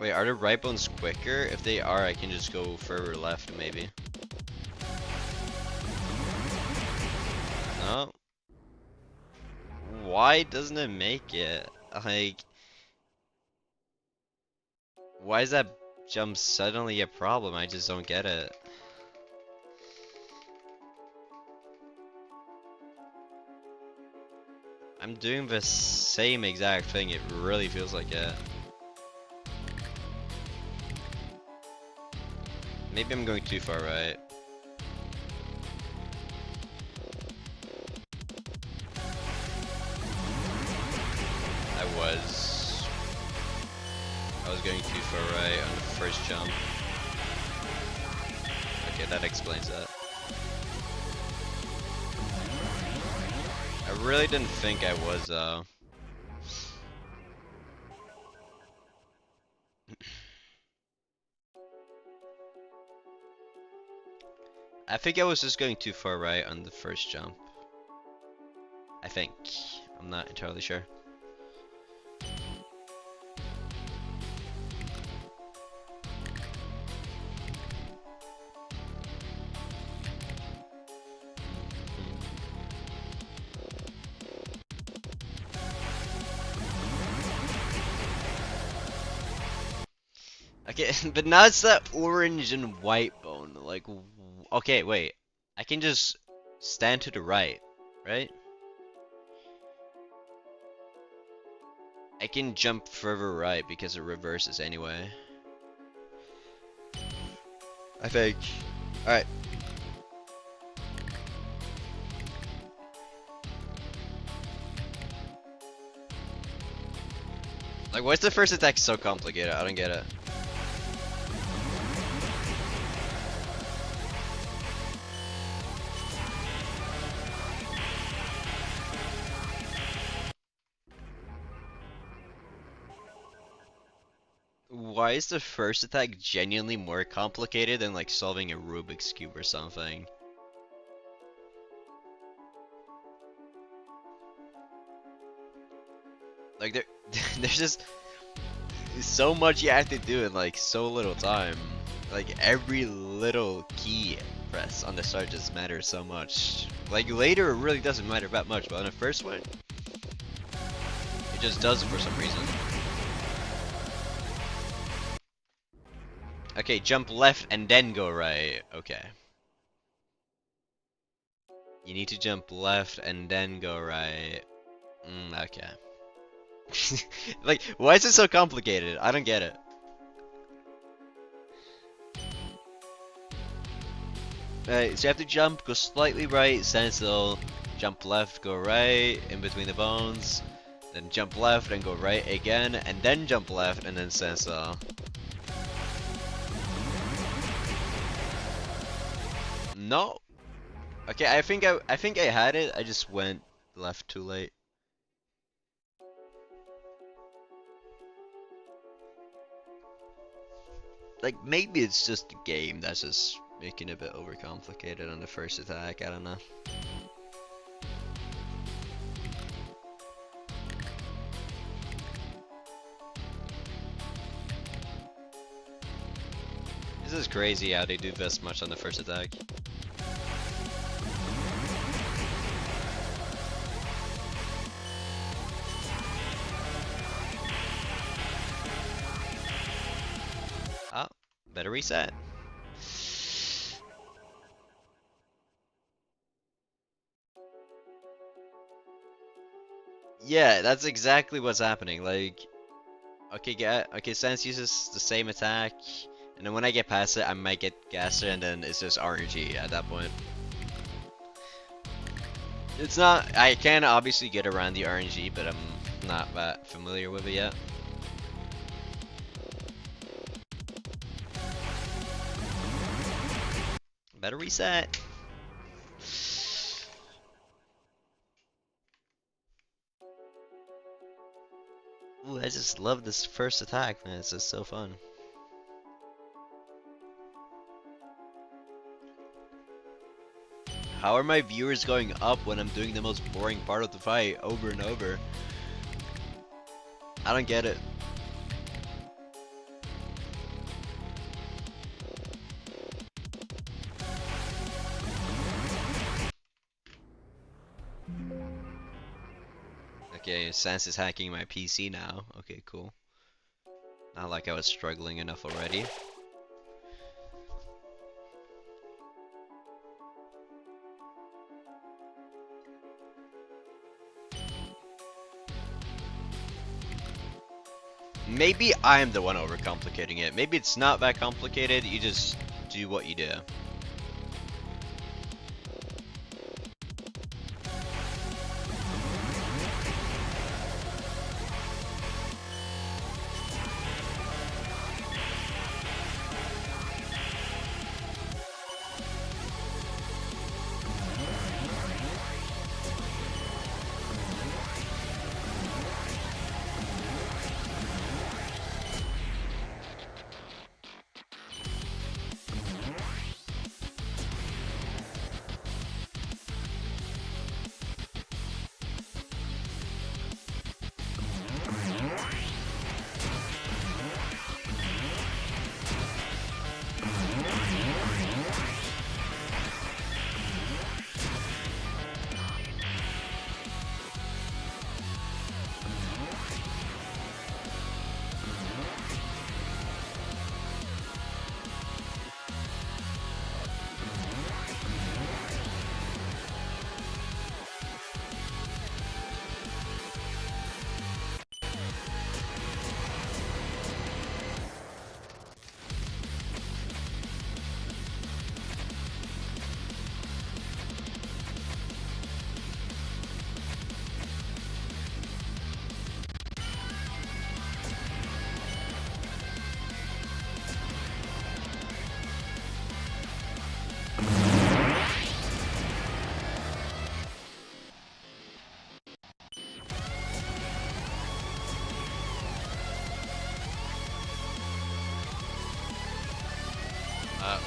Wait, are the right bones quicker? If they are, I can just go further left, maybe. No? Why doesn't it make it? Like, why is that jump suddenly a problem? I just don't get it. I'm doing the same exact thing, it really feels like it. Maybe I'm going too far right. I was going too far right on the first jump. Okay, that explains that. I really didn't think I was, I think I was just going too far right on the first jump. I think. I'm not entirely sure. Okay, but now it's that orange and white bone. Like, okay, wait. I can just stand to the right, right? I can jump further right because it reverses anyway. I think. Alright. Like, why's the first attack so complicated? I don't get it. Why is the first attack genuinely more complicated than like solving a Rubik's Cube or something? Like there's just so much you have to do in like so little time. Like every little key press on the start just matters so much. Like later it really doesn't matter that much, but on the first one, it just does for some reason. Okay, jump left and then go right. Okay. You need to jump left and then go right. Okay. Like, why is it so complicated? I don't get it. Alright, so you have to jump, go slightly right, stand still, jump left, go right, in between the bones, then jump left and go right again, and then jump left and then stand still. No. Okay, I think I had it. I just went left too late. Like maybe it's just the game that's just making it a bit overcomplicated on the first attack. I don't know. This is crazy how they do this much on the first attack. Oh, better reset. Yeah, that's exactly what's happening. Like, okay, Sans uses the same attack, and then when I get past it, I might get Gaster, and then it's just RNG at that point. It's not. I can obviously get around the RNG, but I'm not that familiar with it yet. Better reset. Ooh, I just love this first attack, man. It's just so fun. How are my viewers going up when I'm doing the most boring part of the fight over and over? I don't get it. Okay, Sans is hacking my PC now. Okay, cool. Not like I was struggling enough already. Maybe I'm the one overcomplicating it. Maybe it's not that complicated. You just do what you do.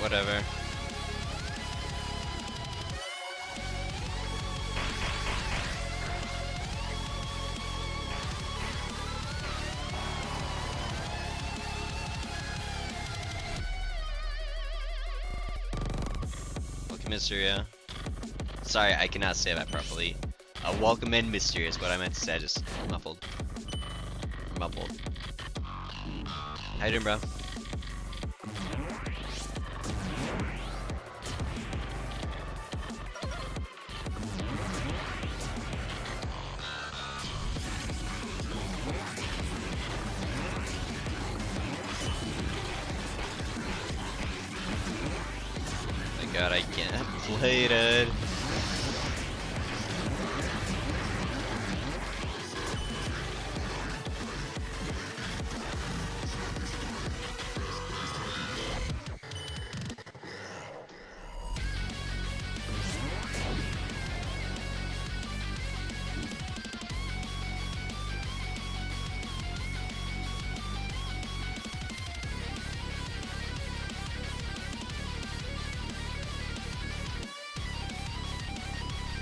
Whatever. Welcome, Mysteria. Sorry, I cannot say that properly. Welcome in, Mysterious. What I meant to say, I just muffled. Mumbled. How you doing, bro? Thank God I can't play it.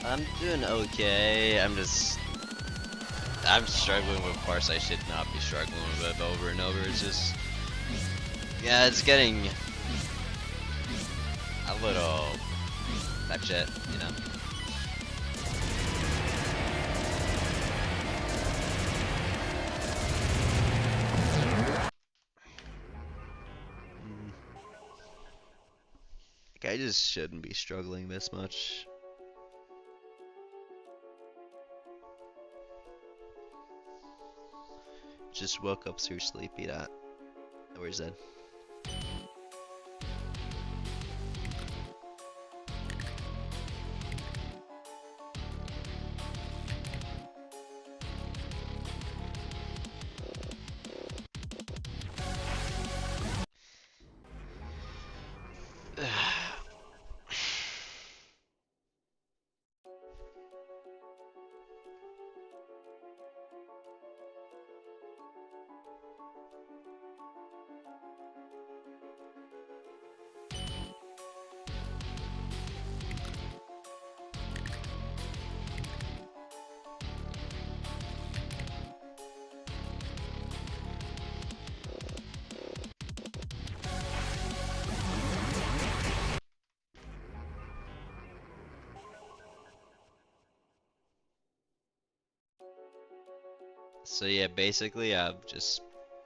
I'm doing okay. I'm struggling with parts I should not be struggling with over and over. It's just, yeah, it's getting a little that shit, you know. Like, I just shouldn't be struggling this much. Just woke up so sleepy that. Where's that? So yeah, basically I've just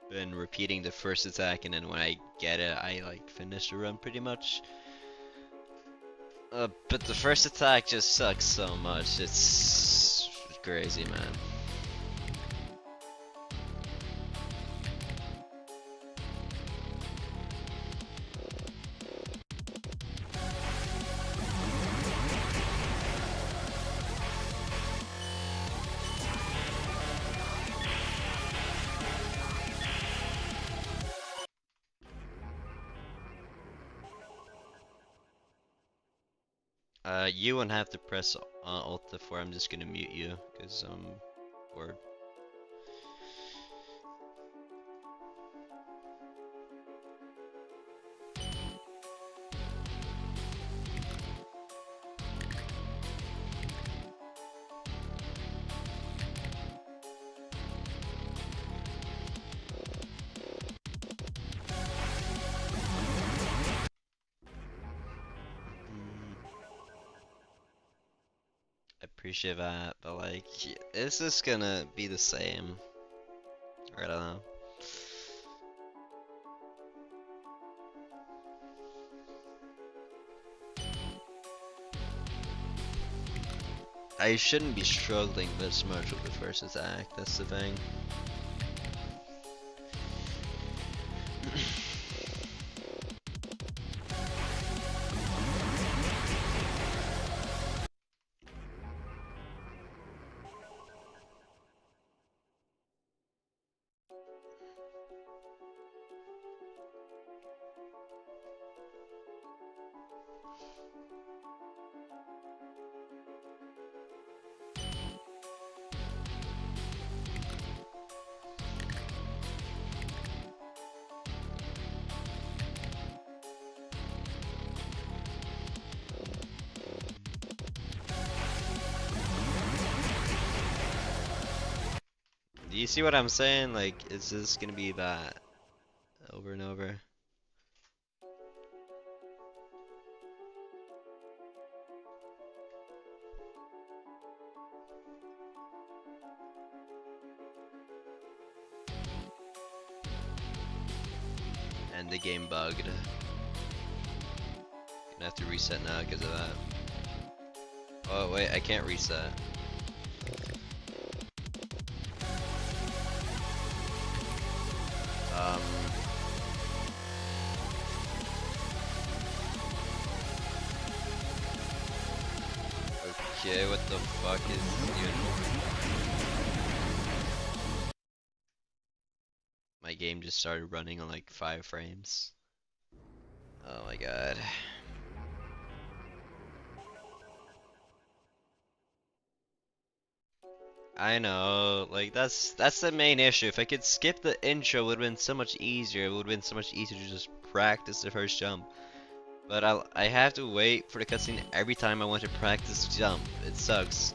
been repeating the first attack, and then when I get it, I like finish the run pretty much. But the first attack just sucks so much. It's crazy, man. You won't have to press Alt F4. I'm just gonna mute you because bored. I appreciate that, but like, it's just gonna be the same. I don't know. I shouldn't be struggling this much with the first attack. That's the thing. Do you see what I'm saying? Like, it's just gonna be that over and over. And the game bugged. Gonna have to reset now because of that. Oh wait, I can't reset. Um. Okay, what the fuck is doing? My game just started running on like 5 frames. Oh my god. I know, like that's the main issue. If I could skip the intro, it would have been so much easier. It would have been so much easier to just practice the first jump. But I have to wait for the cutscene every time I want to practice jump. It sucks.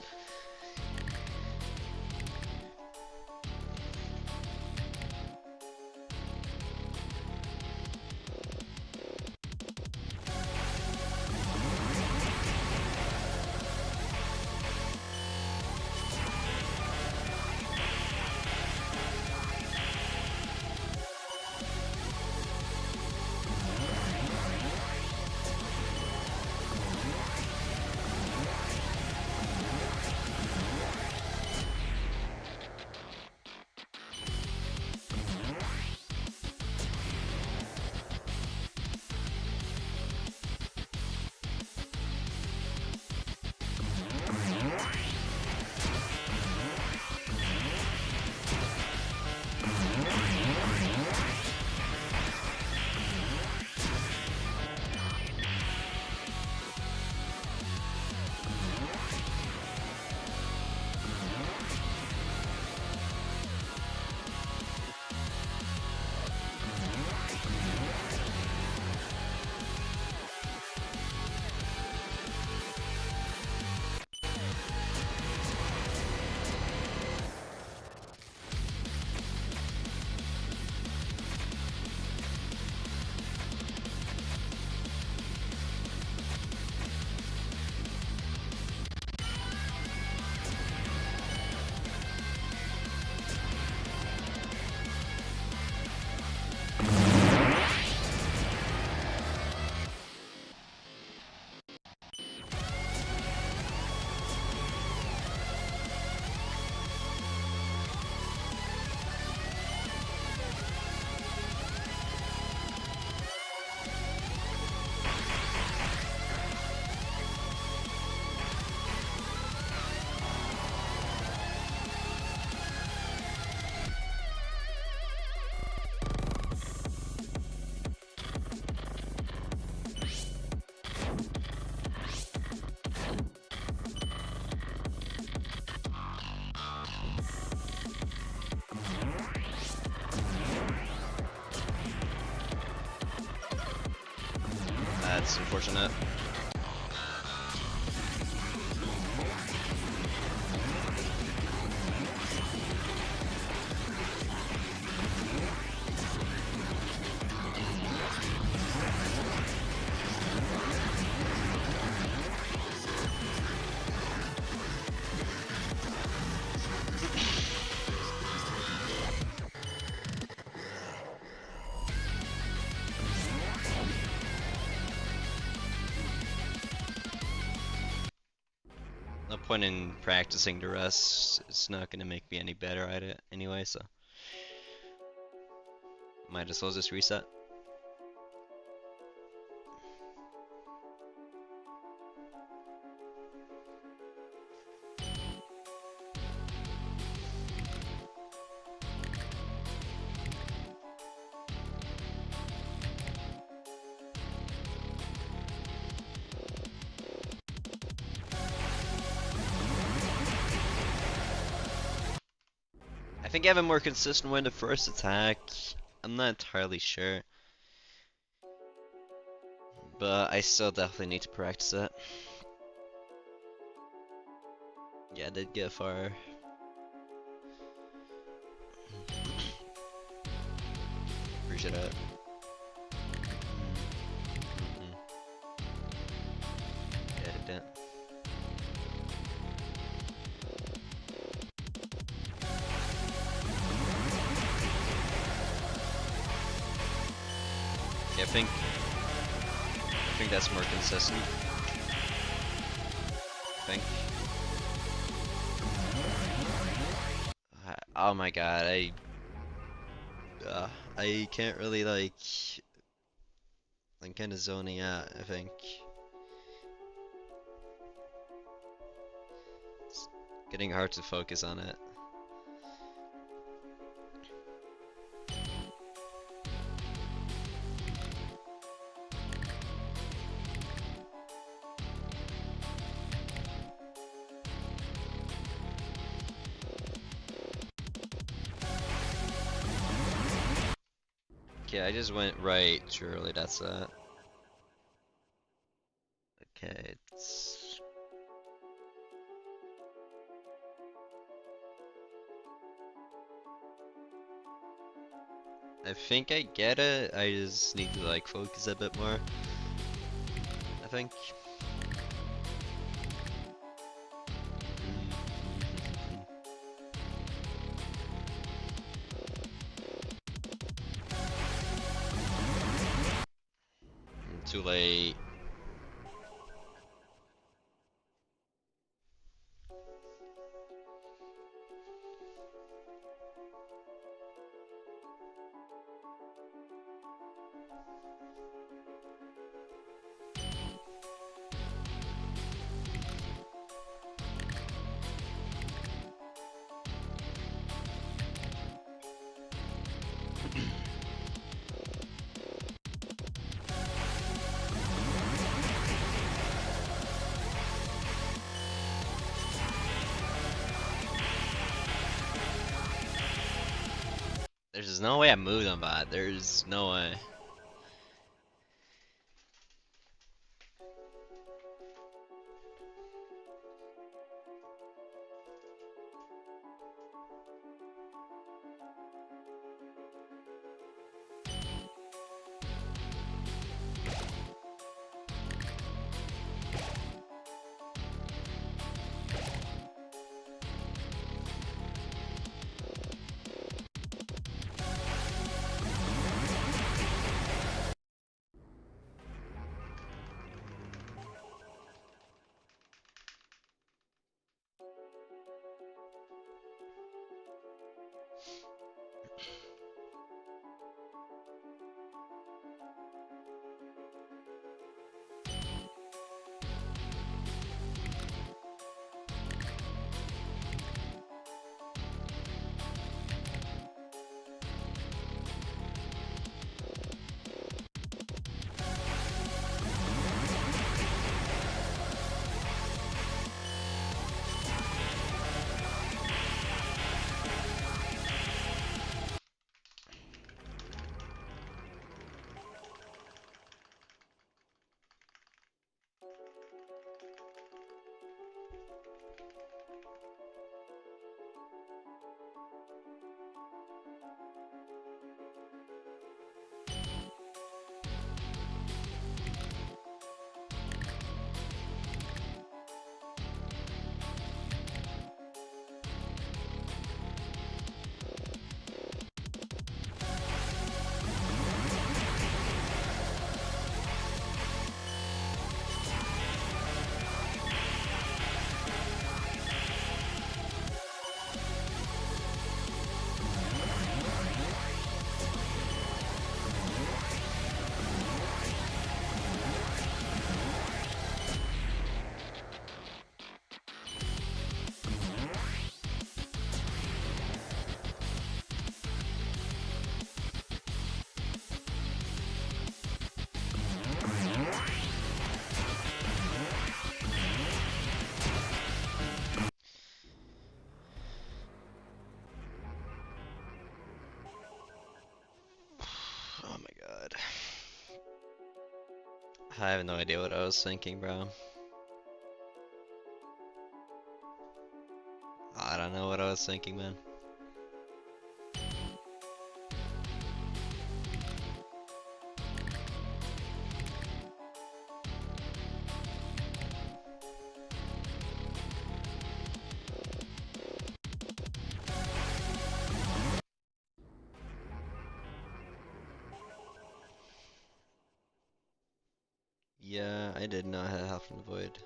That's unfortunate. No point in practicing the rest. It's not gonna make me any better at it anyway, so might as well just reset. I think I have a more consistent way in the first attack. I'm not entirely sure. But I still definitely need to practice it. Yeah, I did get far. Appreciate it. Yeah, I did. Yeah, I think that's more consistent. I think. Oh my god, I can't really like. I'm kind of zoning out. I think it's getting hard to focus on it. Okay, I just went right too early. That's that. Okay, it's. I think I get it. I just need to like focus a bit more. I think. Too late. There's no way I moved on bot. There's no way. I have no idea what I was thinking, bro. I don't know what I was thinking, man. Yeah, I did not have Help from the Void.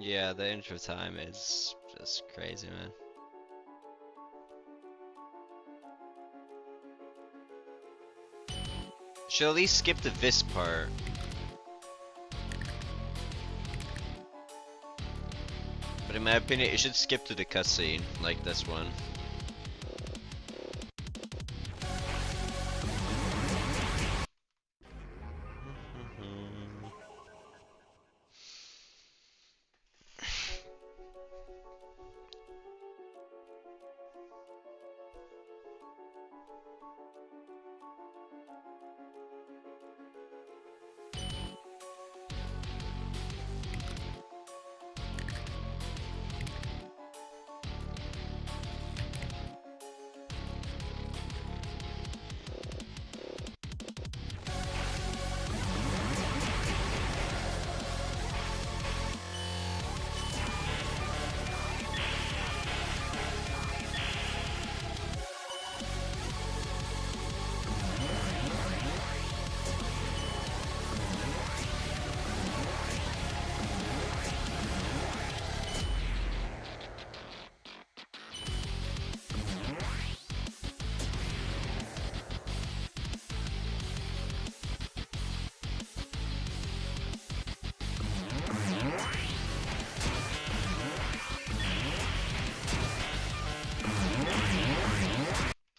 Yeah, the intro time is just crazy, man. Should at least skip the this part. But in my opinion, it should skip to the cutscene, like this one.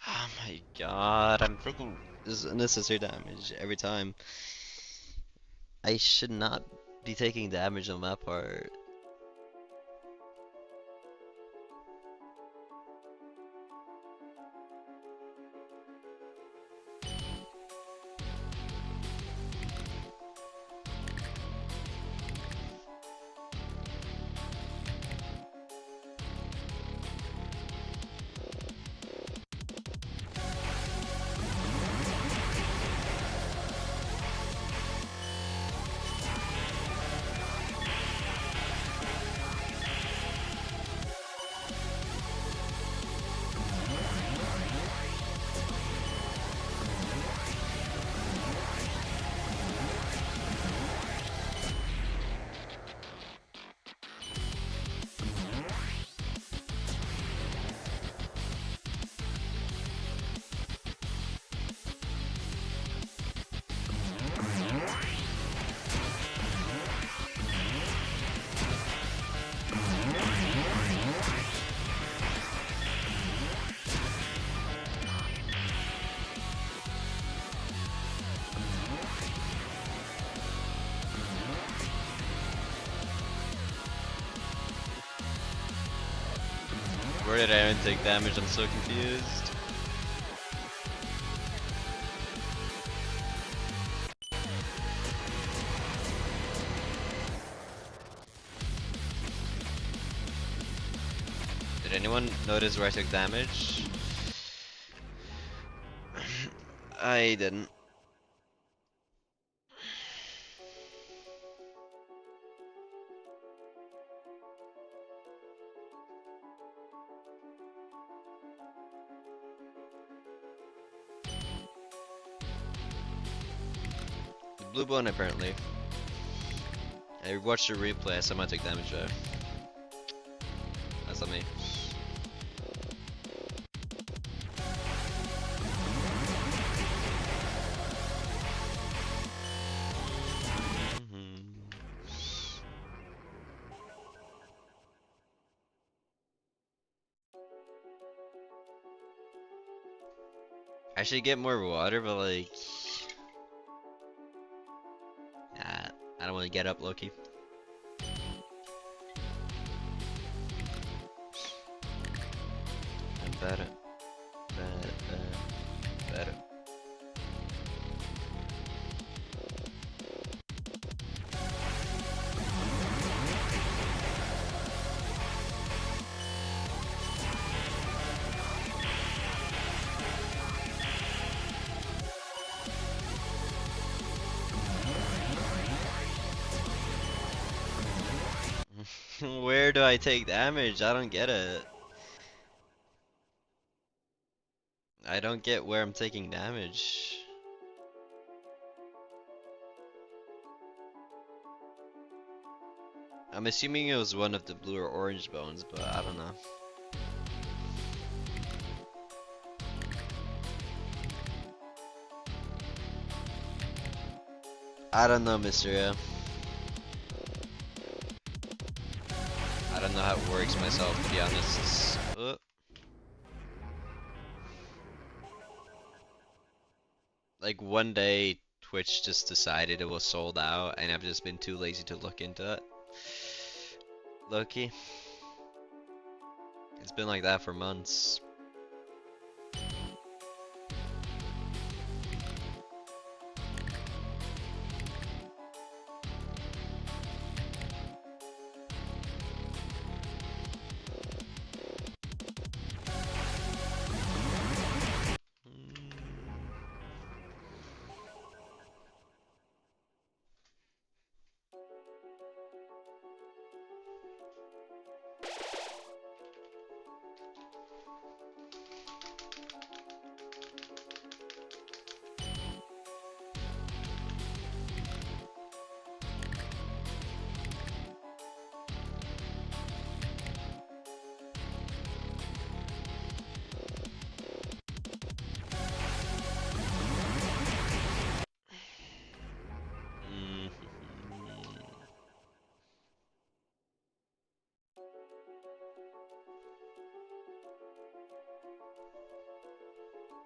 Oh my god, I'm freaking. This is unnecessary damage every time. I should not be taking damage on that part. Where did Aaron take damage? I'm so confused. Did anyone notice where I took damage? I didn't. The blue bone apparently. I watched the replay, I somehow took damage there. That's not me. I should get more water, but like, nah, I don't want to get up, Loki. I'm better, better. Where do I take damage? I don't get it. I don't get where I'm taking damage. I'm assuming it was one of the blue or orange bones, but I don't know. I don't know, Mysterio. I don't know how it works myself, to be honest. Like one day, Twitch just decided it was sold out, and I've just been too lazy to look into it. Loki. It's been like that for months.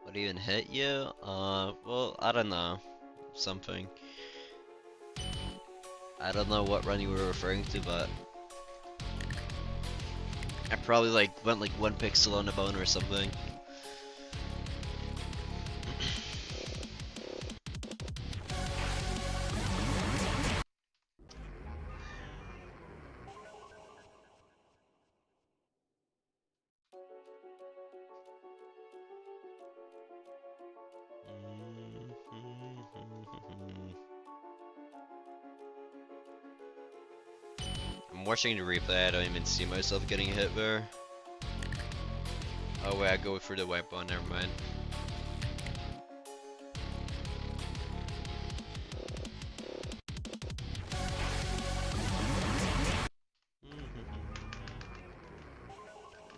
What even hit you? Well, I don't know. Something. I don't know what run you were referring to, but I probably like went like 1 pixel on the bone or something. I'm watching the replay, I don't even see myself getting hit there. Oh wait, I go for the white bone, never mind.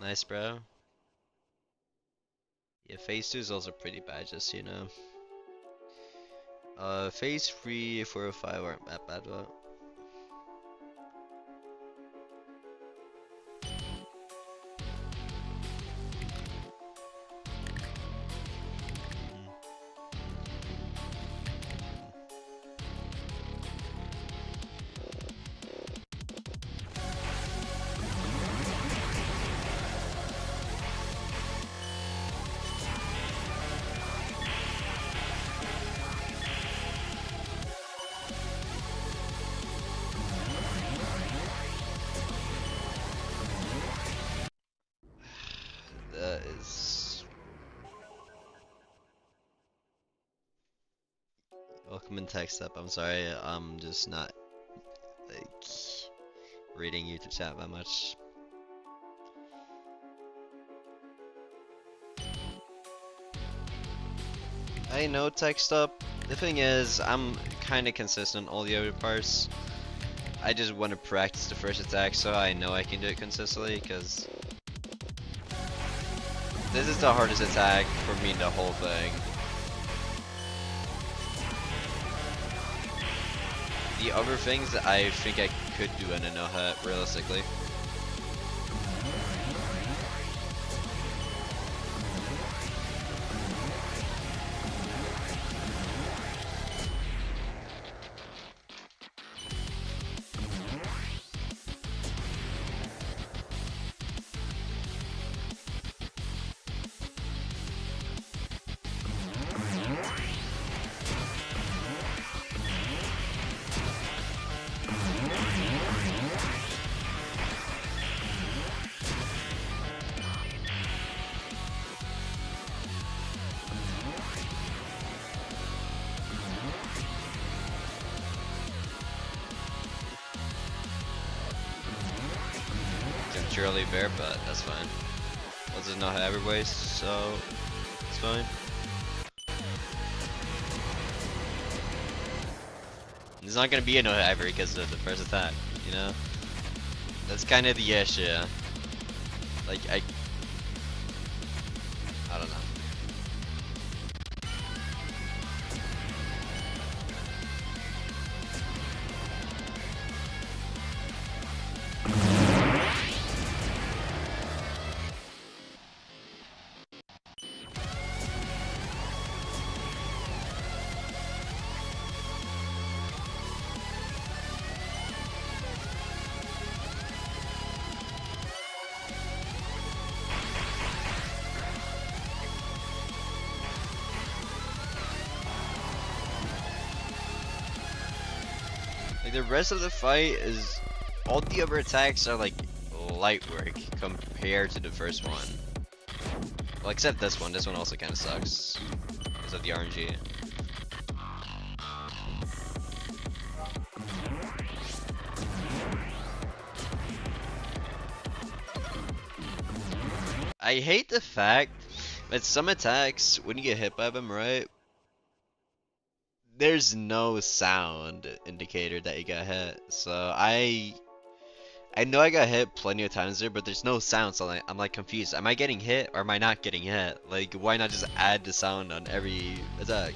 Nice, bro. Yeah, phase 2 is also pretty bad, just so you know. Phase 3, 4, 5 aren't that bad, but welcome and text up. I'm sorry, I'm just not like reading YouTube chat that much. I know text up. The thing is, I'm kind of consistent all the other parts. I just want to practice the first attack so I know I can do it consistently, because this is the hardest attack for me in the whole thing. The other things I think I could do in a no-hit, realistically. Early bear, but that's fine. Let's just not have every waste, so it's fine. There's not gonna be a no ever because of the first attack, you know? That's kind of the issue. Like, I don't know. Like, the rest of the fight is, all the other attacks are like light work compared to the first one. Well, except this one. This one also kind of sucks because of the RNG. I hate the fact that some attacks, when you get hit by them, right, there's no sound indicator that you got hit. So I know I got hit plenty of times there, but there's no sound, so I'm like confused. Am I getting hit or am I not getting hit? Like, why not just add the sound on every attack?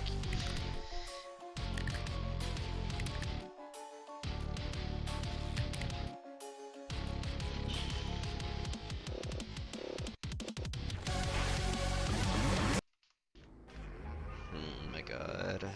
Oh my god.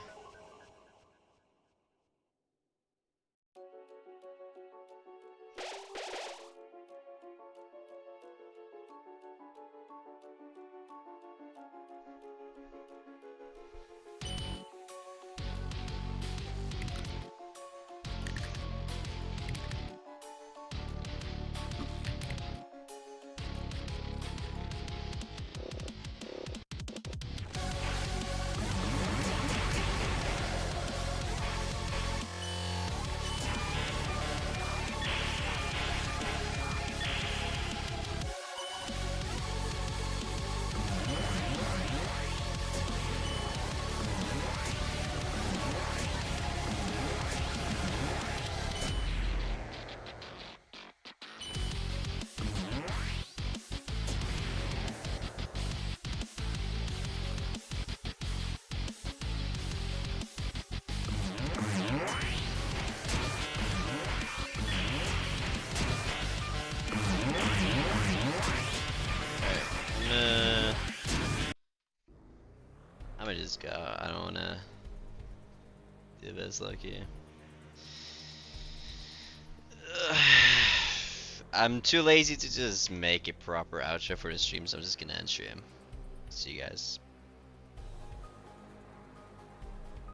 I'm gonna just go. I don't wanna do this lucky. I'm too lazy to just make a proper outro for the stream, so I'm just gonna end stream. See you guys.